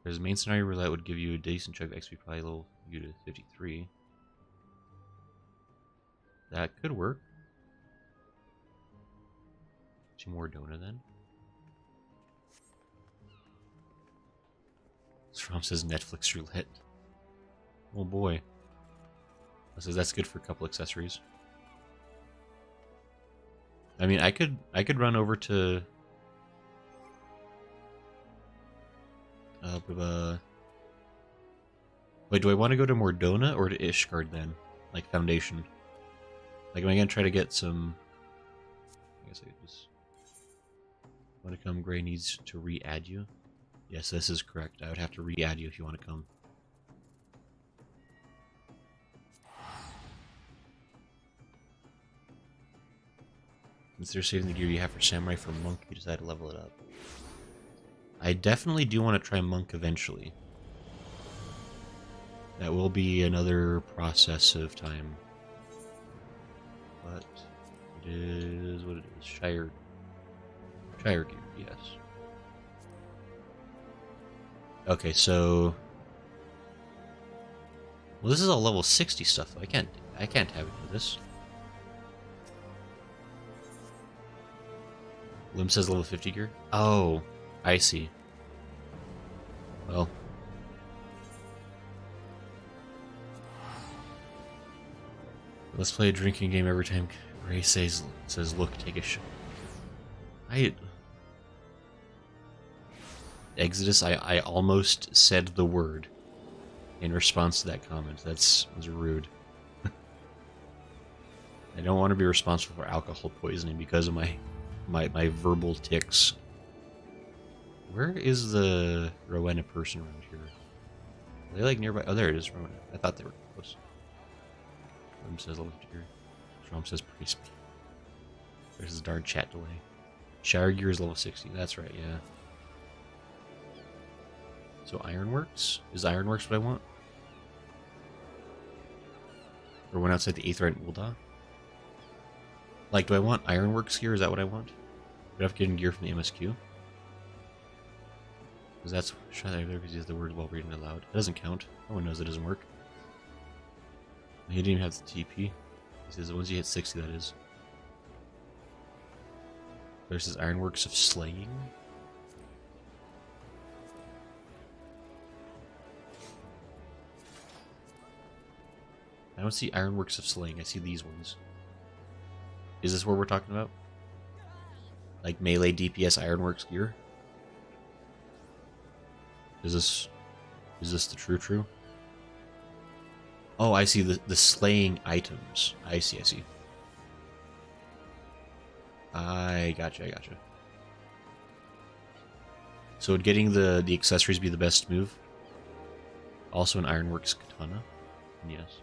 S1: There's a main scenario roulette would give you a decent chunk of XP, probably level you to 53. That could work. Two more donor then. Strom says Netflix roulette. Oh boy. That says that's good for a couple accessories. I mean, I could run over to Wait, do I want to go to Mordona or to Ishgard then? Like Foundation? Like, am I gonna try to get some... I guess I could just... Want to come? Gray needs to re-add you? Yes, this is correct. I would have to re-add you if you want to come. Consider saving the gear you have for Samurai for Monk. You decide to level it up. I definitely do want to try Monk eventually. That will be another process of time. But it is what it is. Shire gear, yes. Okay, so... Well, this is all level 60 stuff. I can't have it do this. Lim says level 50 gear? Oh, I see. Well. Let's play a drinking game every time Gray says look, take a shot. Exodus, I almost said the word in response to that comment. Was rude. I don't want to be responsible for alcohol poisoning because of my verbal tics. Where is the Rowena person around here? Are they like nearby? Oh, there it is, Rowena. I thought they were close. Rim says level 50 gear. Strom says priest. There's his darn chat delay. Shire gear is level 60. That's right, yeah. So Ironworks? Is Ironworks what I want? Or one outside the 8th right in Ulda? Like, do I want Ironworks gear? Is that what I want? Do I have to get in gear from the MSQ? Because that's... Try that there because he has the word while reading it aloud. It doesn't count. No one knows it doesn't work. He didn't even have the TP. He says once you hit 60, that is. There's his Ironworks of Slaying. I don't see Ironworks of Slaying. I see these ones. Is this what we're talking about? Like melee DPS Ironworks gear? Is this the true? Oh, I see the slaying items. I see. I gotcha. So would getting the accessories be the best move? Also an Ironworks katana? Yes.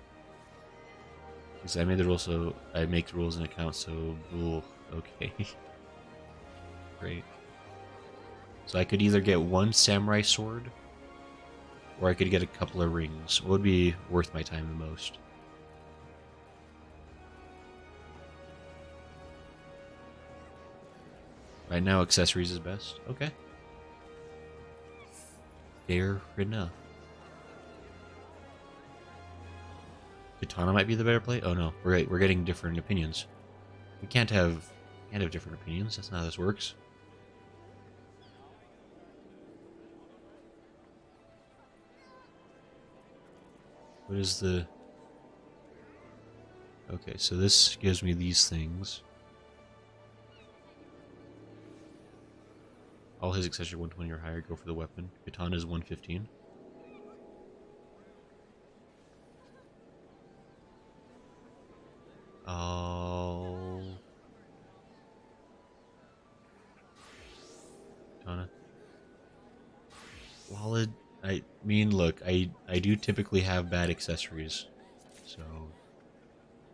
S1: Because I made the rules, so I make the rules in account, so okay. Great. So I could either get one samurai sword, or I could get a couple of rings. What would be worth my time the most? Right now, accessories is best. Okay. Fair enough. Katana might be the better play. Oh no, we're getting different opinions. We can't have different opinions. That's not how this works. What is the... Okay, so this gives me these things. All his accessories 120 or higher go for the weapon. Katana is 115. Oh. Katana. Wallet. I mean, look, I do typically have bad accessories, so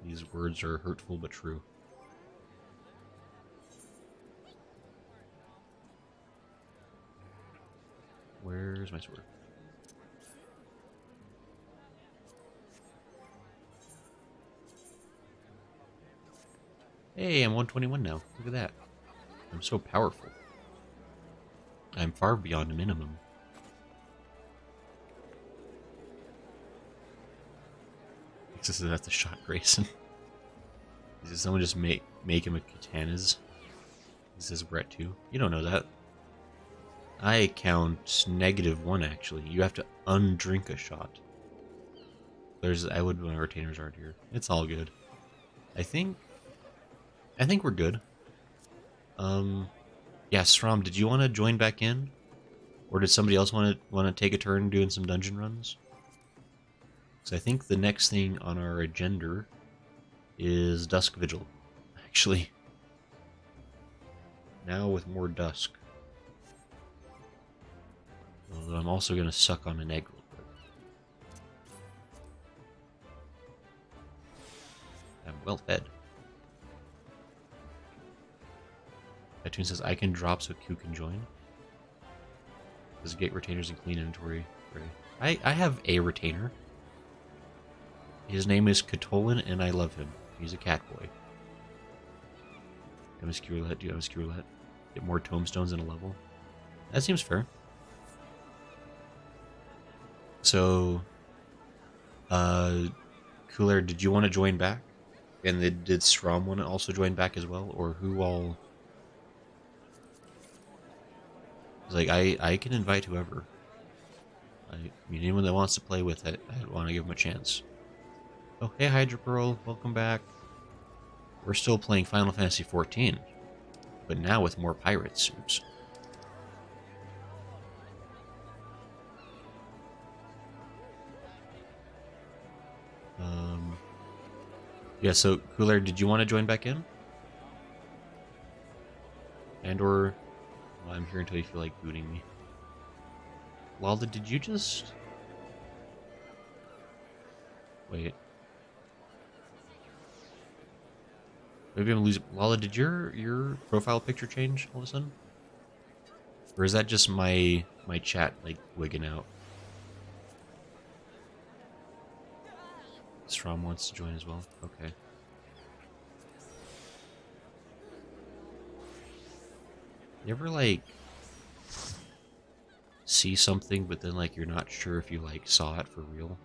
S1: these words are hurtful but true. Where's my sword? Hey, I'm 121 now. Look at that. I'm so powerful. I'm far beyond a minimum. This is at the shot Grayson. Did someone just make him a katanas? This is Brett too. You don't know that. I count -1 actually. You have to undrink a shot. I would when our retainers aren't here. It's all good. I think we're good. Yeah, Strom, did you want to join back in? Or did somebody else want to take a turn doing some dungeon runs? Because I think the next thing on our agenda is Dusk Vigil. Actually, now with more dusk. Although I'm also going to suck on an egg real quick. I'm well fed. iTunes says I can drop so Q can join. Does get retainers and clean inventory. Right. I have a retainer. His name is Katolin and I love him. He's a cat boy. MSQ roulette, do MSQ roulette. Get more tombstones in a level. That seems fair. So, Cooler, did you want to join back? And did Strom want to also join back as well? Or who all? Like, I can invite whoever. I mean, anyone that wants to play with it, I want to give them a chance. Oh, hey, Hydra Pearl, welcome back. We're still playing Final Fantasy XIV, but now with more pirates. Oops. Yeah, so, Cooler, did you want to join back in? And/or... Well, I'm here until you feel like booting me. Lala, did you just... Wait. Maybe I'm losing... Lala, did your profile picture change all of a sudden? Or is that just my chat, like, wigging out? Strom wants to join as well? Okay. You ever, like, see something, but then, like, you're not sure if you, like, saw it for real?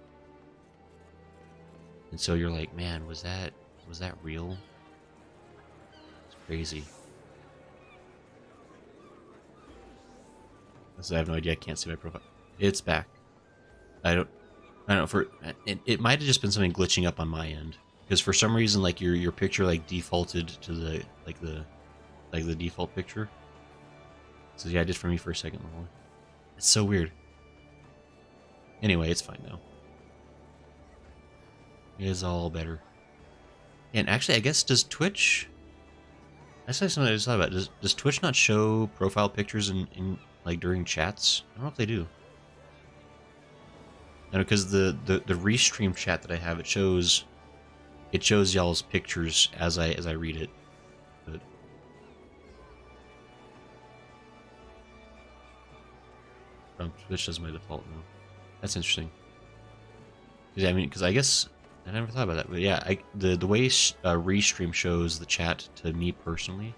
S1: And so you're like, man, was that real? It's crazy. So I have no idea, I can't see my profile. It's back. I don't know, it might have just been something glitching up on my end. Because for some reason, like, your picture, like, defaulted to the default picture. So yeah, just for me for a second. It's so weird. Anyway, it's fine now. It is all better. And actually, I guess, does Twitch... That's something I just thought about. Does Twitch not show profile pictures in like, during chats? I don't know if they do. No, because the restream chat that I have, it shows y'all's pictures as I read it. But Twitch does my default now. That's interesting. Yeah, I mean, because I guess I never thought about that. But yeah, the way restream shows the chat to me personally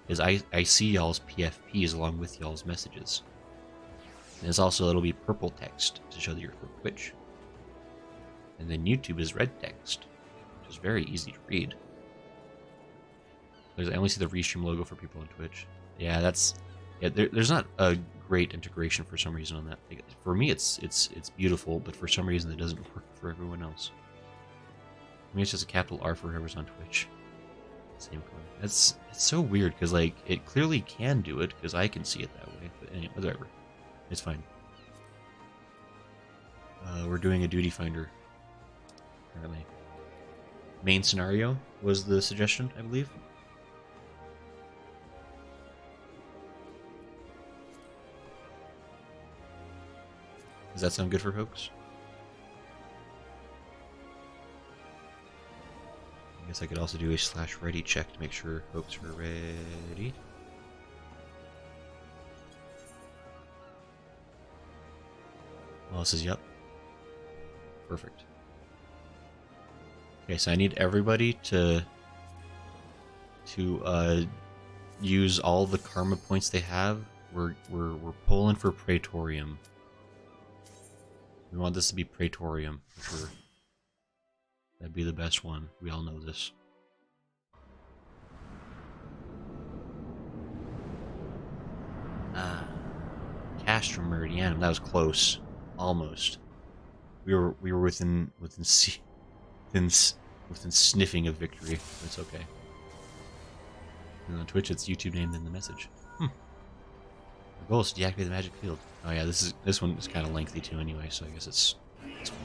S1: is I see y'all's PFPs along with y'all's messages. And it's also, it'll be purple text to show that you're from Twitch. And then YouTube is red text, which is very easy to read. I only see the restream logo for people on Twitch. Yeah, there's not a great integration for some reason on that. For me, it's beautiful, but for some reason it doesn't work for everyone else. I mean, it's just a capital R for whoever's on Twitch. Same color. It's so weird because, like, it clearly can do it because I can see it that way. But anyway, whatever. It's fine. We're doing a duty finder. Apparently. Main scenario was the suggestion, I believe. Does that sound good for folks? I guess I could also do a /ready check to make sure folks are ready. Well, it says yep. Perfect. Okay, so I need everybody to use all the karma points they have. We're pulling for Praetorium. We want this to be Praetorium for sure. That'd be the best one. We all know this. Castrum Meridianum. That was close. Almost. We were within sniffing of victory. It's okay. And on Twitch, it's YouTube named in the message. Goals to deactivate the magic field. Oh yeah, this one is kind of lengthy too anyway, so I guess it's fine.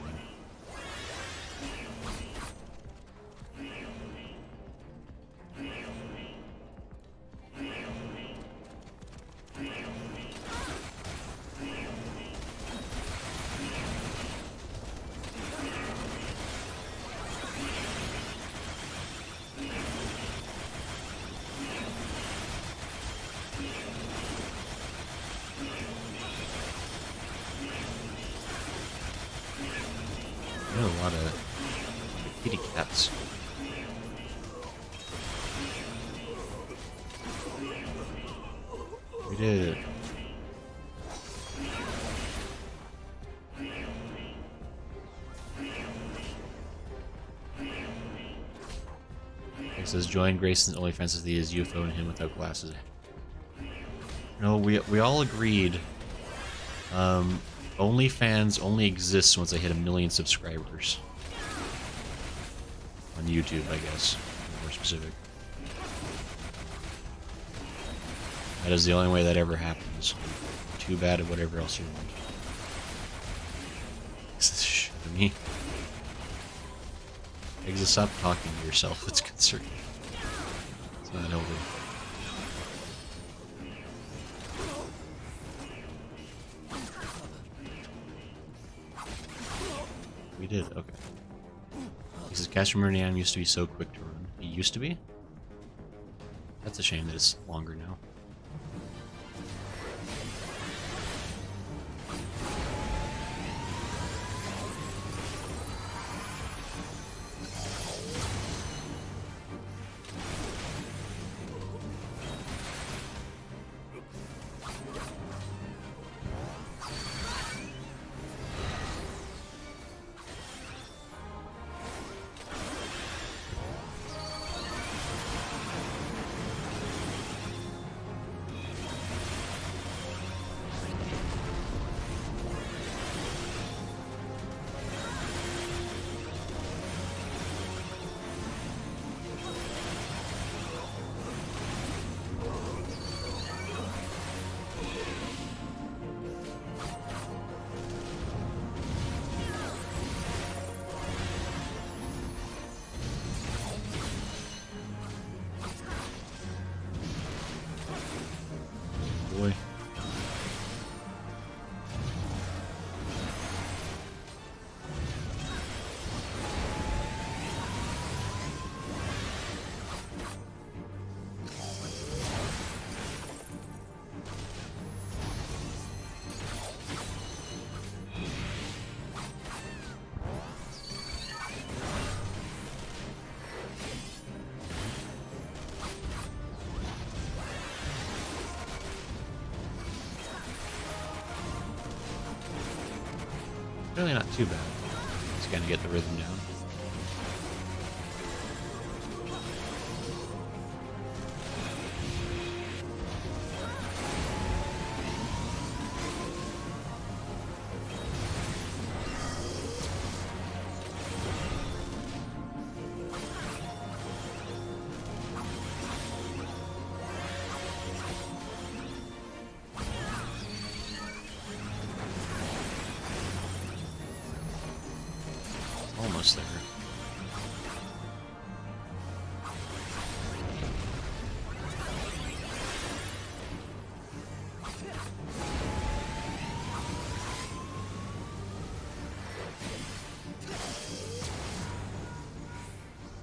S1: I know a lot of kitty cats. We did it. It says join Grayson's only offense is the is UFO and him without glasses. No, we all agreed. OnlyFans only exists once I hit 1 million subscribers. On YouTube, I guess. More specific. That is the only way that ever happens. Too bad at whatever else you want. This is shit to me. Exit, stop talking to yourself. It's concerning. It's not healthy. We did, okay. He says, Caster Meridian used to be so quick to run. It used to be? That's a shame that it's longer now. Boy. Really not too bad. Just gotta get the rhythm down. Almost there.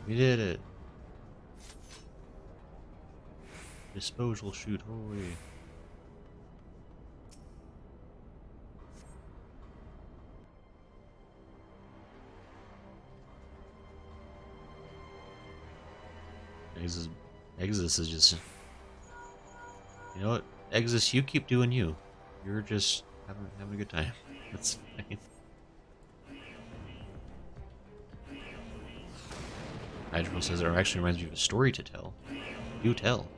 S1: We did it. Disposal shoot, holy. Exodus is just... You know what? Exodus, you keep doing you. You're just having a good time. That's fine. Hydro says it actually reminds me of a story to tell. You tell.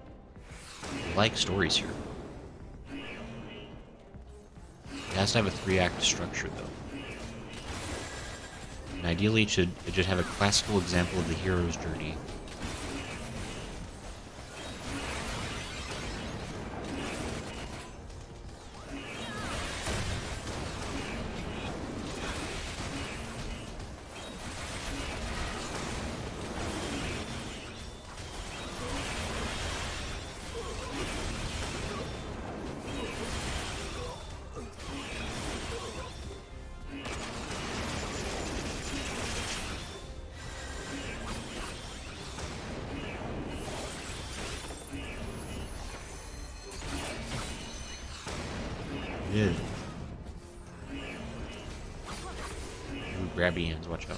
S1: I like stories here. It has to have a 3-act structure, though. And ideally, it should have a classical example of the hero's journey. did. Ooh, grabby hands, watch out.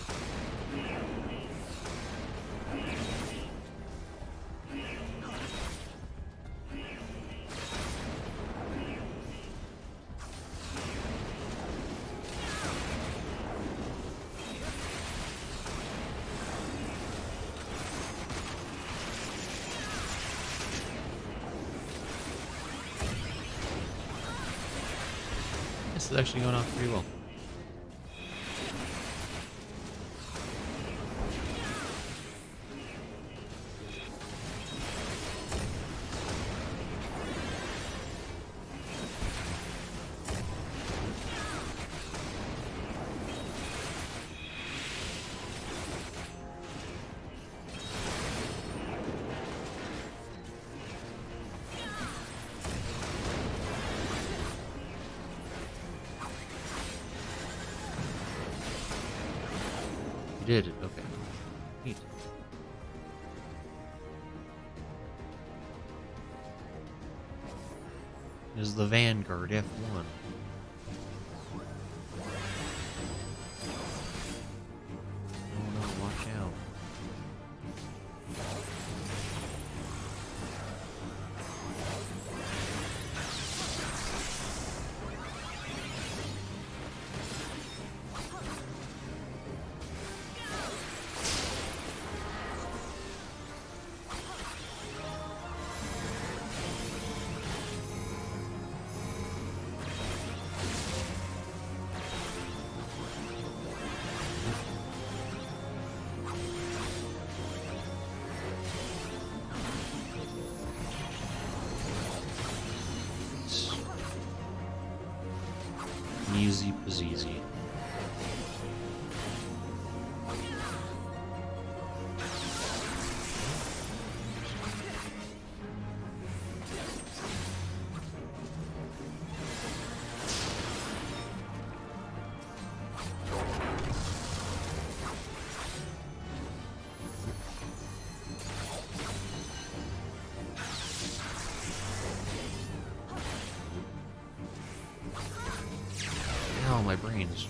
S1: This is actually going off pretty well. You did it, okay. Neat. This is the Vanguard F1. Oh no, watch out. Easy peasy. Ow, my brains.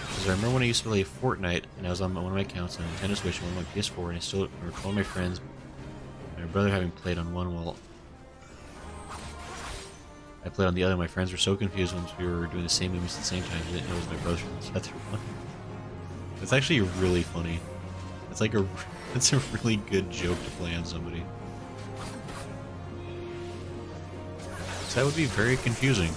S1: Because I remember when I used to play Fortnite, and I was on one of my accounts on Nintendo Switch and one of my PS4, and I still remember one of my friends, my brother having played on one while I played on the other. My friends were so confused once we were doing the same moves at the same time. They didn't know it was my brother from the other one. It's actually really funny. It's like it's a really good joke to play on somebody. So that would be very confusing.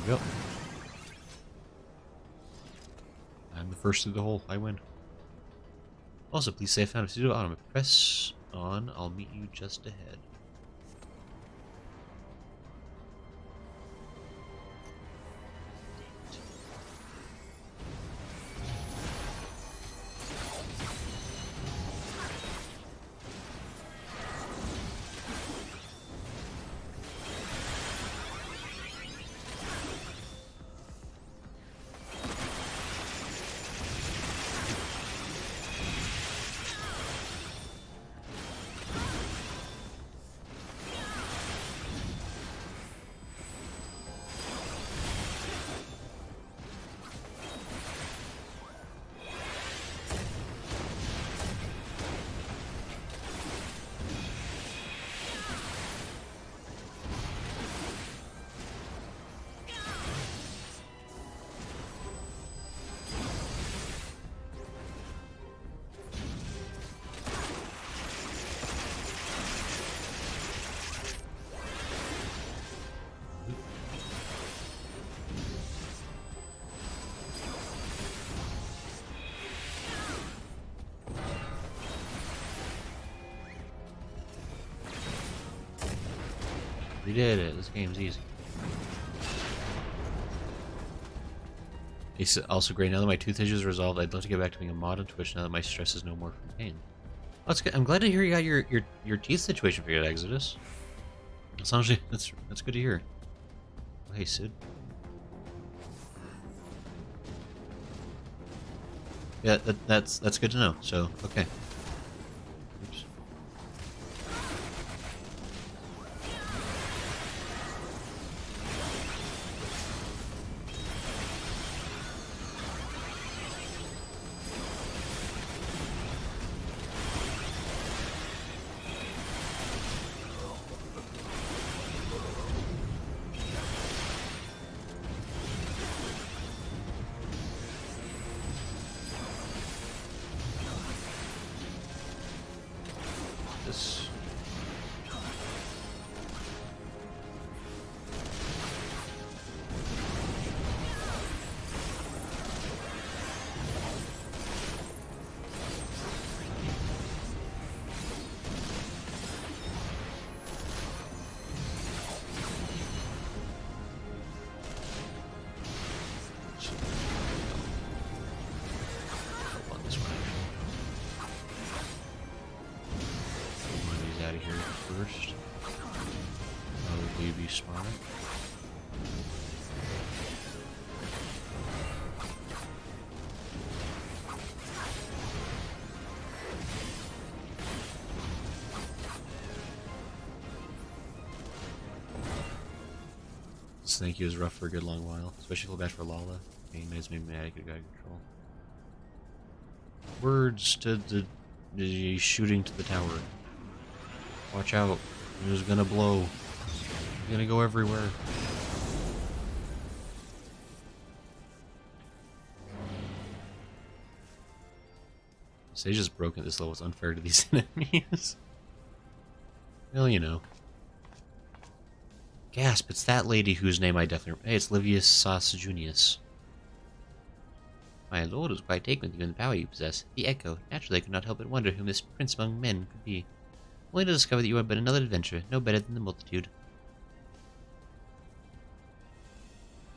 S1: There we go. I'm the first through the hole. I win. Also, please say I found a pseudo autumn. Press on. I'll meet you just ahead. We did it. This game's easy. It's also great. Now that my tooth issue is resolved, I'd love to get back to being a mod on Twitch now that my stress is no more from pain. Oh, that's good. I'm glad to hear you got your teeth situation figured out, Exodus. That's good to hear. Oh, hey, Sid. Yeah, that's good to know. So, okay. Oops. This. On this one. One of these out of here first. Probably be smart. Snakey was rough for a good long while, especially feel bad for Lala. Pain meds made me mad, I could got control. Words to the shooting to the tower. Watch out. It was gonna blow. It's gonna go everywhere. Sage is broken at this level. It's unfair to these enemies. Well, you know. Gasp, it's that lady whose name I definitely... Hey, it's Livius Sausagunius. My lord was quite taken with you and the power you possess. The Echo. Naturally, I could not help but wonder whom this prince among men could be. Only to discover that you are but another adventurer, no better than the multitude.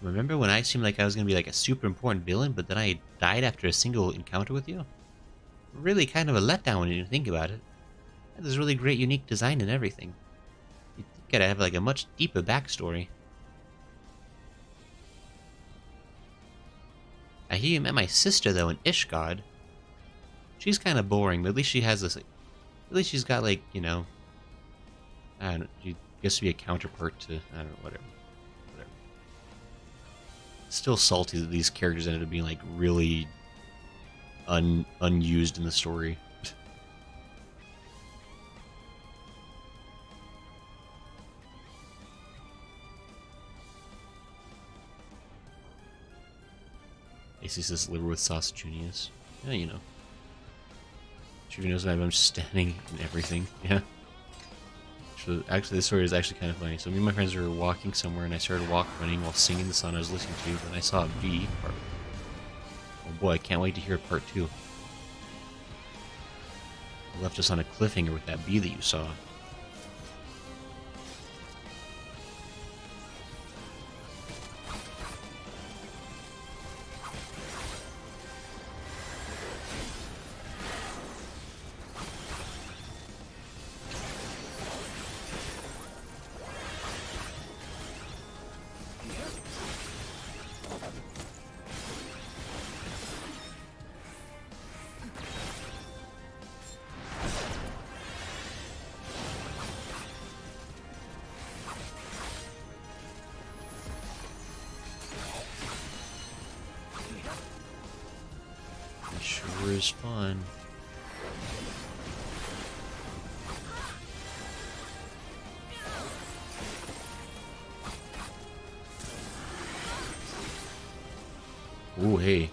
S1: Remember when I seemed like I was going to be like a super important villain, but then I died after a single encounter with you? Really kind of a letdown when you think about it. That is really great, unique design and everything. You'd think I'd have like a much deeper backstory. I hear you met my sister though in Ishgard. She's kind of boring, but at least she has this. Like, at least she's got like, you know, I don't know. She gets to be a counterpart to I don't know, whatever. Still salty that these characters ended up being like really unused in the story. AC says liver with sauce juniors. Yeah, you know. She knows that I'm just standing and everything. Yeah. So actually, this story is actually kind of funny. So me and my friends were walking somewhere, and I started running while singing the song I was listening to, and I saw a bee. Oh boy, I can't wait to hear part 2. It left us on a cliffhanger with that bee that you saw. Sure is fun. Ooh, hey.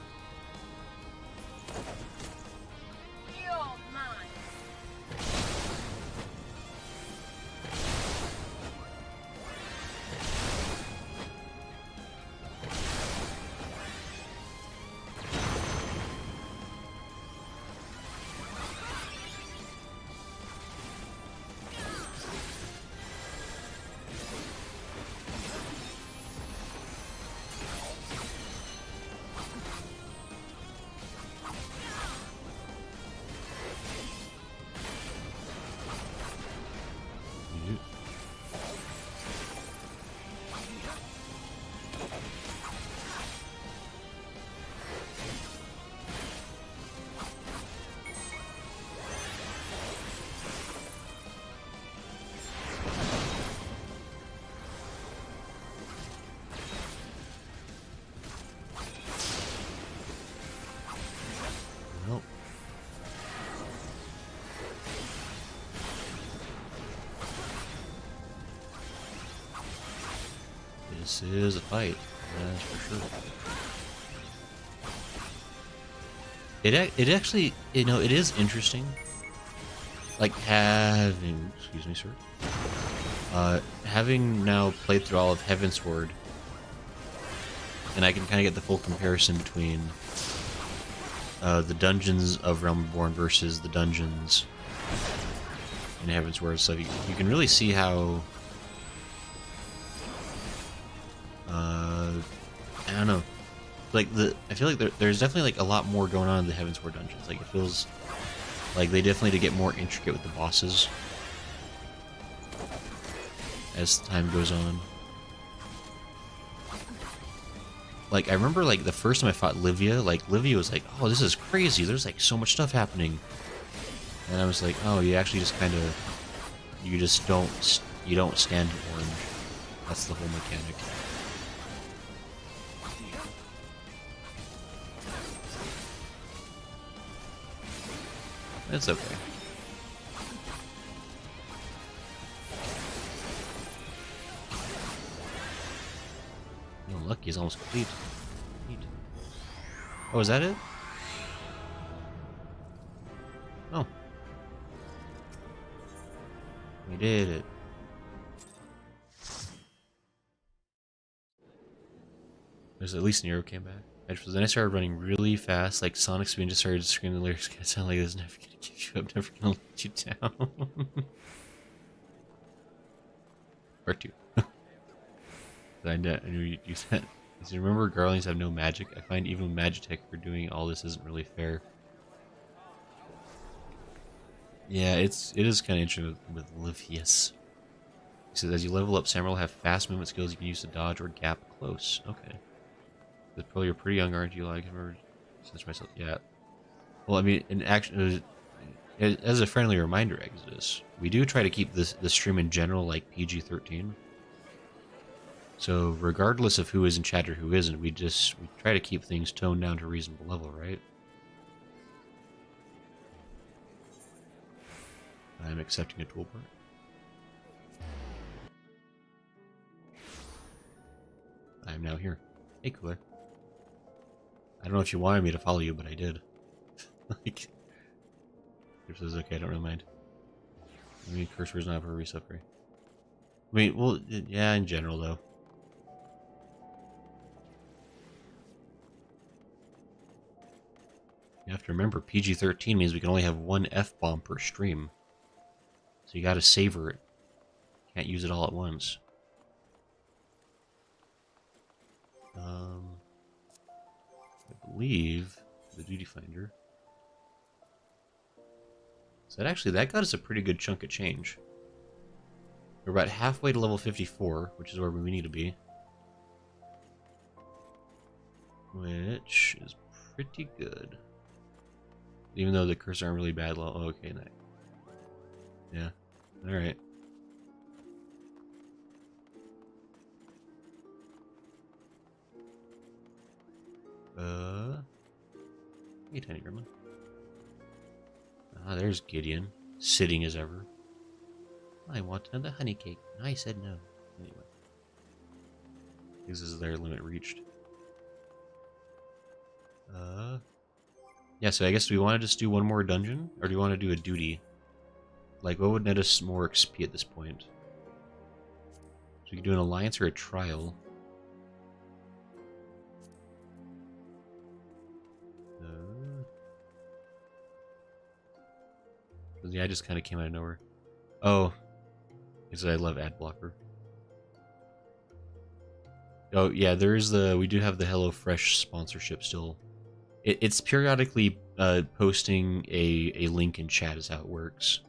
S1: This is a fight, that's for sure. It actually, you know, it is interesting. Like having, excuse me, sir. Having now played through all of Heavensward, and I can kind of get the full comparison between the dungeons of Realm Reborn versus the dungeons in Heavensward. So you can really see how, I don't know, like I feel like there's definitely like a lot more going on in the Heavensward dungeons. Like it feels like they definitely need to get more intricate with the bosses as time goes on. Like, I remember, like, the first time I fought Livia, like, Livia was like, oh, this is crazy, there's, like, so much stuff happening. And I was like, oh, you actually just kind of, you just don't, you don't stand in orange. That's the whole mechanic. It's okay. Oh, lucky, he's almost complete. Neat. Oh, is that it? Oh. We did it. There's at least Nero came back. Then I started running really fast, like Sonic Speed, just started screaming the lyrics. It sounded like I was never gonna give you up, never gonna let you down. Part 2. I knew you said. You remember Garlings have no magic? I find even Magitech for doing all this isn't really fair. Yeah, it is kind of interesting with Livius. He says as you level up, Samurai will have fast movement skills you can use to dodge or gap close. Okay. But probably you're pretty young, aren't you? Like, I remember since myself. Yeah. Well, I mean, in action, as a friendly reminder, Exodus, we do try to keep the stream in general like PG-13. So regardless of who is in chat or who isn't, we try to keep things toned down to a reasonable level, right? I'm accepting a toolbar. I'm now here. Hey, Cooler. I don't know if you wanted me to follow you, but I did. Like, if this is okay, I don't really mind. I mean, cursor's not for resuffering. I mean, well, yeah, in general, though. You have to remember, PG-13 means we can only have one F-bomb per stream. So you gotta savor it. Can't use it all at once. I believe the Duty Finder. So that got us a pretty good chunk of change. We're about halfway to level 54, which is where we need to be. Which is pretty good. Even though the cursor aren't really bad level. Oh, okay, nice. Yeah. Alright. Hey, Tiny Gremlin. Ah, there's Gideon, sitting as ever. I want another honey cake. I said no. Anyway. This is their limit reached. Yeah, so I guess do we want to just do one more dungeon? Or do you want to do a duty? Like, what would net us more XP at this point? So we can do an alliance or a trial. Yeah, I just kind of came out of nowhere. Oh, because I love ad blocker. Oh yeah, we do have the HelloFresh sponsorship still. It's periodically posting a link in chat is how it works.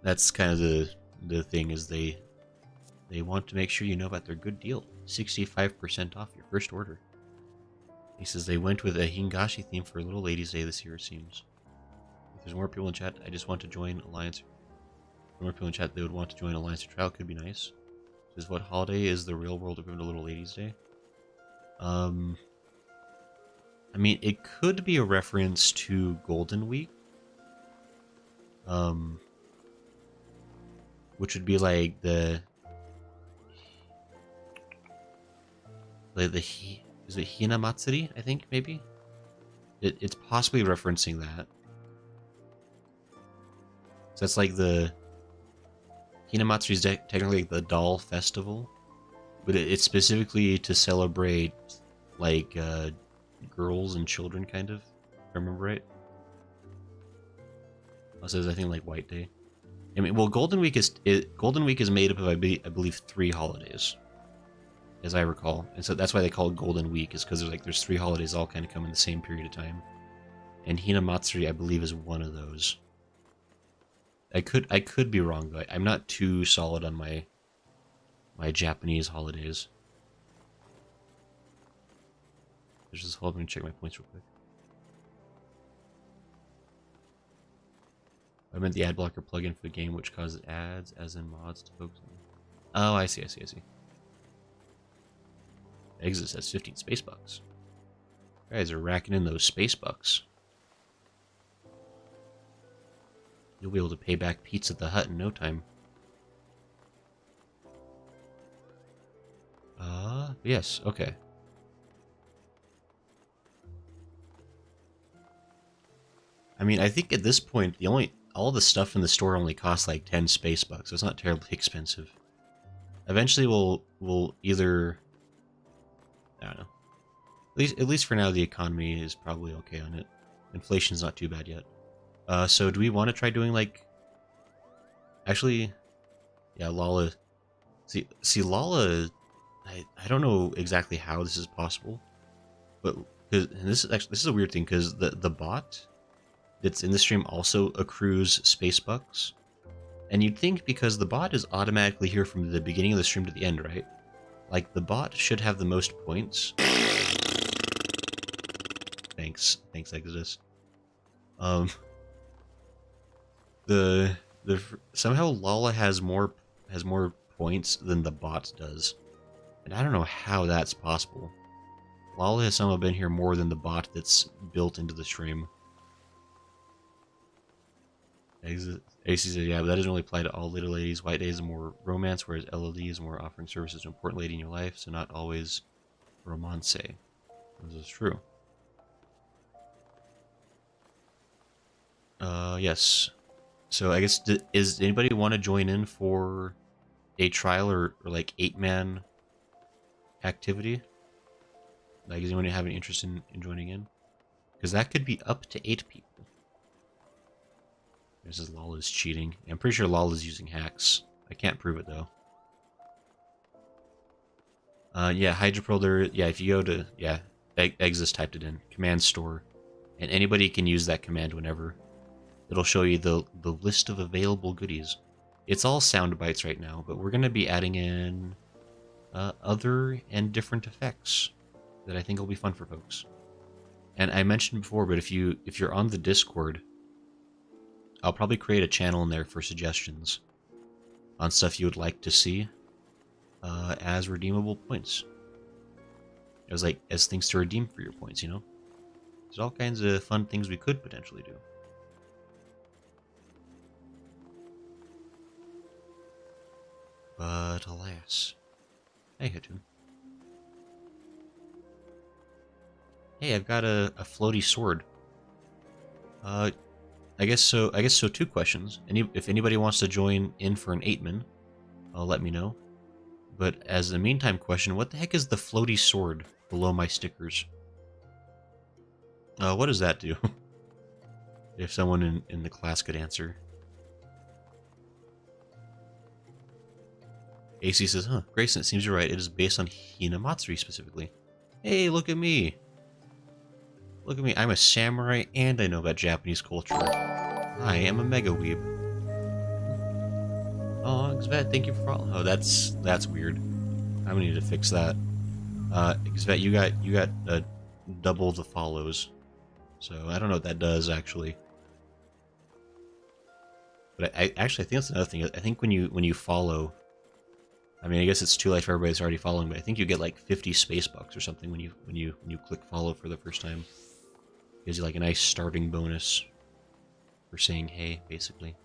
S1: That's kind of the thing is they want to make sure you know about their good deal. 65% off your first order. He says they went with a Hingashi theme for Little Ladies Day this year, it seems. If there's more people in chat, I just want to join Alliance. If more people in chat, they would want to join Alliance or Trial, could be nice. Says what holiday is the real world equivalent to Little Ladies Day? I mean, it could be a reference to Golden Week. Which would be like the is it Hinamatsuri? I think maybe. It's possibly referencing that. So that's like the Hinamatsuri is technically like the doll festival, but it's specifically to celebrate like girls and children, kind of. If I remember right. Also, I think like White Day. I mean, well, Golden Week is made up of I believe 3 holidays, as I recall, and so that's why they call it Golden Week, is because there's 3 holidays all kind of come in the same period of time, and Hinamatsuri I believe is one of those. I could be wrong though. I'm not too solid on my Japanese holidays. There's this whole. Let me check my points real quick. I meant the ad blocker plugin for the game, which causes ads, as in mods, to focus on. Oh, I see. Exit says 15 space bucks. You guys are racking in those space bucks. You'll be able to pay back Pizza the Hut in no time. Yes, okay. I mean, I think at this point, all the stuff in the store only costs like 10 space bucks, so it's not terribly expensive. Eventually we'll either, I don't know. At least for now the economy is probably okay on it. Inflation's not too bad yet. So do we want to try doing like, actually, yeah, Lala. See Lala, I don't know exactly how this is possible, but this is a weird thing, because the bot that's in the stream also accrues space bucks, and you'd think because the bot is automatically here from the beginning of the stream to the end, right? Like the bot should have the most points. Thanks Exodus. Somehow Lala has more points than the bot does, and I don't know how that's possible. Lala has somehow been here more than the bot that's built into the stream. AC says, yeah, but that doesn't really apply to all little ladies. White Day is more romance, whereas LLD is more offering services to an important lady in your life, so not always romance. This is true. Yes. So I guess, does anybody want to join in for a trial or like 8-man activity? Like, does anyone have any interest in joining in? Because that could be up to 8 people. This is Lala's cheating. I'm pretty sure Lala's using hacks. I can't prove it though. Yeah, Hydropearl there. Yeah, if you go to, yeah, Exis typed it in. Command store. And anybody can use that command whenever. It'll show you the list of available goodies. It's all sound bites right now, but we're going to be adding in other and different effects that I think will be fun for folks. And I mentioned before, but if you're on the Discord, I'll probably create a channel in there for suggestions on stuff you would like to see as redeemable points. As things to redeem for your points, you know? There's all kinds of fun things we could potentially do. But alas. Hey, Hatun. Hey, I've got a floaty sword. I guess so. 2 questions. If anybody wants to join in for an 8-man, let me know. But as the meantime question, what the heck is the floaty sword below my stickers? What does that do? If someone in the class could answer. AC says, huh, Grayson, it seems you're right. It is based on Hinamatsuri specifically. Hey, look at me. Look at me. I'm a samurai and I know about Japanese culture. I am a mega weeb. Oh, Xvet, thank you for following. Oh, that's weird. I'm gonna need to fix that. Xvet, you got double the follows. So I don't know what that does actually. But I actually think that's another thing. I think when you follow, I mean, I guess it's too late for everybody that's already following, but I think you get like 50 space bucks or something when you click follow for the first time. It gives you like a nice starting bonus for saying hey, basically.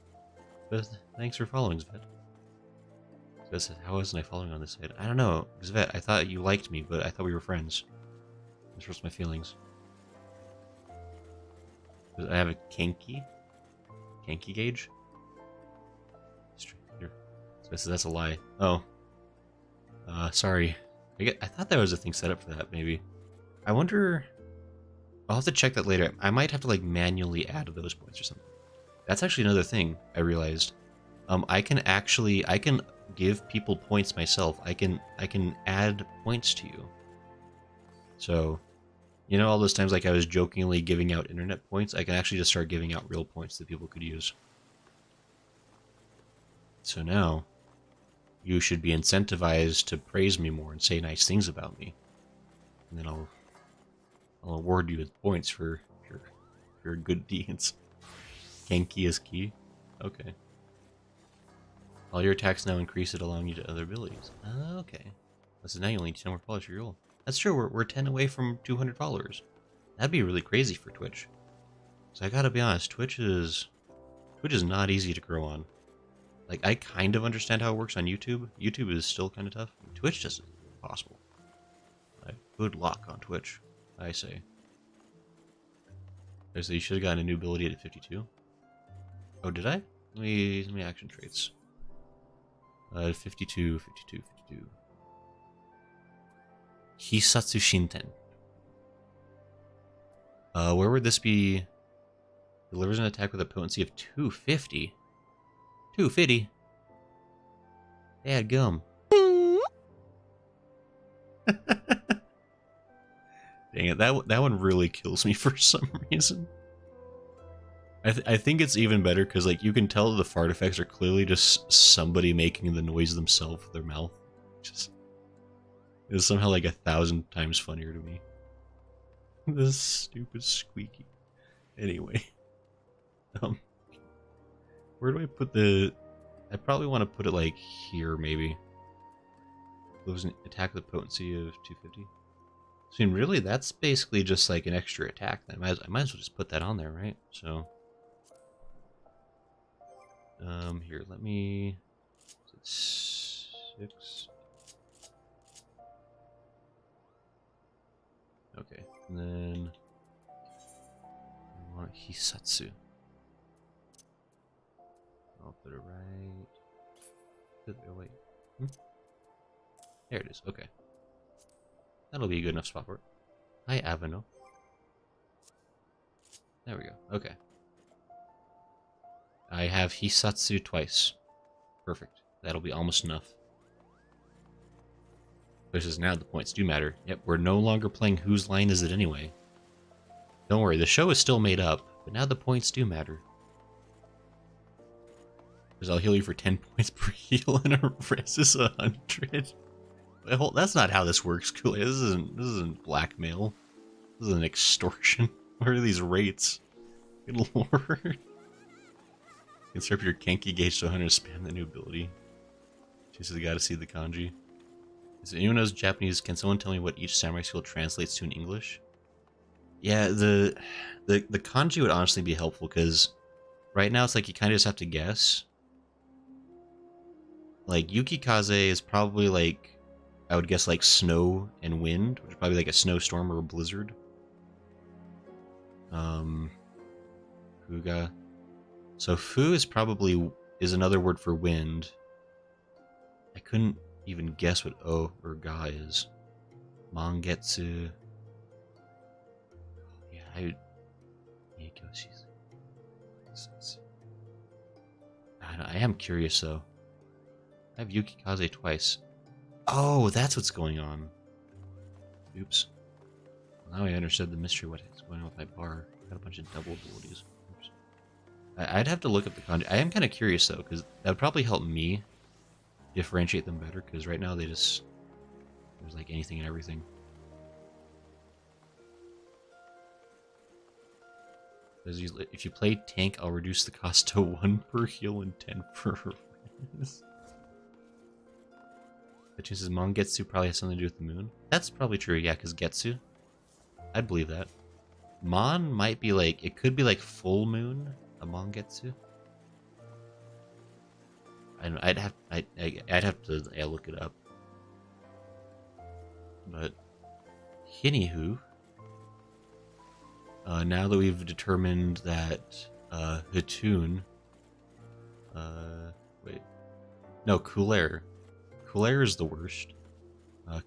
S1: But thanks for following, Zvet. How wasn't I following on this side? I don't know. Zvet, I thought you liked me, but I thought we were friends. This hurts my feelings. I have a Kenki gauge. Here. So that's a lie. Oh. Sorry. I thought there was a thing set up for that, maybe. I wonder... I'll have to check that later. I might have to, like, manually add those points or something. That's actually another thing I realized. I can give people points myself. I can add points to you. So, you know, all those times like I was jokingly giving out internet points, I can actually just start giving out real points that people could use. So now, you should be incentivized to praise me more and say nice things about me. And then I'll award you with points for your good deeds. Kenki is key? Okay. All your attacks now increase it, allowing you to other abilities. Okay. So now you only need 10 more followers for your goal. That's true, we're 10 away from 200 followers. That'd be really crazy for Twitch. So I gotta be honest, Twitch is not easy to grow on. Like, I kind of understand how it works on YouTube. YouTube is still kind of tough. Twitch just isn't possible. Like, good luck on Twitch, I say. Okay, so you should have gotten a new ability at 52. Oh, did I? Let me action traits. 52. Hisatsu Shinten. Where would this be? Delivers an attack with a potency of 250. 250? Bad gum. Dang it, that one really kills me for some reason. I think it's even better because, like, you can tell the fart effects are clearly just somebody making the noise themselves with their mouth. It's somehow like 1,000 times funnier to me. This stupid squeaky. Anyway. Where do I put the... I probably want to put it, like, here, maybe. It was an attack with a potency of 250. I mean, really, that's basically just, like, an extra attack. Then I might as well just put that on there, right? So... here, let me... 6... Okay, and then... I want Hisatsu. I'll put it right... Oh, wait. There it is, okay. That'll be a good enough spot for it. Hi, Avano. There we go, okay. I have Hisatsu twice. Perfect. That'll be almost enough. Which is now the points do matter. Yep, we're no longer playing Whose Line Is It Anyway? Don't worry, the show is still made up, but now the points do matter. Because I'll heal you for 10 points per heal and a res is 100. Well, that's not how this works, Kool. This isn't blackmail. This is an extortion. What are these rates? Good lord. Insert your Kenki gauge to 100 and spam the new ability. Jesus, I gotta see the kanji. If anyone knows Japanese, can someone tell me what each samurai skill translates to in English? Yeah, the kanji would honestly be helpful, because right now it's like you kind of just have to guess. Like, Yukikaze is probably like, I would guess like snow and wind, which is probably like a snowstorm or a blizzard. Fuga. So fu is probably another word for wind. I couldn't even guess what o or ga is. Mangetsu. Yeah, I am curious though. I have Yukikaze twice. Oh, that's what's going on. Oops. Now I understood the mystery what is going on with my bar. I got a bunch of double abilities. Oops. I'd have to look up the kanji. I am kind of curious though, because that would probably help me differentiate them better, because right now there's like anything and everything. If you play tank, I'll reduce the cost to 1 per heal and 10 per res. The chances Mangetsu probably has something to do with the moon. That's probably true, yeah, because Getsu. I'd believe that. Mon might be like, it could be like full moon, a Mangetsu. I'd have to look it up. But anywho, now that we've determined that Hatun, wait, no, Kulair is the worst.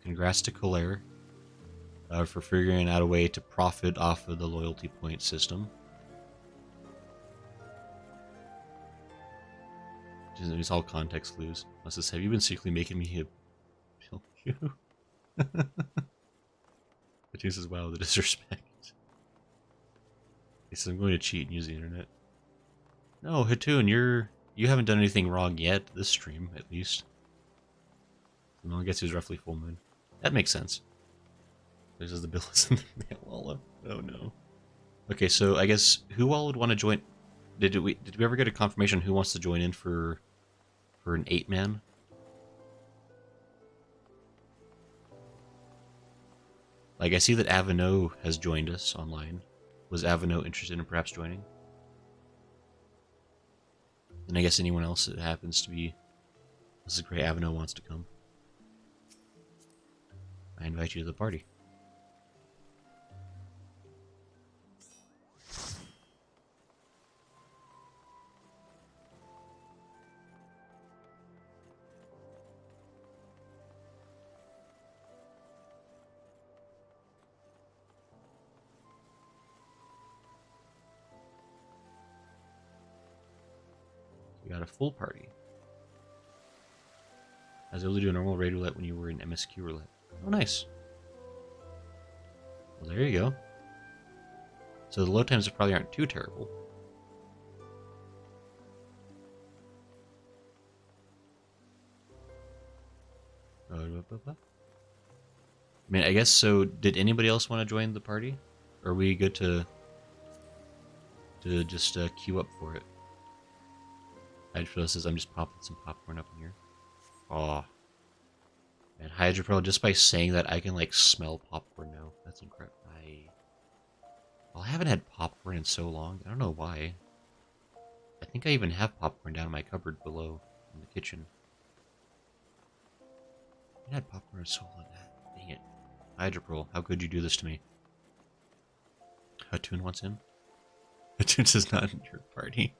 S1: Congrats to Kulair for figuring out a way to profit off of the loyalty point system. It's all context clues. Unless it's, have you been secretly making me kill you? Hatun says, wow, the disrespect. He says, I'm going to cheat and use the internet. No, Hatun, you haven't done anything wrong yet, this stream, at least. No, I guess he was roughly full moon. That makes sense. This is the bill is in the mail all up. Oh no. Okay, so I guess who all would want to join? Did we ever get a confirmation who wants to join in for an 8-man? Like, I see that Avino has joined us online. Was Avino interested in perhaps joining? And I guess anyone else that happens to be... This is great, Avino wants to come. I invite you to the party. We got a full party. I was able to do a normal raid roulette when you were in MSQ roulette. Oh, nice. Well, there you go. So the load times probably aren't too terrible. I mean, I guess so. Did anybody else want to join the party? Or are we good to just queue up for it? Hydro says I'm just popping some popcorn up in here. Aw. And Hydro, just by saying that, I can like smell popcorn now. That's incredible. I haven't had popcorn in so long. I don't know why. I think I even have popcorn down in my cupboard below in the kitchen. I had popcorn in so long. Dang it. Hydro, how could you do this to me? Hatun wants in? Hatun says not in your party.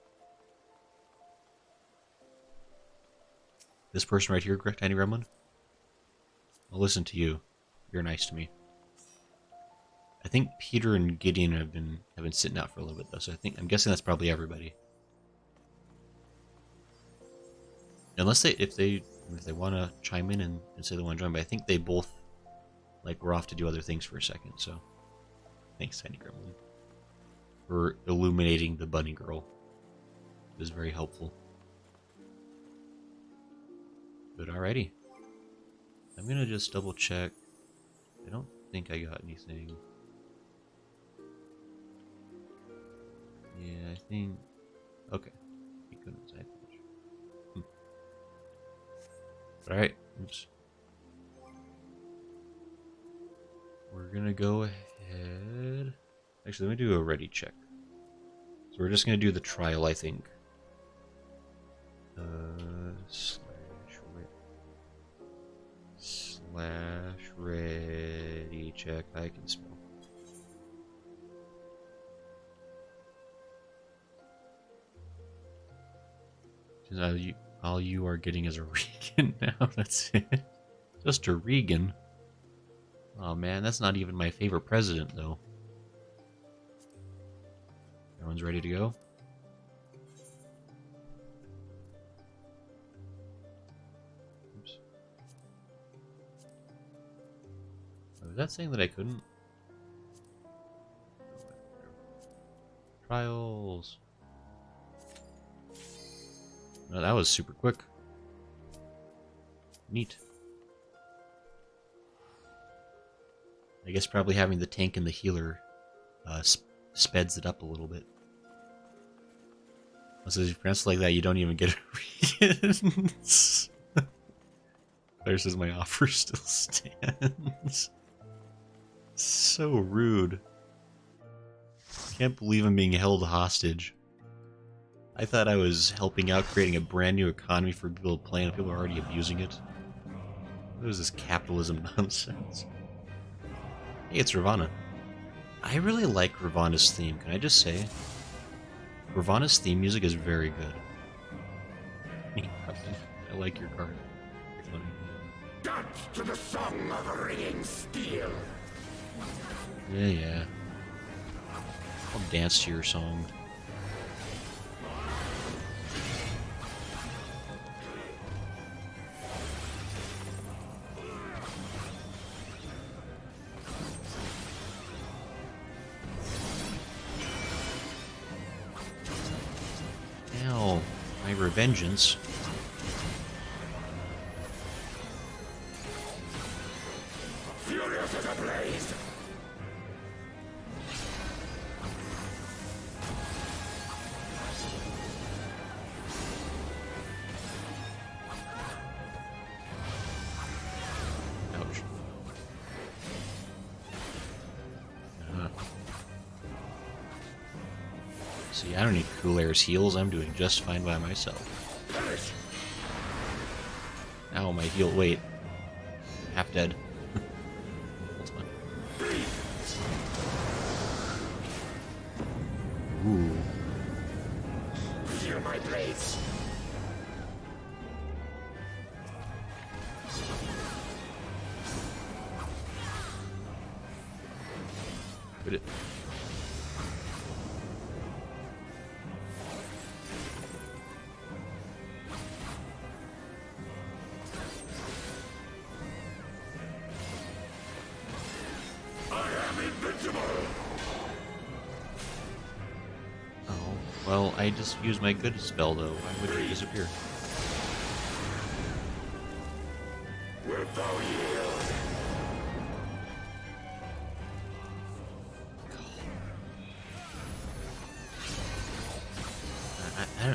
S1: This person right here, correct, Tiny Gremlin? I'll listen to you. You're nice to me. I think Peter and Gideon have been sitting out for a little bit though, so I'm guessing that's probably everybody. Unless if they want to chime in and say they want to join, but I think they both were off to do other things for a second. So thanks, Tiny Gremlin, for illuminating the bunny girl. It was very helpful. But alrighty. I'm gonna just double check. I don't think I got anything. Yeah, I think... Okay. Thank goodness I finished. Alright, oops. We're gonna go ahead... Actually, let me do a ready check. So we're just gonna do the trial, I think. Slash ready check. I can spell. All you are getting is a Regan now. That's it. Just a Regan. Oh man, that's not even my favorite president though. Everyone's ready to go? Was that saying that I couldn't? Trials. No, that was super quick. Neat. I guess probably having the tank and the healer speds it up a little bit. So if you pronounce it like that, you don't even get reasons. Claire says my offer still stands. So rude. Can't believe I'm being held hostage. I thought I was helping out creating a brand new economy for people to play, and people are already abusing it. What is this capitalism nonsense? Hey, it's Ravana. I really like Ravana's theme, can I just say? Ravana's theme music is very good. I like your card. Very funny.
S4: Dance to the song of ringing steel.
S1: Yeah. I'll dance to your song. Now, my revengeance.
S4: Furious as a blaze.
S1: Ouch. See, I don't need Cool Air's heals. I'm doing just fine by myself.
S4: Perish.
S1: Ow, my heal. Wait. Half dead. That's fine. Ooh.
S4: Feel my blades.
S1: Put it.
S4: I am invincible.
S1: Oh, well, I just used my good spell, though. Why would it disappear?
S4: Wilt thou yield?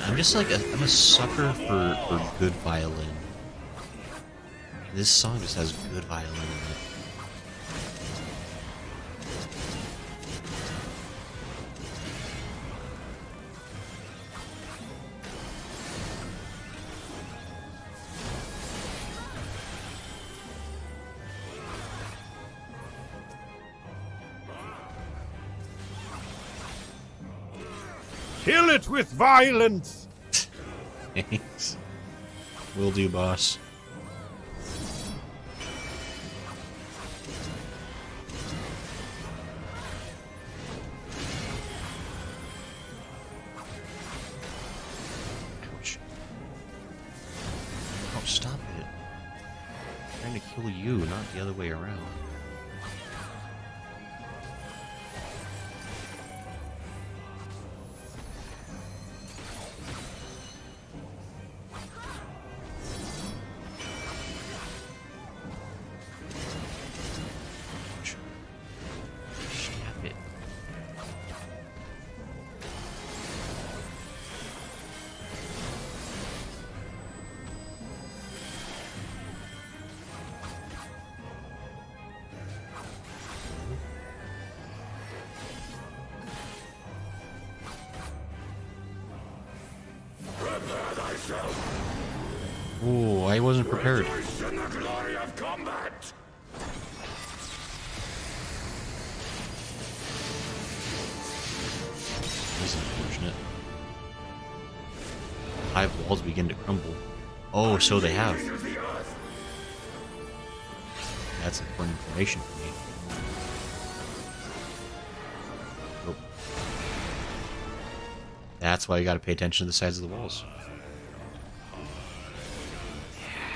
S1: I'm just like I'm a sucker for good violin. This song just has good violin in it.
S3: Kill it with violence!
S1: Thanks. Will do, boss. Ouch. Oh, stop it. I'm trying to kill you, not the other way around. Stop it.
S4: Prepare thyself.
S1: Ooh, I wasn't prepared.
S4: Rejoice in the glory of combat.
S1: This is unfortunate. Hive walls begin to crumble. Oh, so they have.
S4: Of the earth.
S1: That's important information for me. Oh. That's why you gotta pay attention to the sides of the walls.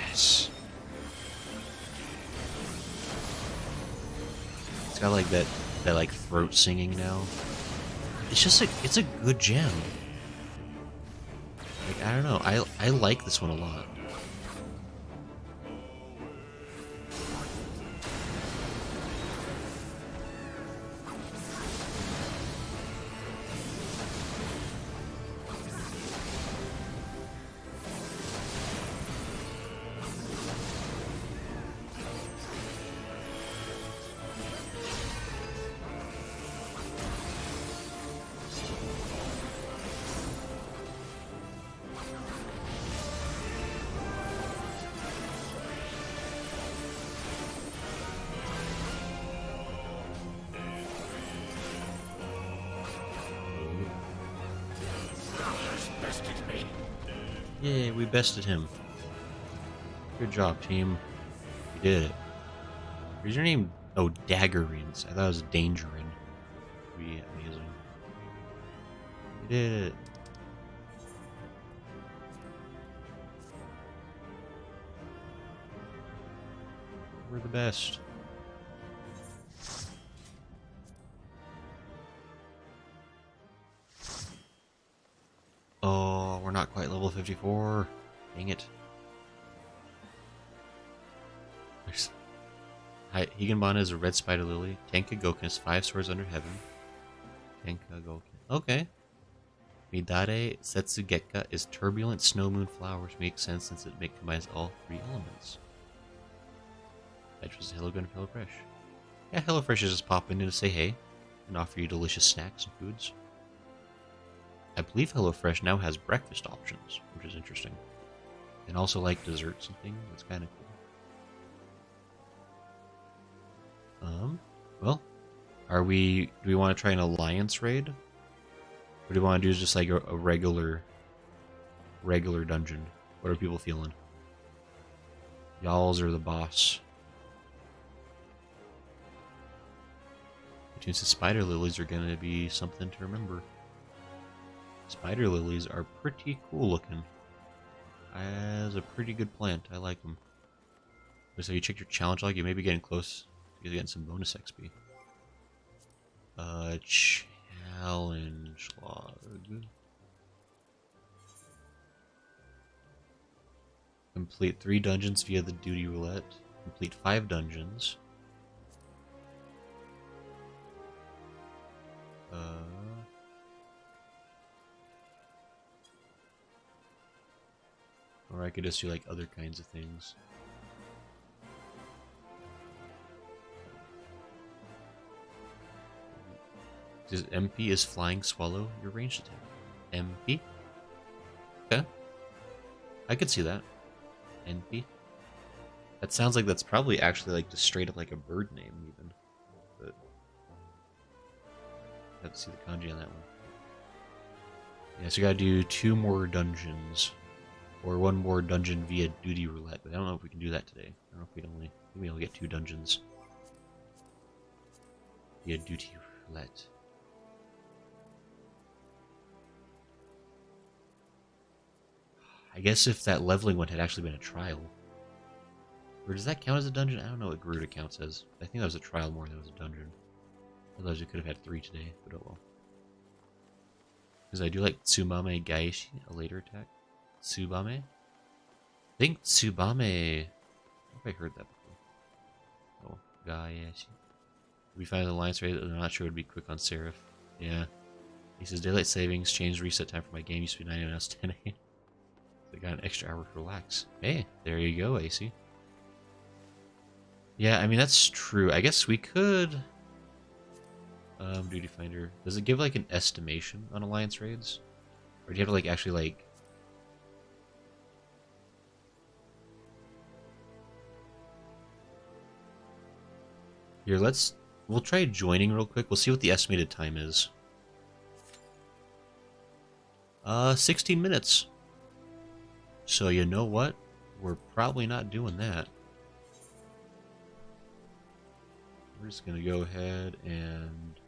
S1: Yes. It's got like that like throat singing now. It's just it's a good gem. Like, I don't know. I like this one a lot. Yay, we bested him. Good job, team. We did it. What's your name? Oh, Daggerins. I thought it was Dangerin. Be amazing. We did it. We're the best. Oh, we're not quite level 54. Dang it. Hi, Higanbana is a red spider lily. Tenka Goken has 5 swords under heaven. Tenka Goken. Okay. Midare Setsugeka is turbulent snow moon flower, which makes sense since it combines all 3 elements. That was Hello Gun and HelloFresh. Yeah, HelloFresh is just popping in to say hey and offer you delicious snacks and foods. I believe HelloFresh now has breakfast options, which is interesting. And also like desserts and things. That's kind of cool. Well, do we want to try an alliance raid? Or do we want to do just like a regular dungeon? What are people feeling? Y'alls are the boss. It seems the spider lilies are going to be something to remember. Spider lilies are pretty cool looking. As a pretty good plant. I like them. So you check your challenge log, you may be getting close to getting some bonus XP. Challenge log. Complete 3 dungeons via the duty roulette. Complete 5 dungeons. Or I could just do like other kinds of things. Does MP is flying swallow your ranged attack? MP? Okay. I could see that. NP? That sounds like that's probably actually like just straight up like a bird name even. But I have to see the kanji on that one. Yeah, so we gotta do 2 more dungeons. Or 1 more dungeon via duty roulette, but I don't know if we can do that today. I don't know if maybe we'll get 2 dungeons via duty roulette. I guess if that leveling one had actually been a trial. Or does that count as a dungeon? I don't know what Garuda counts as. I think that was a trial more than it was a dungeon. Otherwise we could have had 3 today, but oh well. Because I do like Tsumame Gaeshi, a later attack. Tsubame? I think Tsubame... I think I heard that before. Oh, Gaeshi. We find an alliance raid, I'm not sure it would be quick on Seraph. Yeah. He says, daylight savings, change reset time for my game, used to be 9 AM, now it's 10 AM. So I got an extra hour to relax. Hey, there you go, AC. Yeah, I mean, that's true. I guess we could... Duty Finder. Does it give, like, an estimation on alliance raids? Or do you have to, like, actually, like... Here, we'll try joining real quick. We'll see what the estimated time is. 16 minutes. So you know what? We're probably not doing that. We're just gonna go ahead and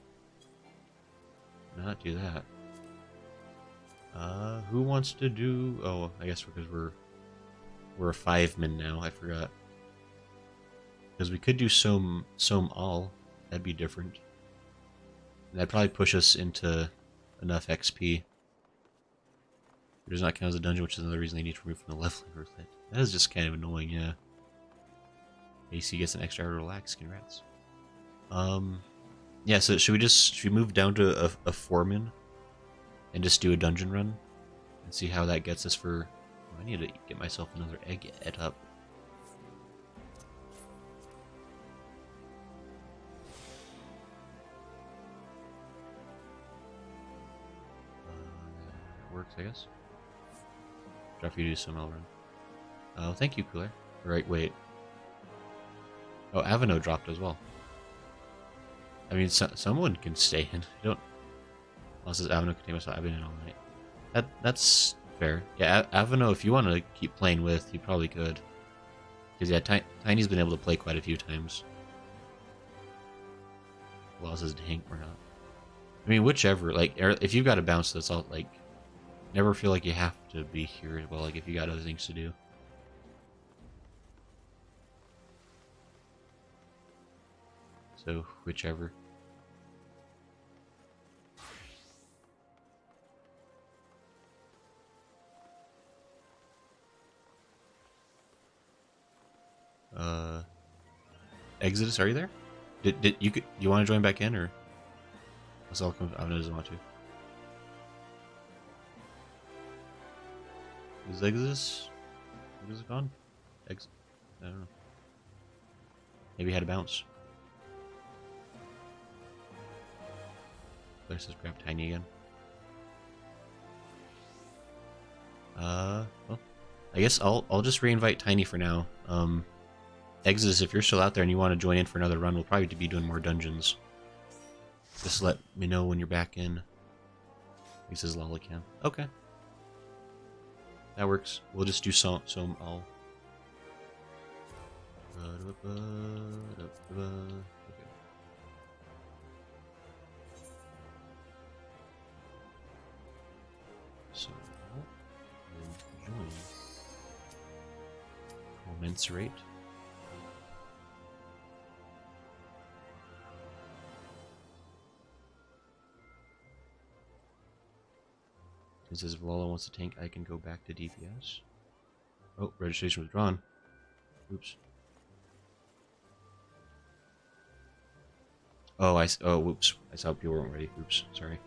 S1: not do that. Who wants to do... Oh, I guess because we're a 5-man now. I forgot. Because we could do Som All. That'd be different. And that'd probably push us into enough XP. It does not count as a dungeon, which is another reason they need to remove from the leveling roulette. That is just kind of annoying, yeah. AC gets an extra hour to relax. Congrats. Yeah, so should we move down to a 4-man and just do a dungeon run and see how that gets us for... Oh, I need to get myself another egg up. Works, I guess. Drop you to do some L run. Oh, thank you, Cooler. Right, wait. Oh, Avano dropped as well. I mean, someone can stay in. I don't. Unless it's Avano can take myself. I've been in all night. That's Fair. Yeah, Avano, if you want to keep playing with, you probably could. Because, yeah, Tiny's been able to play quite a few times. Who else is tank or not? I mean, whichever. Like, if you've got a bounce, that's all, like, never feel like you have to be here as well, like, if you got other things to do. So, whichever. Exodus, are you there? Did you want to join back in, or let's all come? I doesn't want to. Is Exodus? Is it gone? I don't know. Maybe he had a bounce. Let's just grab Tiny again. Well, I guess I'll just reinvite Tiny for now. Exodus, if you're still out there and you want to join in for another run, we'll probably be doing more dungeons. Just let me know when you're back in. He says Lollicam. Okay. That works. We'll just do so all. Okay. So, we'll join. Commensurate. It says if Lola wants to tank, I can go back to DPS. Oh, registration withdrawn. Oops. Oh, whoops. I saw people weren't ready. Oops, sorry.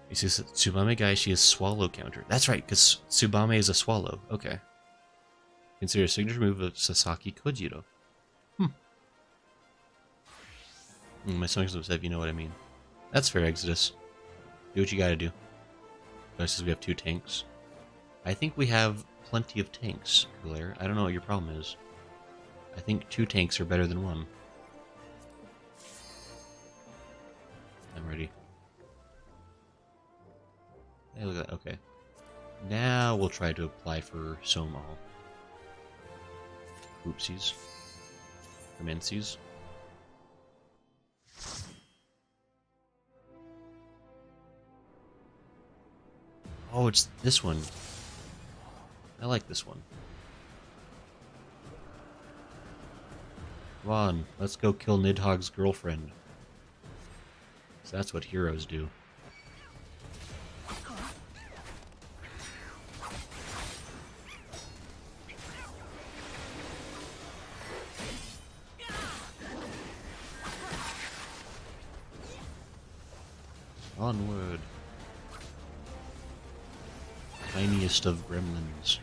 S1: He says Tsubame guy, she has swallow counter. That's right, because Tsubame is a swallow. Okay. Consider a signature move of Sasaki Kojiro. My stomach's upset if you know what I mean. That's fair, Exodus. Do what you gotta do. Notice says we have 2 tanks. I think we have plenty of tanks, Claire. I don't know what your problem is. I think 2 tanks are better than 1. I'm ready. Hey, look at that. Okay. Now we'll try to apply for Somal. Oopsies. Commences. Oh, it's this one. I like this one. Come on, let's go kill Nidhogg's girlfriend. So that's what heroes do. Onward. Tiniest of gremlins.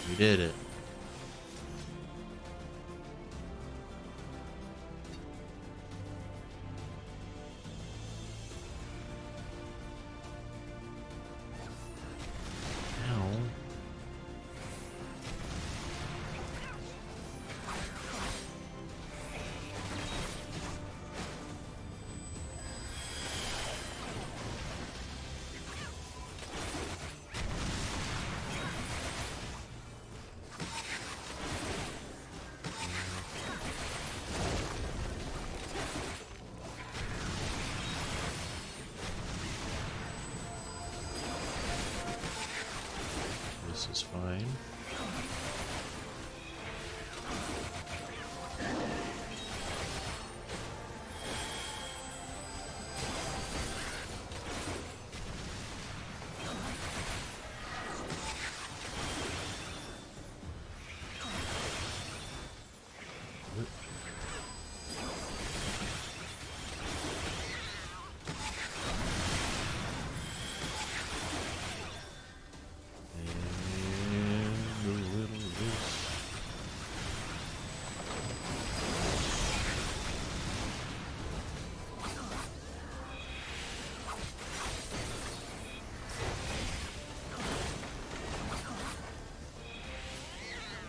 S1: We did it. Ow. This is fine.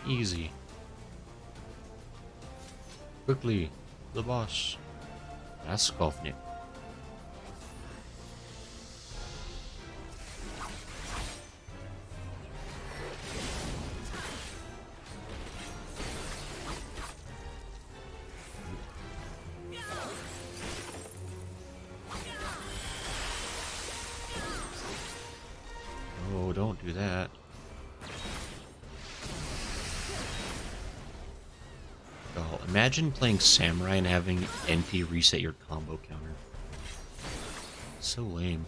S1: Easy. Quickly, the boss. Raskovnik. Oh, don't do that. Oh, imagine playing Samurai and having NP reset your combo counter. So lame.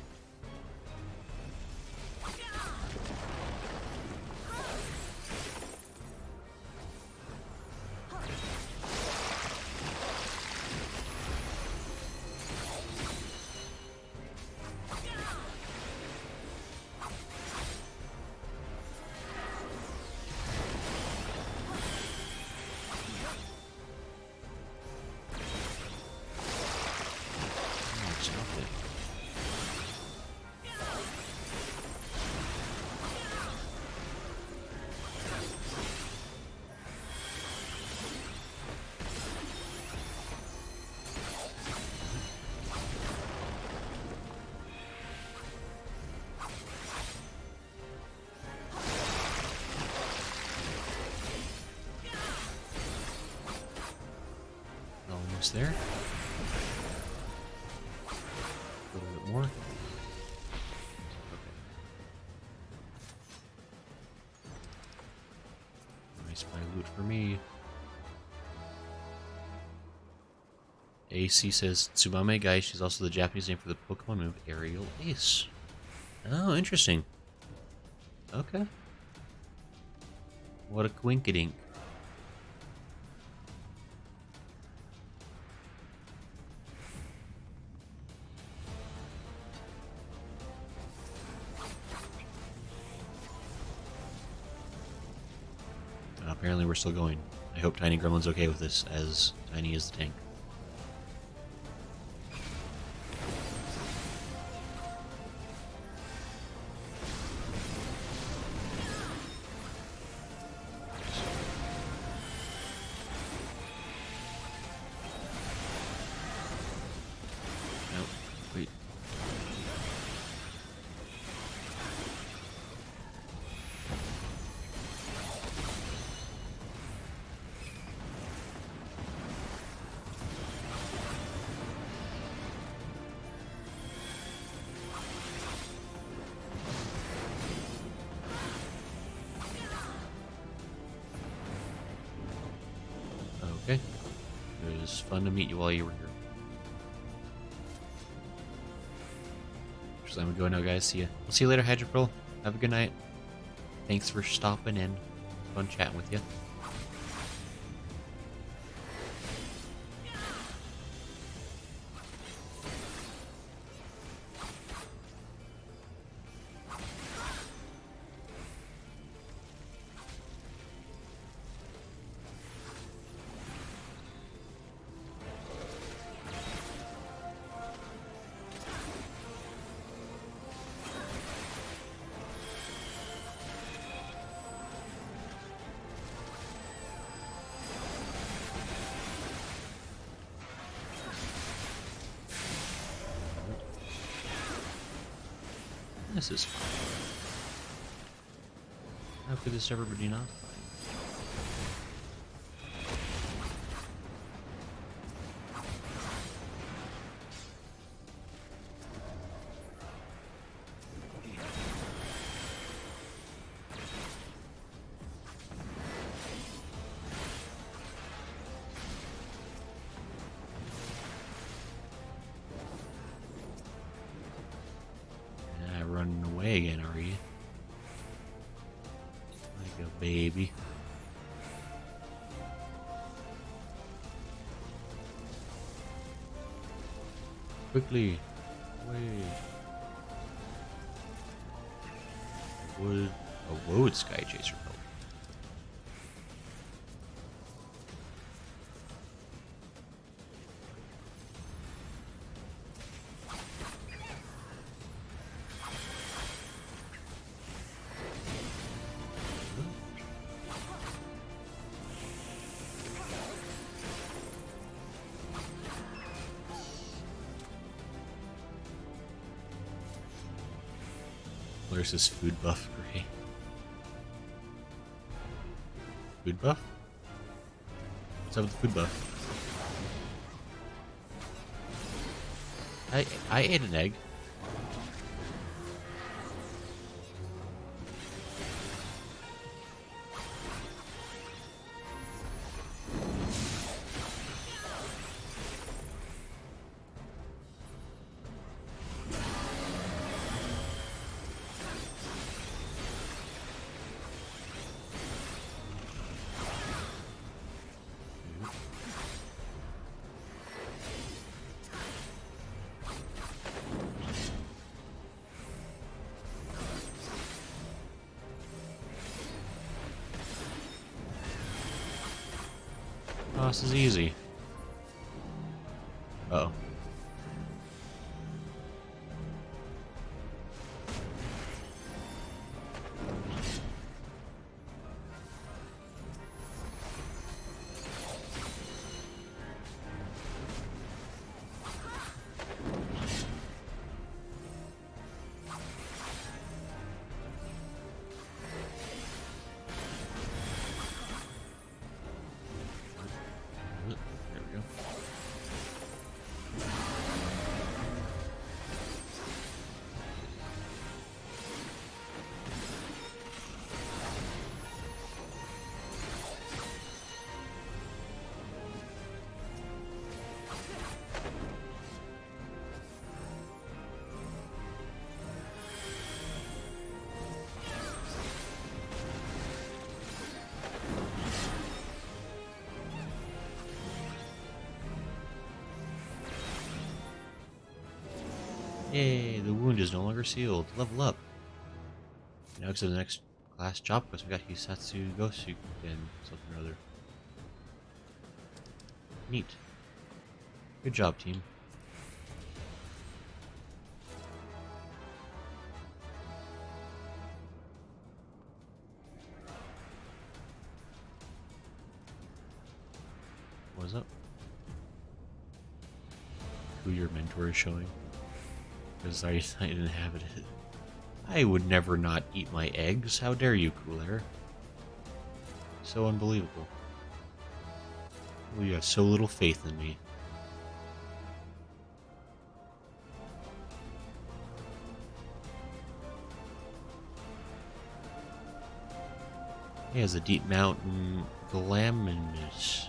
S1: Stop it. Almost there. A little bit more. Okay. Nice buy loot for me. AC says Tsubame Gai. She's also the Japanese name for the Pokemon move Aerial Ace. Oh, interesting. Okay. What a quinkadink. Apparently we're still going. I hope Tiny Gremlin's okay with this, as Tiny is the tank. Nope. Wait. Okay. It was fun to meet you while you were here. So I'm gonna go now, guys. See ya. We'll see you later, Hydro Pearl. Have a good night. Thanks for stopping in. Fun chatting with you. This is fine. How could this ever be not fine? Running away again, are you? Like a baby. Quickly, away. A wood Sky Chaser belt. Where's this food buff gray? Food buff? What's up with the food buff? I ate an egg. Oh, this is easy. Uh-oh. There we go. Yay, the wound is no longer sealed. Level up. Now to the next class job quest. We got Hisatsu Gosu and something or other. Neat. Good job, team. What's up? Who your mentor is showing? Because I didn't have it. I would never not eat my eggs. How dare you, Cool Air? So unbelievable. Well, you have so little faith in me. He has a deep mountain glaminus.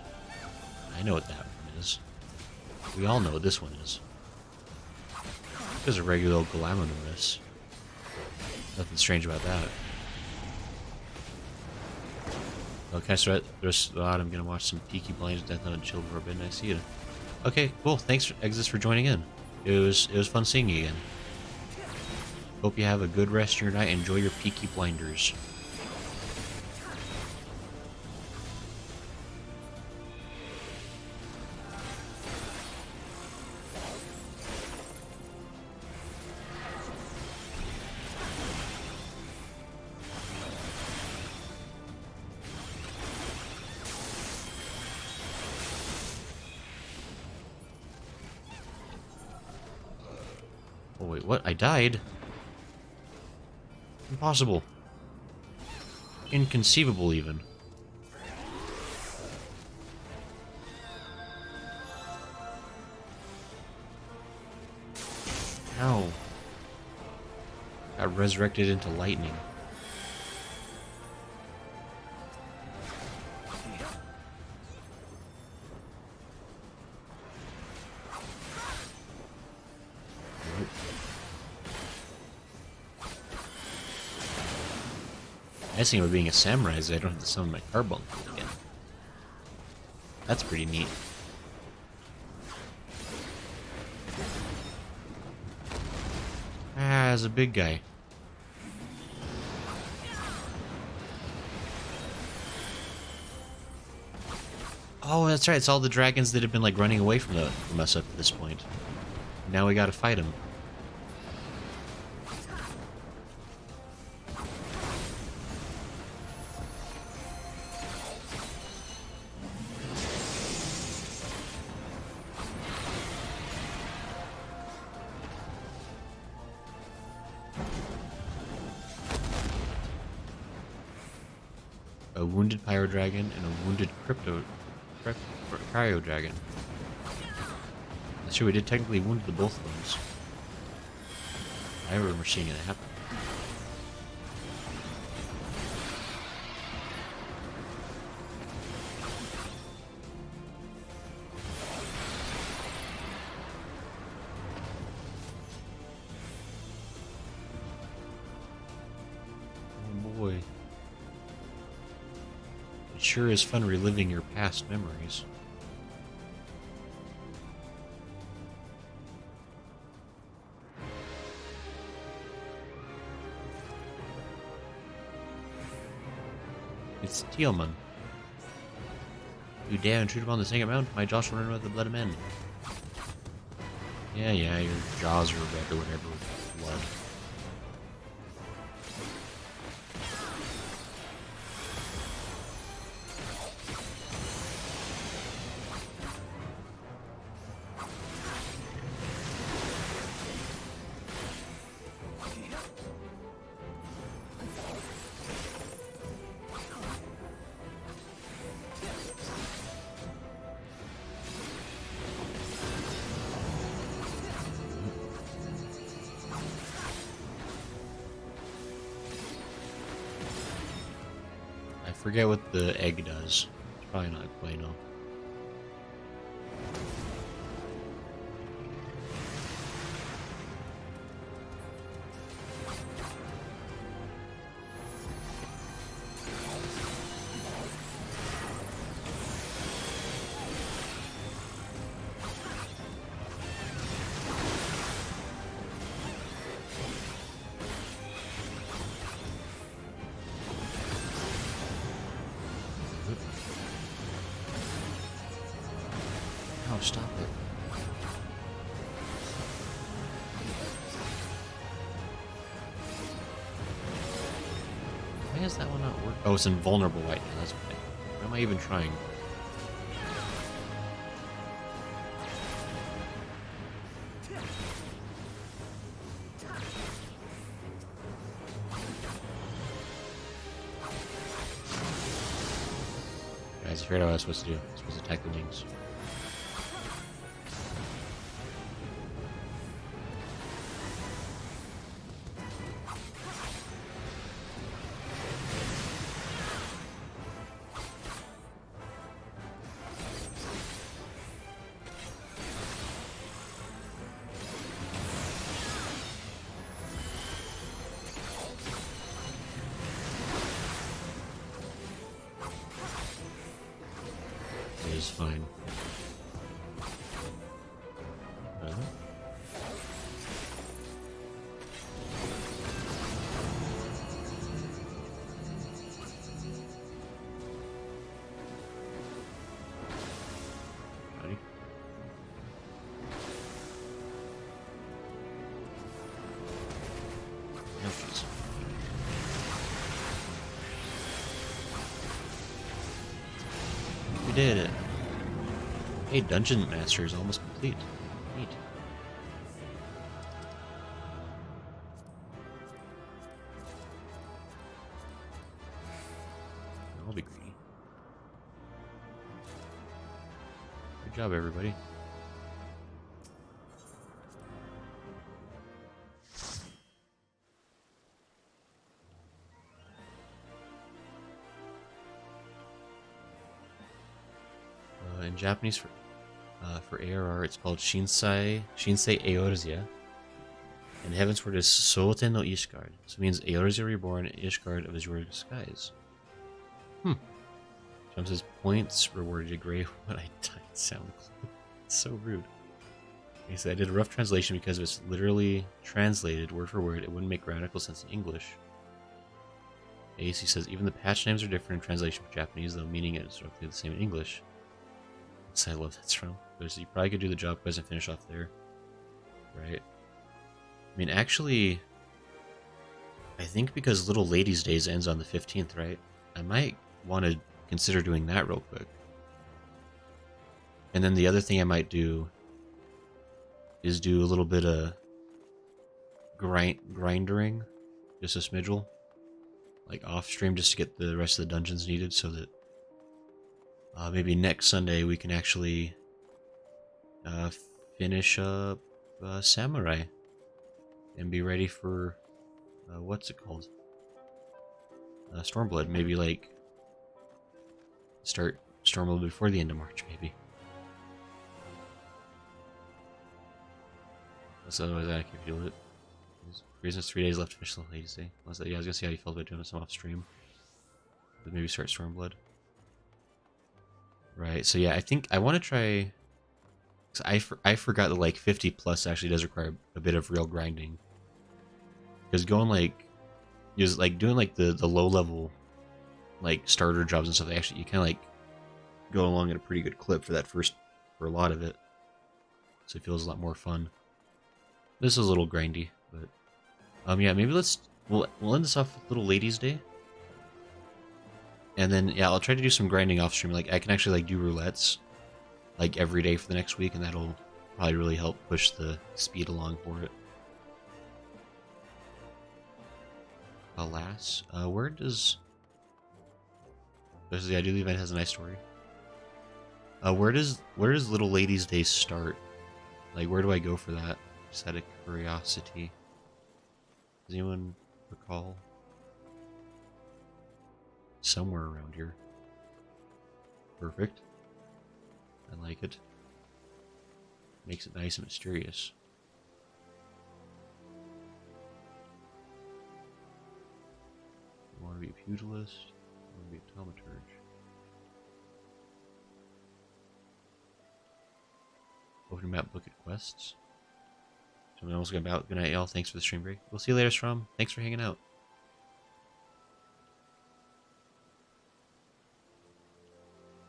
S1: I know what that one is. We all know what this one is. There's a regular old glaminus. Nothing strange about that. Okay, so I'm gonna watch some Peaky Blinders, Death Note, and chill for a bit, and I see you. Okay, cool. Thanks, Exodus, for joining in. It was fun seeing you again. Hope you have a good rest of your night. Enjoy your Peaky Blinders. Oh wait, what? I died? Impossible. Inconceivable, even. Ow. Got resurrected into lightning. Nice thing about being a samurai is I don't have to summon my carbon again. That's pretty neat. Ah, there's a big guy. Oh, that's right. It's all the dragons that have been like running away from us up to this point. Now we gotta fight them. a wounded Pyro Dragon, and a wounded Cryo Dragon. That's true, we did technically wound the both of those. I remember seeing it happen. Oh boy. It sure is fun reliving your past memories. It's Tealman. You dare intrude upon the sacred mountain, my jaws will run with the blood of men. Yeah, your jaws are red or whatever with blood. I forget what the egg does. It's probably not Queno. Oh, stop it. Why is that one not working? Oh, it's invulnerable right now, that's why. Why am I even trying? Guys, I figured out what I was supposed to do. I was supposed to attack the wings. It is fine. Howdy. Ouchies. We did it. Hey, Dungeon Master is almost complete. Neat. I'll be greedy. Good job, everybody. In Japanese, for ARR, it's called Shinsei Eorzea. And Heaven's word is Soten no Ishgard. So it means Eorzea reborn, Ishgard of Azure skies. Jump says points rewarded a gray when I died sound. It's so rude. He said I did a rough translation because if it's literally translated word for word, it wouldn't make grammatical sense in English. AC says even the patch names are different in translation for Japanese, though meaning it is roughly the same in English. So I love that's from. You probably could do the job quest and finish off there. Right? I mean, actually, I think because Little Lady's Days ends on the 15th, right? I might want to consider doing that real quick. And then the other thing I might do is do a little bit of grindering, just a smidgel. like off stream just to get the rest of the dungeons needed, so that maybe next Sunday we can actually finish up Samurai and be ready for what's it called? Stormblood. Maybe like start Stormblood before the end of March, maybe. So otherwise I can feel it. Reasons 3 days left to finish the Ladies' Day. Yeah, I was gonna see how you felt about doing some off stream. But maybe start Stormblood. Right, so yeah, I think I want to try... Cause I forgot that like 50 plus actually does require a bit of real grinding. Because going like... Just like doing like the low level like starter jobs and stuff, actually you kind of like go along at a pretty good clip for a lot of it. So it feels a lot more fun. This is a little grindy, but yeah, maybe we'll end this off with Little Ladies' Day. And then yeah, I'll try to do some grinding off stream. Like I can actually like do roulettes like every day for the next week, and that'll probably really help push the speed along for it. Alas, where does the Ideal event has a nice story. Where does Little Ladies' Day start? Like where do I go for that? Just out of curiosity. Does anyone recall? Somewhere around here. Perfect. I like it. Makes it nice and mysterious. You want to be a pugilist? You want to be a thaumaturge? Open map book at quests. Something else about. Good night, y'all. Thanks for the stream break. We'll see you later, Strom. Thanks for hanging out.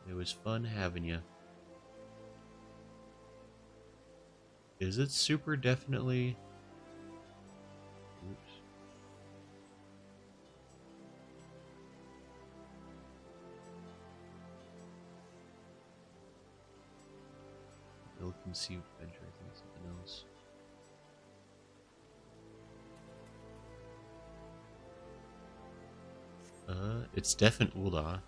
S1: It was fun having you. Is it super definitely... Oops. Ill-conceived venture, I think something else. It's definite Ulda.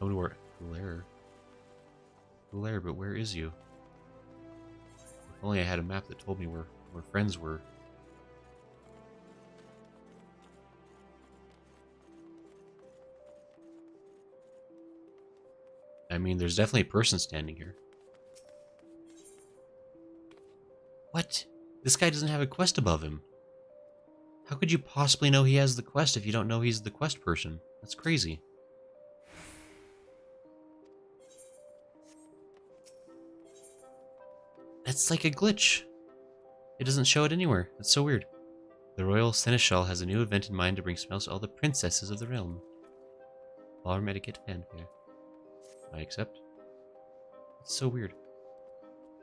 S1: I would work Gulair. Gulair, but where is you? If only I had a map that told me where friends were. I mean, there's definitely a person standing here. What? This guy doesn't have a quest above him. How could you possibly know he has the quest if you don't know he's the quest person? That's crazy. That's like a glitch. It doesn't show it anywhere. That's so weird. The Royal Seneschal has a new event in mind to bring smells to all the princesses of the realm. All our etiquette fanfare. I accept. It's so weird.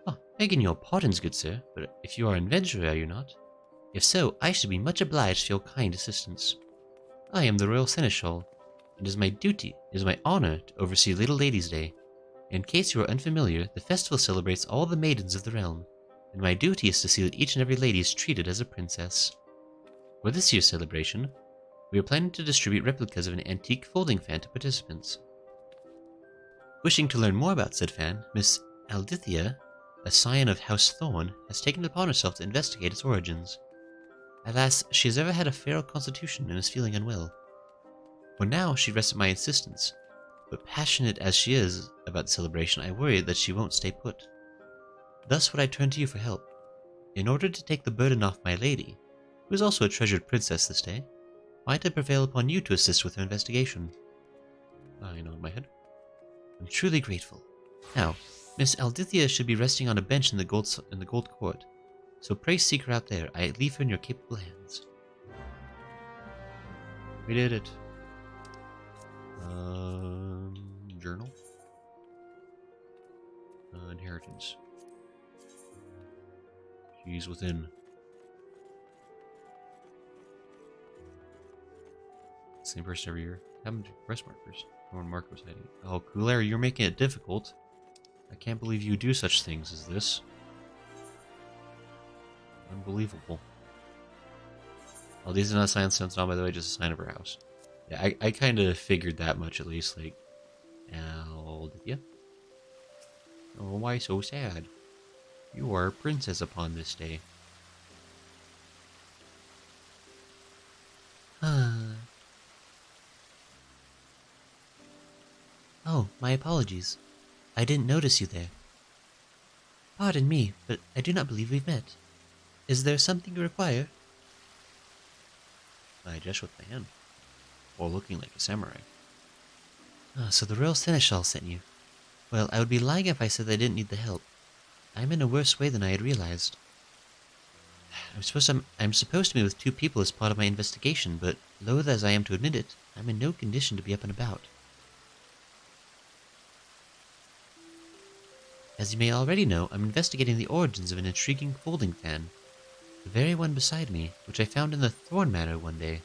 S1: Oh, begging your pardons, good sir, but if you are an adventurer, are you not? If so, I should be much obliged for your kind assistance. I am the Royal Seneschal. It is my duty, it is my honor to oversee Little Ladies' Day. In case you are unfamiliar, the festival celebrates all the maidens of the realm, and my duty is to see that each and every lady is treated as a princess. For this year's celebration, we are planning to distribute replicas of an antique folding fan to participants. Wishing to learn more about said fan, Miss Aldithia, a scion of House Thorn, has taken it upon herself to investigate its origins. Alas, she has ever had a feral constitution and is feeling unwell. For now, she rests at my insistence, but passionate as she is about the celebration, I worry that she won't stay put. Thus would I turn to you for help. In order to take the burden off my lady, who is also a treasured princess this day, might I prevail upon you to assist with her investigation? I nod my head. I'm truly grateful. Now, Miss Aldithia should be resting on a bench in the gold court, so pray seek her out there. I leave her in your capable hands. We did it. Journal. Inheritance. She's within. Same person every year. Haven't press markers. Norman Mark was hiding. Oh, Gulair, you're making it difficult. I can't believe you do such things as this. Unbelievable. Oh, these are not signs on, by the way, just a sign of her house. Yeah, I kind of figured that much at least. Like, Althea? Oh, why so sad? You are a princess upon this day.
S2: Oh, my apologies. I didn't notice you there. Pardon me, but I do not believe we've met. Is there something you require?
S1: I just with my hand. While looking like a samurai.
S2: Ah, so the Royal Seneschal sent you. Well, I would be lying if I said I didn't need the help. I'm in a worse way than I had realized. I'm supposed to meet with 2 people as part of my investigation, but loath as I am to admit it, I'm in no condition to be up and about. As you may already know, I'm investigating the origins of an intriguing folding fan, the very one beside me, which I found in the Thorn Manor one day.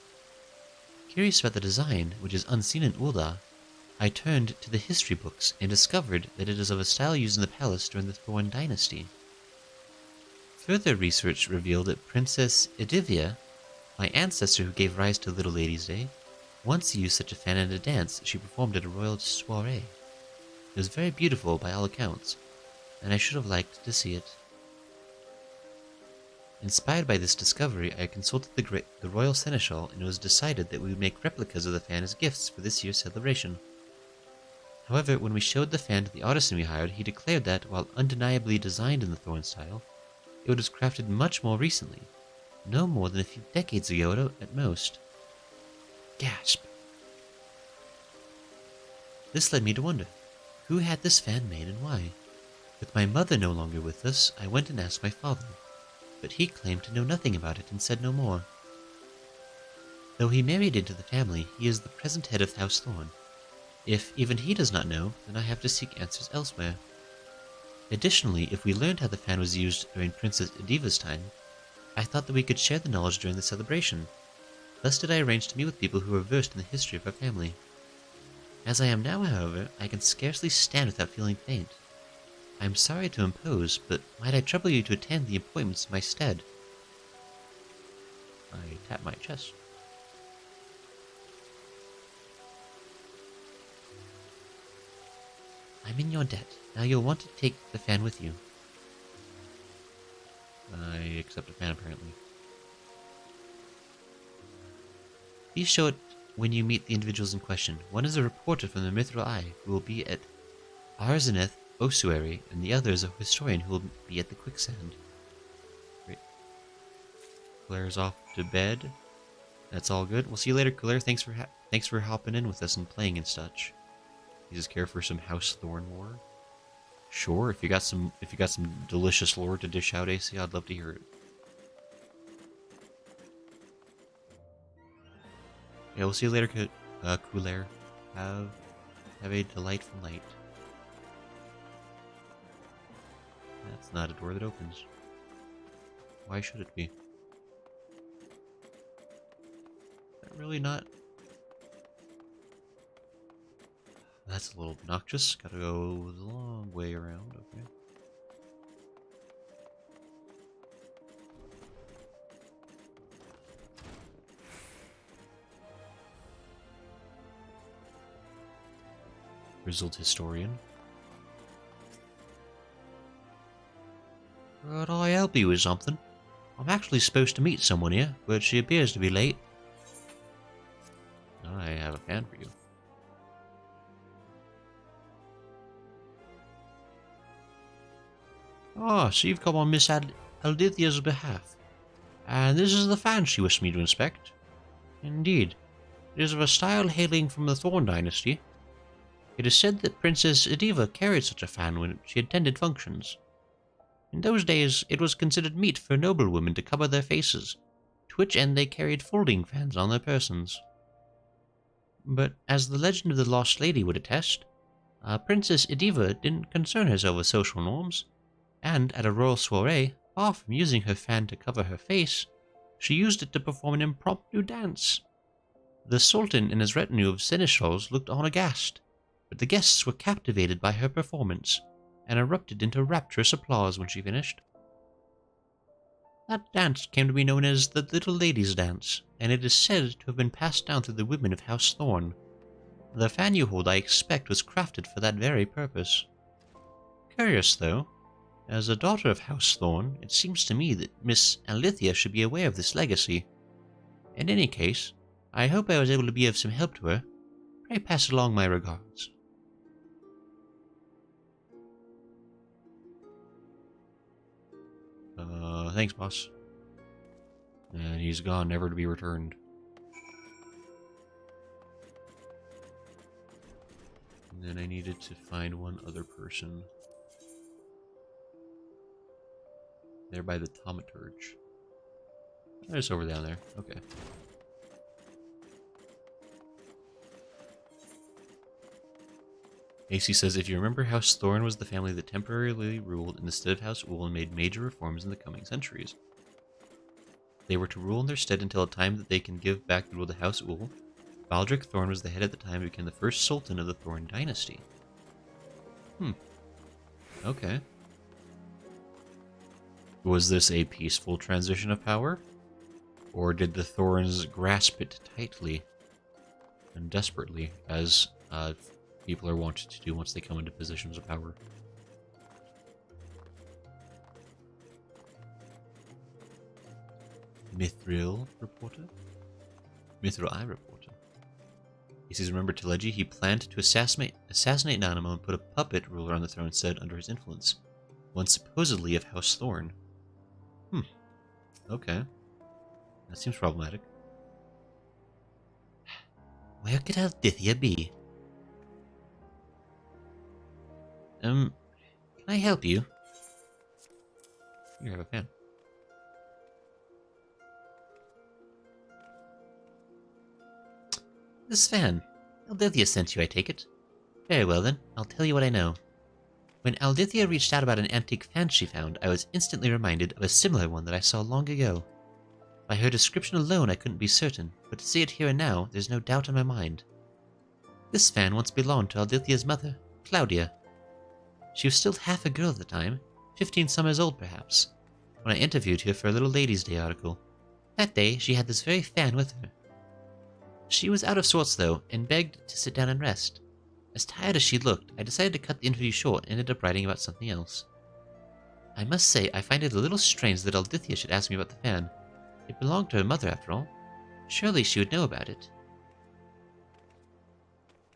S2: Curious about the design, which is unseen in Ul'dah, I turned to the history books and discovered that it is of a style used in the palace during the Thorn dynasty. Further research revealed that Princess Edivia, my ancestor who gave rise to Little Lady's Day, once used such a fan in a dance she performed at a royal soiree. It was very beautiful by all accounts, and I should have liked to see it. Inspired by this discovery, I consulted the Royal Seneschal, and it was decided that we would make replicas of the fan as gifts for this year's celebration. However, when we showed the fan to the artisan we hired, he declared that, while undeniably designed in the Thorn style, it was crafted much more recently, no more than a few decades ago at most. Gasp. This led me to wonder, who had this fan made and why? With my mother no longer with us, I went and asked my father, but he claimed to know nothing about it and said no more. Though he married into the family, he is the present head of House Thorn. If even he does not know, then I have to seek answers elsewhere. Additionally, if we learned how the fan was used during Princess Ediva's time, I thought that we could share the knowledge during the celebration. Thus did I arrange to meet with people who were versed in the history of our family. As I am now, however, I can scarcely stand without feeling faint. I am sorry to impose, but might I trouble you to attend the appointments in my stead? I tap my chest. I'm in your debt. Now you'll want to take the fan with you. I accept the fan, apparently. Please show it when you meet the individuals in question. One is a reporter from the Mithril Eye, who will be at Arzaneth Ossuary, and the other is a historian who will be at the Quicksand. Great. Claire's off to bed. That's all good. We'll see you later, Claire. Thanks for hopping in with us and playing and such. You just care for some House Thorn lore? Sure, if you got some delicious lore to dish out, AC, I'd love to hear it. Yeah, we'll see you later, Claire. Have a delightful night. That's not a door that opens. Why should it be? Is that really not? That's a little obnoxious. Gotta go the long way around, okay. Grizzled historian. Could I help you with something? I'm actually supposed to meet someone here, but she appears to be late. I have a fan for you. Ah, so you've come on Miss Aldithia's behalf. And this is the fan she wished me to inspect. Indeed. It is of a style hailing from the Thorn dynasty. It is said that Princess Ediva carried such a fan when she attended functions. In those days, it was considered meet for noblewomen to cover their faces, to which end they carried folding fans on their persons. But as the legend of the Lost Lady would attest, Princess Ediva didn't concern herself with social norms, and at a royal soiree, far from using her fan to cover her face, she used it to perform an impromptu dance. The Sultan and his retinue of seneschals looked on aghast, but the guests were captivated by her performance, and erupted into rapturous applause when she finished. That dance came to be known as the Little Lady's Dance, and it is said to have been passed down through the women of House Thorn. The fan you hold, I expect, was crafted for that very purpose. Curious, though. As a daughter of House Thorn, it seems to me that Miss Alithia should be aware of this legacy. In any case, I hope I was able to be of some help to her. Pray pass along my regards.
S1: Thanks, boss. And he's gone, never to be returned. And then I needed to find one other person. There by the thaumaturge. Oh, it's over down there. Okay. AC says, if you remember, House Thorn was the family that temporarily ruled in the stead of House Uhl and made major reforms in the coming centuries. They were to rule in their stead until a time that they can give back the rule to House Uhl. Baldric Thorn was the head at the time and became the first sultan of the Thorn dynasty. Okay. Was this a peaceful transition of power? Or did the Thorns grasp it tightly and desperately, as people are wanted to do once they come into positions of power? Mithril reporter? Mithril Eye reporter. He says, remember Teleji? He planned to assassinate Nanamo and put a puppet ruler on the throne instead under his influence. One supposedly of House Thorn. Okay. That seems problematic.
S2: Where could Aldithia be? Can I help you?
S1: You have a fan.
S2: This fan. Aldithia sent you, I take it. Very well then, I'll tell you what I know. When Aldithia reached out about an antique fan she found, I was instantly reminded of a similar one that I saw long ago. By her description alone I couldn't be certain, but to see it here and now, there's no doubt in my mind. This fan once belonged to Aldithia's mother, Claudia. She was still half a girl at the time, 15 summers old perhaps, when I interviewed her for a little Ladies' Day article. That day, she had this very fan with her. She was out of sorts though, and begged to sit down and rest. As tired as she looked, I decided to cut the interview short and ended up writing about something else. I must say, I find it a little strange that Aldithia should ask me about the fan. It belonged to her mother, after all. Surely she would know about it.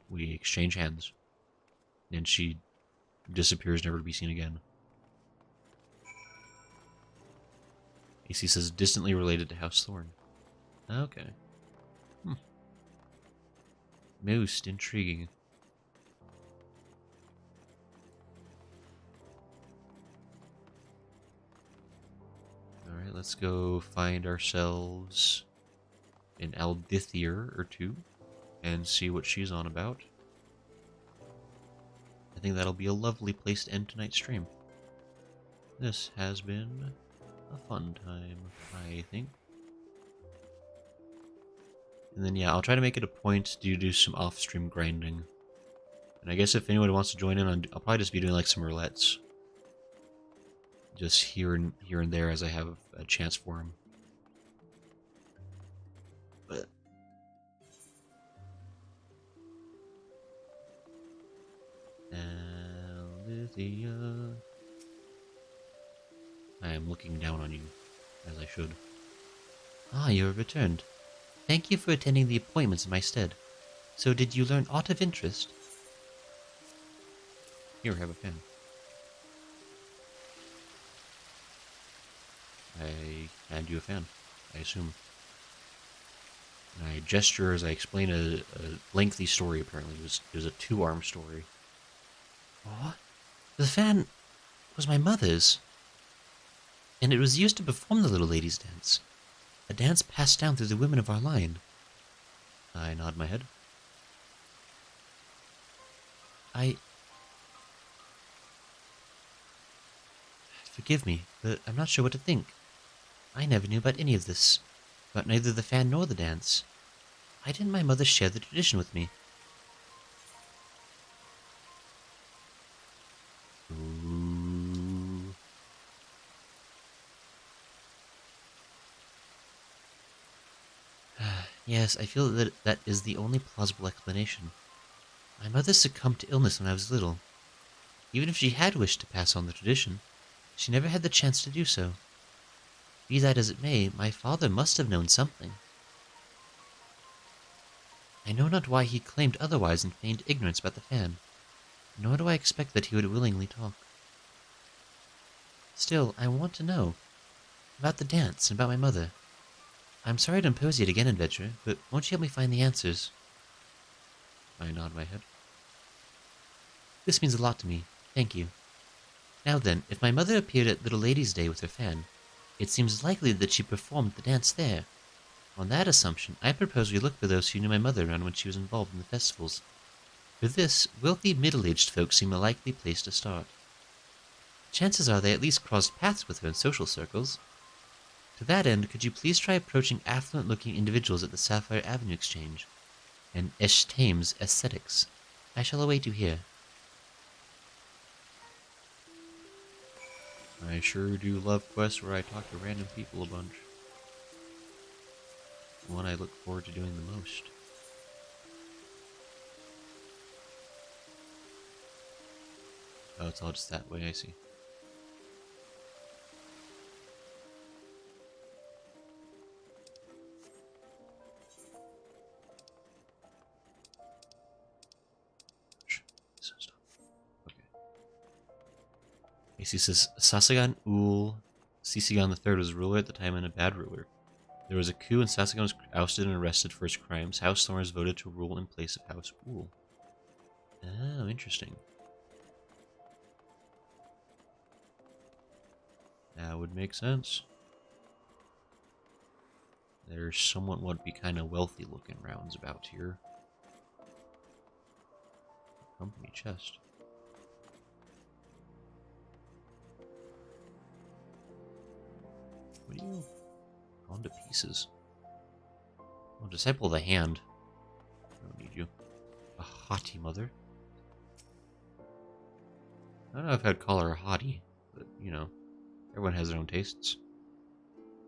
S1: We exchange hands. And she disappears, never to be seen again. AC says, distantly related to House Thorn. Okay. Most intriguing. Alright, let's go find ourselves an Aldithir or two and see what she's on about. I think that'll be a lovely place to end tonight's stream. This has been a fun time, I think. And then, yeah, I'll try to make it a point to do some off-stream grinding. And I guess if anyone wants to join in, I'll probably just be doing like some roulettes. Just here and there as I have a chance for them. But Alithia, I am looking down on you, as I should.
S2: Ah, you have returned. Thank you for attending the appointments in my stead. So did you learn aught of interest?
S1: Here, have a pen. I hand you a fan, I assume. And I gesture as I explain a lengthy story, apparently. It was a 2-arm story.
S2: What? The fan was my mother's. And it was used to perform the little lady's dance. A dance passed down through the women of our line.
S1: I nod my head.
S2: Forgive me, but I'm not sure what to think. I never knew about any of this. About neither the fan nor the dance. Why didn't my mother share the tradition with me?
S1: Ooh.
S2: Yes, I feel that that is the only plausible explanation. My mother succumbed to illness when I was little. Even if she had wished to pass on the tradition, she never had the chance to do so. Be that as it may, my father must have known something. I know not why he claimed otherwise and feigned ignorance about the fan, nor do I expect that he would willingly talk. Still, I want to know about the dance and about my mother. I'm sorry to impose yet again, adventurer, but won't you help me find the answers?
S1: I nod my head.
S2: This means a lot to me. Thank you. Now then, if my mother appeared at Little Lady's Day with her fan, it seems likely that she performed the dance there. On that assumption, I propose we look for those who knew my mother around when she was involved in the festivals. For this, wealthy middle-aged folk seem a likely place to start. Chances are they at least crossed paths with her in social circles. To that end, could you please try approaching affluent-looking individuals at the Sapphire Avenue Exchange and Esh Thames Aesthetics? I shall await you here.
S1: I sure do love quests where I talk to random people a bunch. The one I look forward to doing the most. Oh, it's all just that way, I see. AC says, Sasagan Ul Sisigan III was ruler at the time and a bad ruler. There was a coup and Sasagan was ousted and arrested for his crimes. House Thorn was voted to rule in place of House Ul. Oh, interesting. That would make sense. There's somewhat what would be kind of wealthy looking rounds about here. Company chest. What are you? Gone to pieces. Oh, Disciple of the Hand. I don't need you. A haughty mother. I don't know if I'd call her a haughty, but you know, everyone has their own tastes.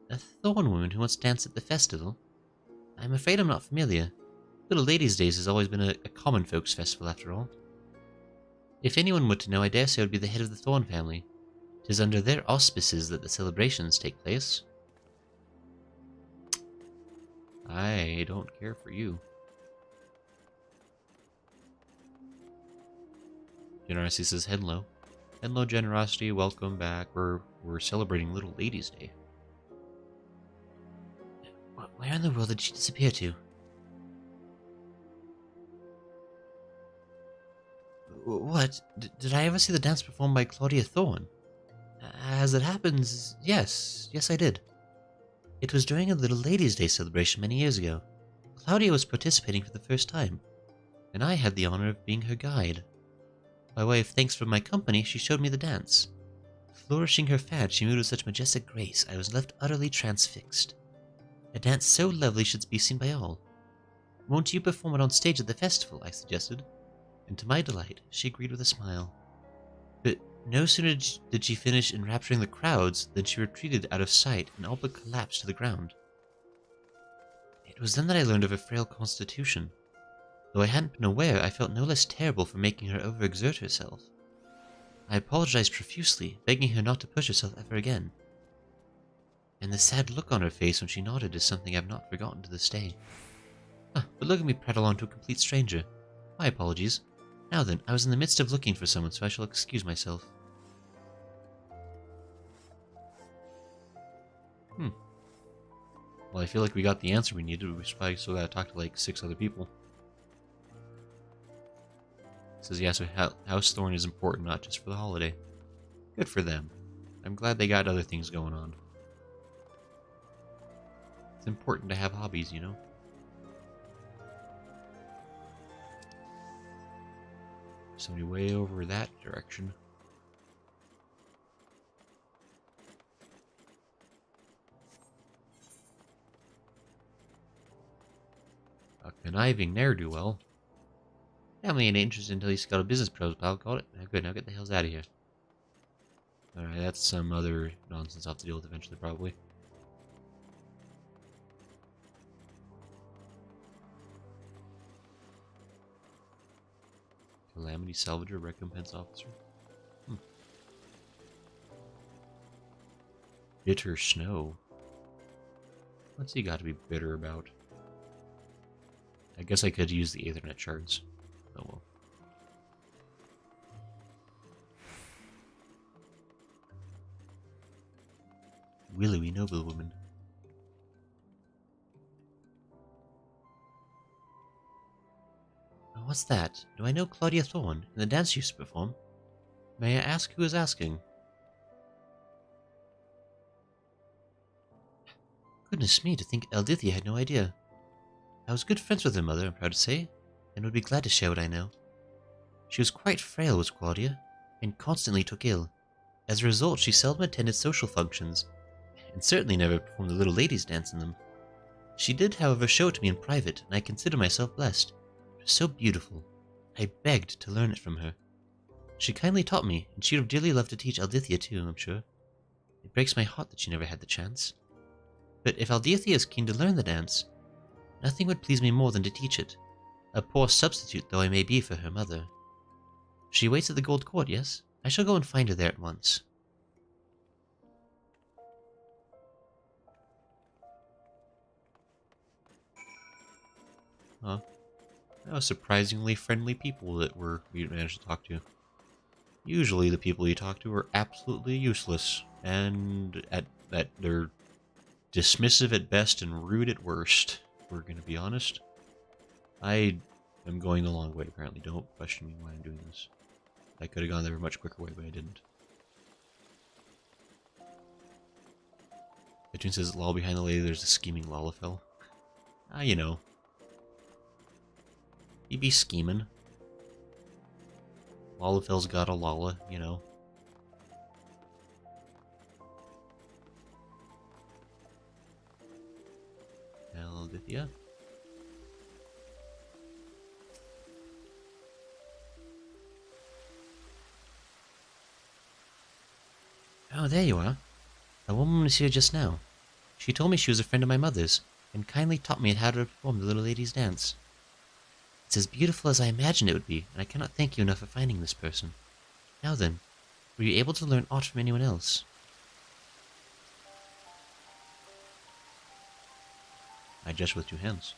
S2: A thorn woman who wants to dance at the festival? I'm afraid I'm not familiar. Little Ladies' Days has always been a common folks' festival, after all. If anyone were to know, I dare say it would be the head of the Thorn family. 'Tis under their auspices that the celebrations take place.
S1: I don't care for you. Generosity says, hello. Hello, Generosity. Welcome back. We're celebrating Little Ladies' Day.
S2: Where in the world did she disappear to? What? Did I ever see the dance performed by Claudia Thorne? As it happens, yes. Yes, I did. It was during a Little Ladies' Day celebration many years ago. Claudia was participating for the first time, and I had the honor of being her guide. By way of thanks for my company, she showed me the dance. Flourishing her fan, she moved with such majestic grace, I was left utterly transfixed. A dance so lovely should be seen by all. Won't you perform it on stage at the festival? I suggested, and to my delight, she agreed with a smile. But no sooner did she finish enrapturing the crowds than she retreated out of sight and all but collapsed to the ground. It was then that I learned of her frail constitution. Though I hadn't been aware, I felt no less terrible for making her overexert herself. I apologized profusely, begging her not to push herself ever again. And the sad look on her face when she nodded is something I've not forgotten to this day. But look at me prattle on to a complete stranger. My apologies. Now then, I was in the midst of looking for someone, so I shall excuse myself.
S1: Well, I feel like we got the answer we needed. We probably still gotta talk to like 6 other people. It says, yeah, so House Thorn is important, not just for the holiday. Good for them. I'm glad they got other things going on. It's important to have hobbies, you know? Somebody way over that direction. A conniving ne'er-do-well. Family ain't interested until he's got a business profile. Got it. Good, now get the hells out of here. Alright, that's some other nonsense I'll have to deal with eventually, probably. Calamity Salvager Recompense Officer. Bitter Snow. What's he got to be bitter about? I guess I could use the Aethernet shards. Oh well. Willowy noblewoman. Oh, what's that? Do I know Claudia Thorne in the dance you used to perform? May I ask who is asking? Goodness me, to think Eldithia had no idea. I was good friends with her mother, I'm proud to say, and would be glad to share what I know. She was quite frail, was Claudia, and constantly took ill. As a result, she seldom attended social functions, and certainly never performed the little ladies' dance in them. She did, however, show it to me in private, and I consider myself blessed. It was so beautiful. I begged to learn it from her. She kindly taught me, and she would have dearly loved to teach Eldithia too, I'm sure. It breaks my heart that she never had the chance. But if Eldithia is keen to learn the dance, nothing would please me more than to teach it, a poor substitute though I may be for her mother. She waits at the Gold Court, yes? I shall go and find her there at once. Huh. That was surprisingly friendly people that we managed to talk to. Usually the people you talk to are absolutely useless, and that they're dismissive at best and rude at worst, if we're gonna be honest. I am going the long way, apparently. Don't question me why I'm doing this. I could have gone there a much quicker way, but I didn't. The tune says, "Lol, behind the lady, there's a scheming Lalafell." Ah, you know. He be scheming. Lalafell's got a Lala, you know. Eldithia? Oh, there you are. A woman was here just now. She told me she was a friend of my mother's, and kindly taught me how to perform the little lady's dance. It's as beautiful as I imagined it would be, and I cannot thank you enough for finding this person. Now then, were you able to learn aught from anyone else? I gesture with two hands.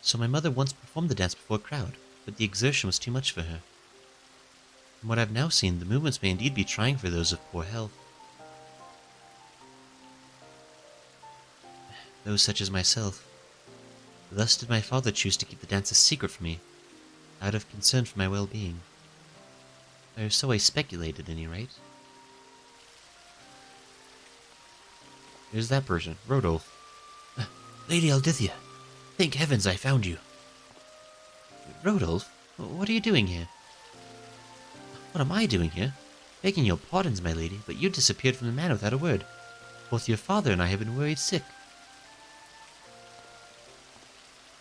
S1: So my mother once performed the dance before a crowd, but the exertion was too much for her. From what I've now seen, the movements may indeed be trying for those of poor health. Those such as myself. Thus did my father choose to keep the dance a secret from me, out of concern for my well-being. Or so I speculated, at any rate. There's that person, Rodolphe. Lady Eldithia, thank heavens I found you. Rodolphe, what are you doing here? What am I doing here? Begging your pardons, my lady, but you disappeared from the manor without a word. Both your father and I have been worried sick.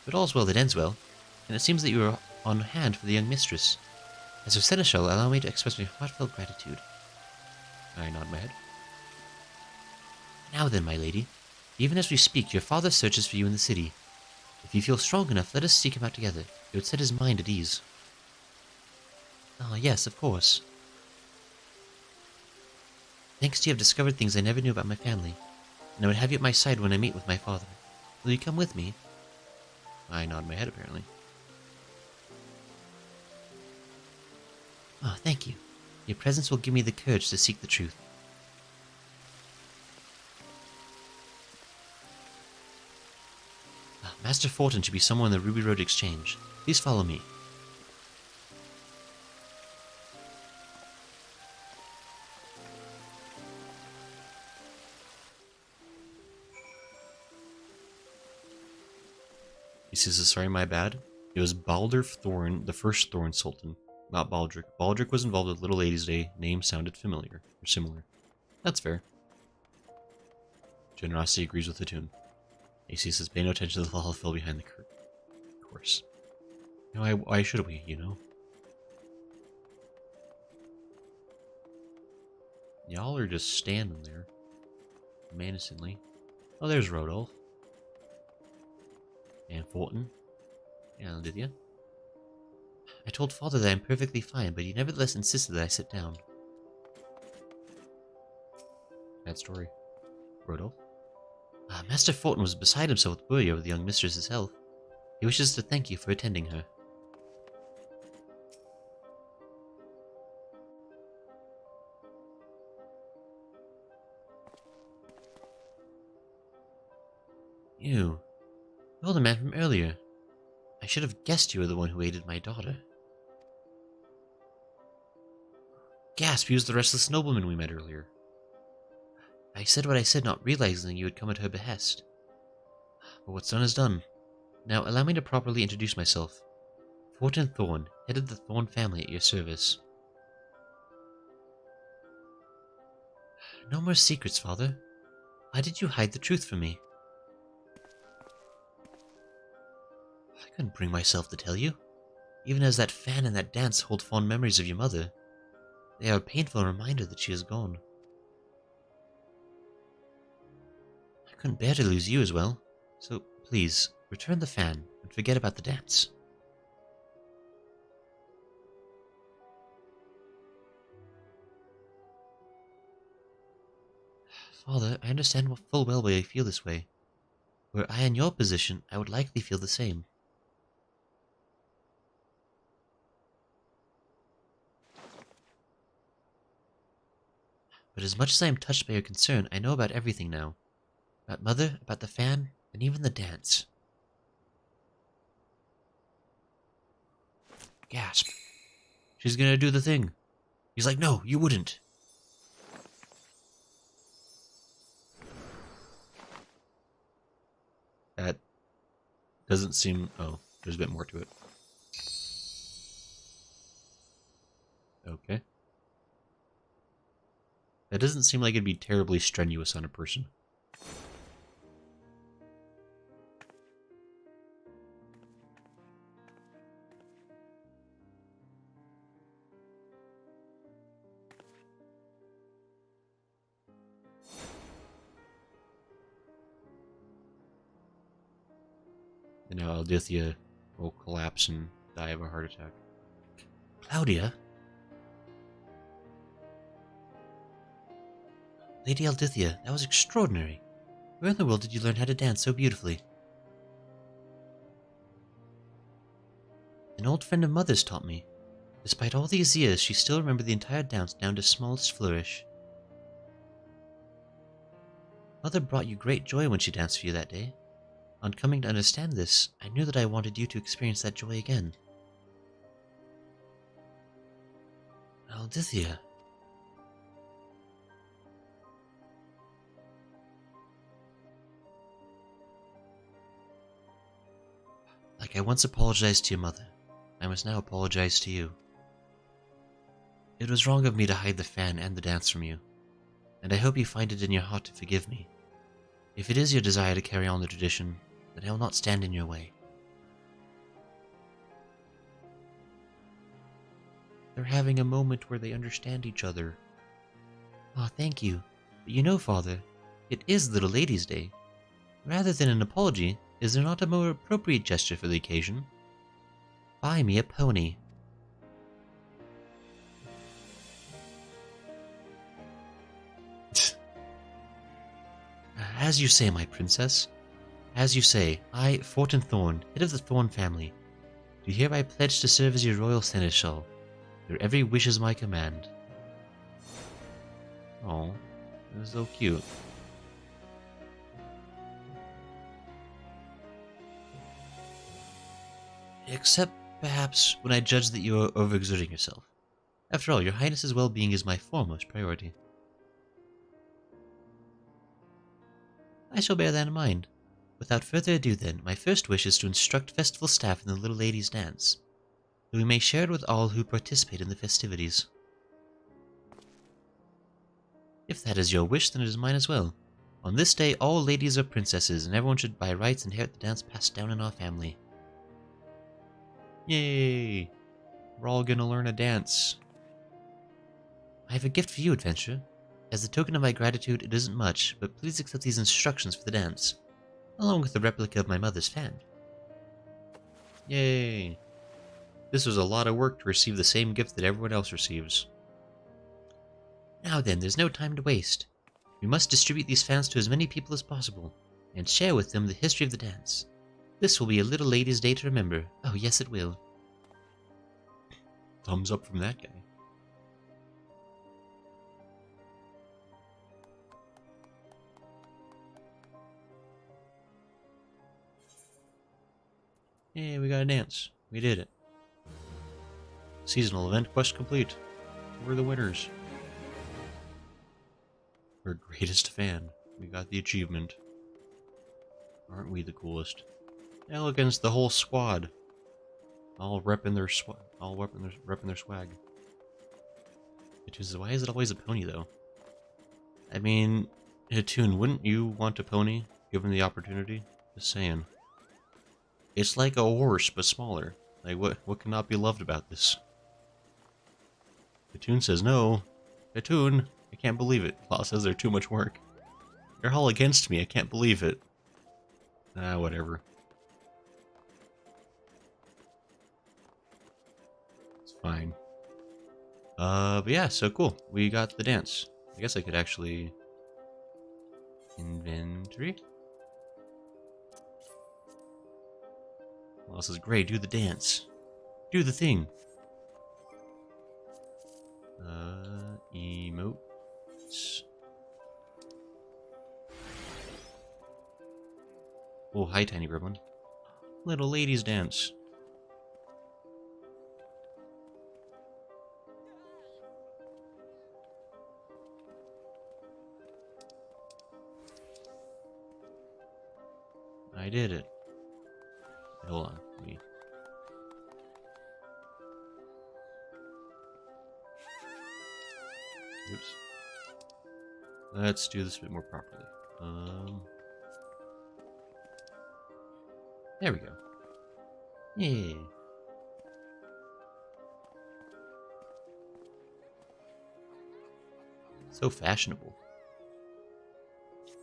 S1: But all's well that ends well, and it seems that you are on hand for the young mistress. As her seneschal, allow me to express my heartfelt gratitude. I nod my head. Now then, my lady, even as we speak, your father searches for you in the city. If you feel strong enough, let us seek him out together. It would set his mind at ease. Ah, yes, of course. Thanks to you, I've discovered things I never knew about my family, and I would have you at my side when I meet with my father. Will you come with me? I nod my head, apparently. Ah, thank you. Your presence will give me the courage to seek the truth. Master Fortin should be somewhere in the Ruby Road Exchange. Please follow me. He says, sorry, my bad. It was Baldur Thorn, the first Thorn Sultan, not Baldric. Baldric was involved with Little Ladies' Day. Name sounded familiar, or similar. That's fair. Generosity agrees with the tune. AC says, pay no attention to the Lalafell behind the curtain. Of course. You know, why should we, you know? Y'all are just standing there, menacingly. Oh, there's Rodolphe. And Fulton. And Lydia.
S2: I told Father that I'm perfectly fine, but he nevertheless insisted that I sit down.
S1: Bad story. Rodolphe?
S2: Master Fortin was beside himself with worry over the young mistress's health. He wishes to thank you for attending her. You. You're the man from earlier. I should have guessed you were the one who aided my daughter.
S1: Gasp, he was the restless nobleman we met earlier.
S2: I said what I said, not realizing you had come at her behest. But what's done is done. Now allow me to properly introduce myself. Fortin Thorn, head of the Thorn family at your service. No more secrets, Father. Why did you hide the truth from me? I couldn't bring myself to tell you. Even as that fan and that dance hold fond memories of your mother, they are a painful reminder that she is gone. I couldn't bear to lose you as well, so please, return the fan and forget about the dance. Father, I understand full well why you feel this way. Were I in your position, I would likely feel the same. But as much as I am touched by your concern, I know about everything now. About Mother, about the fan, and even the dance. Gasp. She's gonna do the thing. He's like, no, you wouldn't.
S1: That doesn't seem... Oh, there's a bit more to it. Okay. That doesn't seem like it'd be terribly strenuous on a person. And now Aldithia will collapse and die of a heart attack.
S2: Claudia? Lady Aldithia, that was extraordinary. Where in the world did you learn how to dance so beautifully? An old friend of Mother's taught me. Despite all these years, she still remembered the entire dance down to smallest flourish. Mother brought you great joy when she danced for you that day. On coming to understand this, I knew that I wanted you to experience that joy again. Aldithia. Like I once apologized to your mother, I must now apologize to you. It was wrong of me to hide the fan and the dance from you, and I hope you find it in your heart to forgive me. If it is your desire to carry on the tradition, then I will not stand in your way. They're having a moment where they understand each other. Ah, thank you. But you know, Father, it is Little Ladies' Day. Rather than an apology, is there not a more appropriate gesture for the occasion? Buy me a pony. As you say, my princess. As you say, I, Fortin Thorn, head of the Thorn family, do hereby pledge to serve as your royal seneschal. Your every wish is my command. Oh, that's so cute. Except, perhaps, when I judge that you are overexerting yourself. After all, your highness's well-being is my foremost priority. I shall bear that in mind. Without further ado then, my first wish is to instruct festival staff in the little lady's dance, that we may share it with all who participate in the festivities. If that is your wish, then it is mine as well. On this day, all ladies are princesses, and everyone should by rights inherit the dance passed down in our family.
S1: Yay! We're all gonna learn a dance.
S2: I have a gift for you, adventurer. As a token of my gratitude, it isn't much, but please accept these instructions for the dance, along with the replica of my mother's fan.
S1: Yay! This was a lot of work to receive the same gift that everyone else receives.
S2: Now then, there's no time to waste. We must distribute these fans to as many people as possible, and share with them the history of the dance. This will be a little lady's day to remember. Oh, yes, it will.
S1: Thumbs up from that guy. Hey, we got a dance. We did it. Seasonal event quest complete. We're the winners. We're greatest fan. We got the achievement. Aren't we the coolest? Now look, against the whole squad. All repping their repping their swag. Why is it always a pony though? I mean, Hatun, wouldn't you want a pony given the opportunity? Just saying. It's like a horse but smaller. Like what cannot be loved about this? Hatun says no. Hatun, I can't believe it. Law says they're too much work. They're all against me. I can't believe it. Ah, whatever. It's fine. But yeah, so cool. We got the dance. I guess I could actually... Inventory? Law says, great, do the dance. Do the thing. Emotes. Oh, hi, Tiny Gremlin. Little ladies dance. I did it. Hold on. Let me... Oops. Let's do this a bit more properly. There we go. Yeah. So fashionable.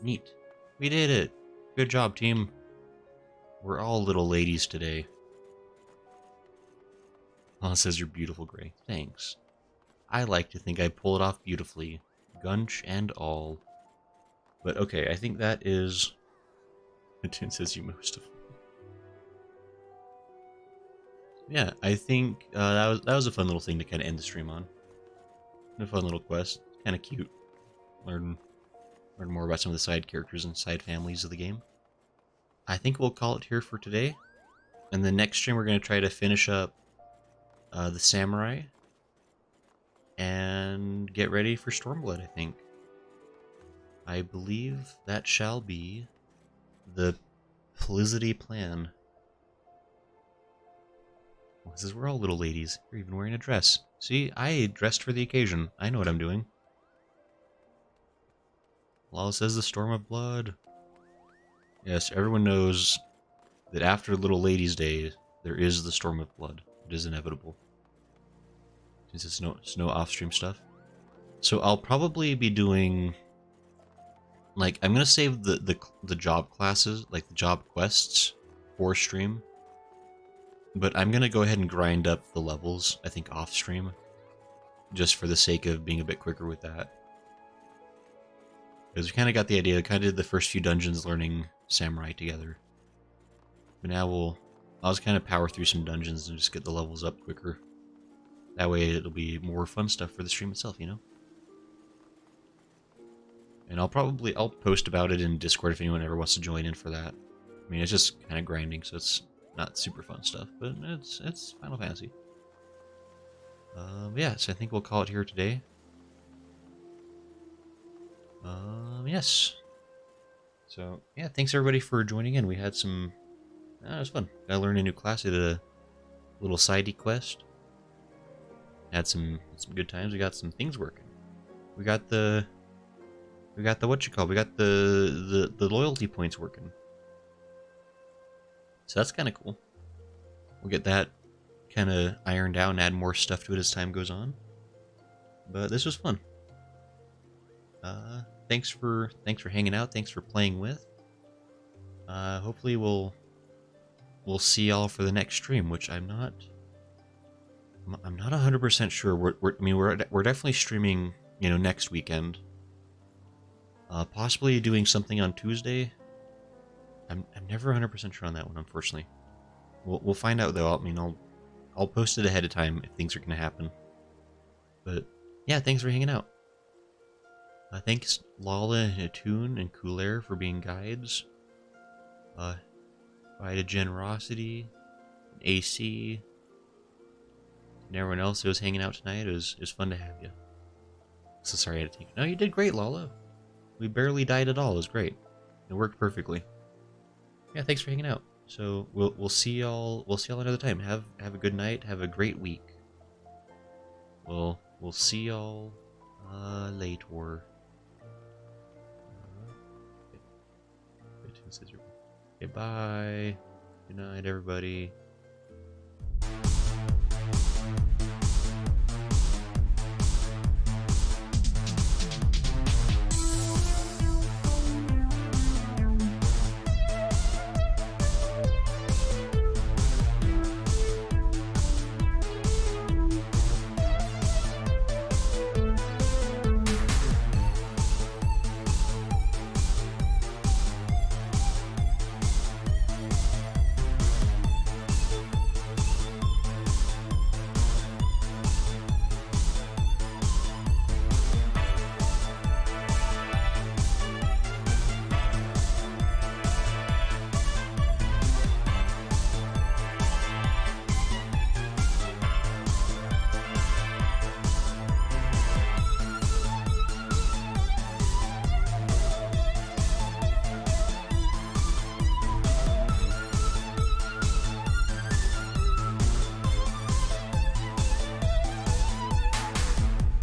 S1: Neat. We did it. Good job, team. We're all little ladies today. Oh, it says you're beautiful, Gray. Thanks. I like to think I pull it off beautifully. Gunch and all. But okay, I think that is... It says you most of them. Yeah, I think that was a fun little thing to kind of end the stream on. A fun little quest. Kind of cute. Learn more about some of the side characters and side families of the game. I think we'll call it here for today. And the next stream we're going to try to finish up the Samurai. And get ready for Stormblood, I think. I believe that shall be the Felicity plan. This is we're all little ladies. You're even wearing a dress. See, I dressed for the occasion. I know what I'm doing. Lala says the Storm of Blood. Yes, everyone knows that after Little Ladies' Day, there is the Storm of Blood. It is inevitable. Since it's no off-stream stuff. So I'll probably be doing... Like, I'm gonna save the job classes, like the job quests, for stream. But I'm gonna go ahead and grind up the levels, I think, off-stream. Just for the sake of being a bit quicker with that. Because we kind of got the idea, we kind of did the first few dungeons learning Samurai together. But now I'll just kind of power through some dungeons and just get the levels up quicker. That way it'll be more fun stuff for the stream itself, you know? And I'll post about it in Discord if anyone ever wants to join in for that. I mean, it's just kind of grinding, so it's not super fun stuff, but it's Final Fantasy. Yeah, so I think we'll call it here today. Yes. So, yeah, thanks everybody for joining in. We had some... it was fun. I learned a new class. I did a little sidey quest. Had some good times. We got some things working. We got the what you call? We got the loyalty points working. So that's kind of cool. We'll get that kind of ironed out and add more stuff to it as time goes on. But this was fun. Thanks for hanging out. Thanks for playing with. Hopefully we'll see y'all for the next stream, which I'm not I'm not 100% sure. We're definitely streaming, you know, next weekend. Possibly doing something on Tuesday. I'm never 100% sure on that one, unfortunately. We'll find out though. I mean, I'll post it ahead of time if things are gonna happen. But yeah, thanks for hanging out. Thanks Lala and Atune and Coolair for being guides. Bye to Generosity, and AC, and everyone else who was hanging out tonight. It was fun to have you. So sorry I had to take it. No, you did great, Lala. We barely died at all. It was great. It worked perfectly. Yeah, thanks for hanging out. So we'll see y'all. We'll see y'all another time. Have a good night. Have a great week. We'll see y'all later. Okay, bye. Good night, everybody.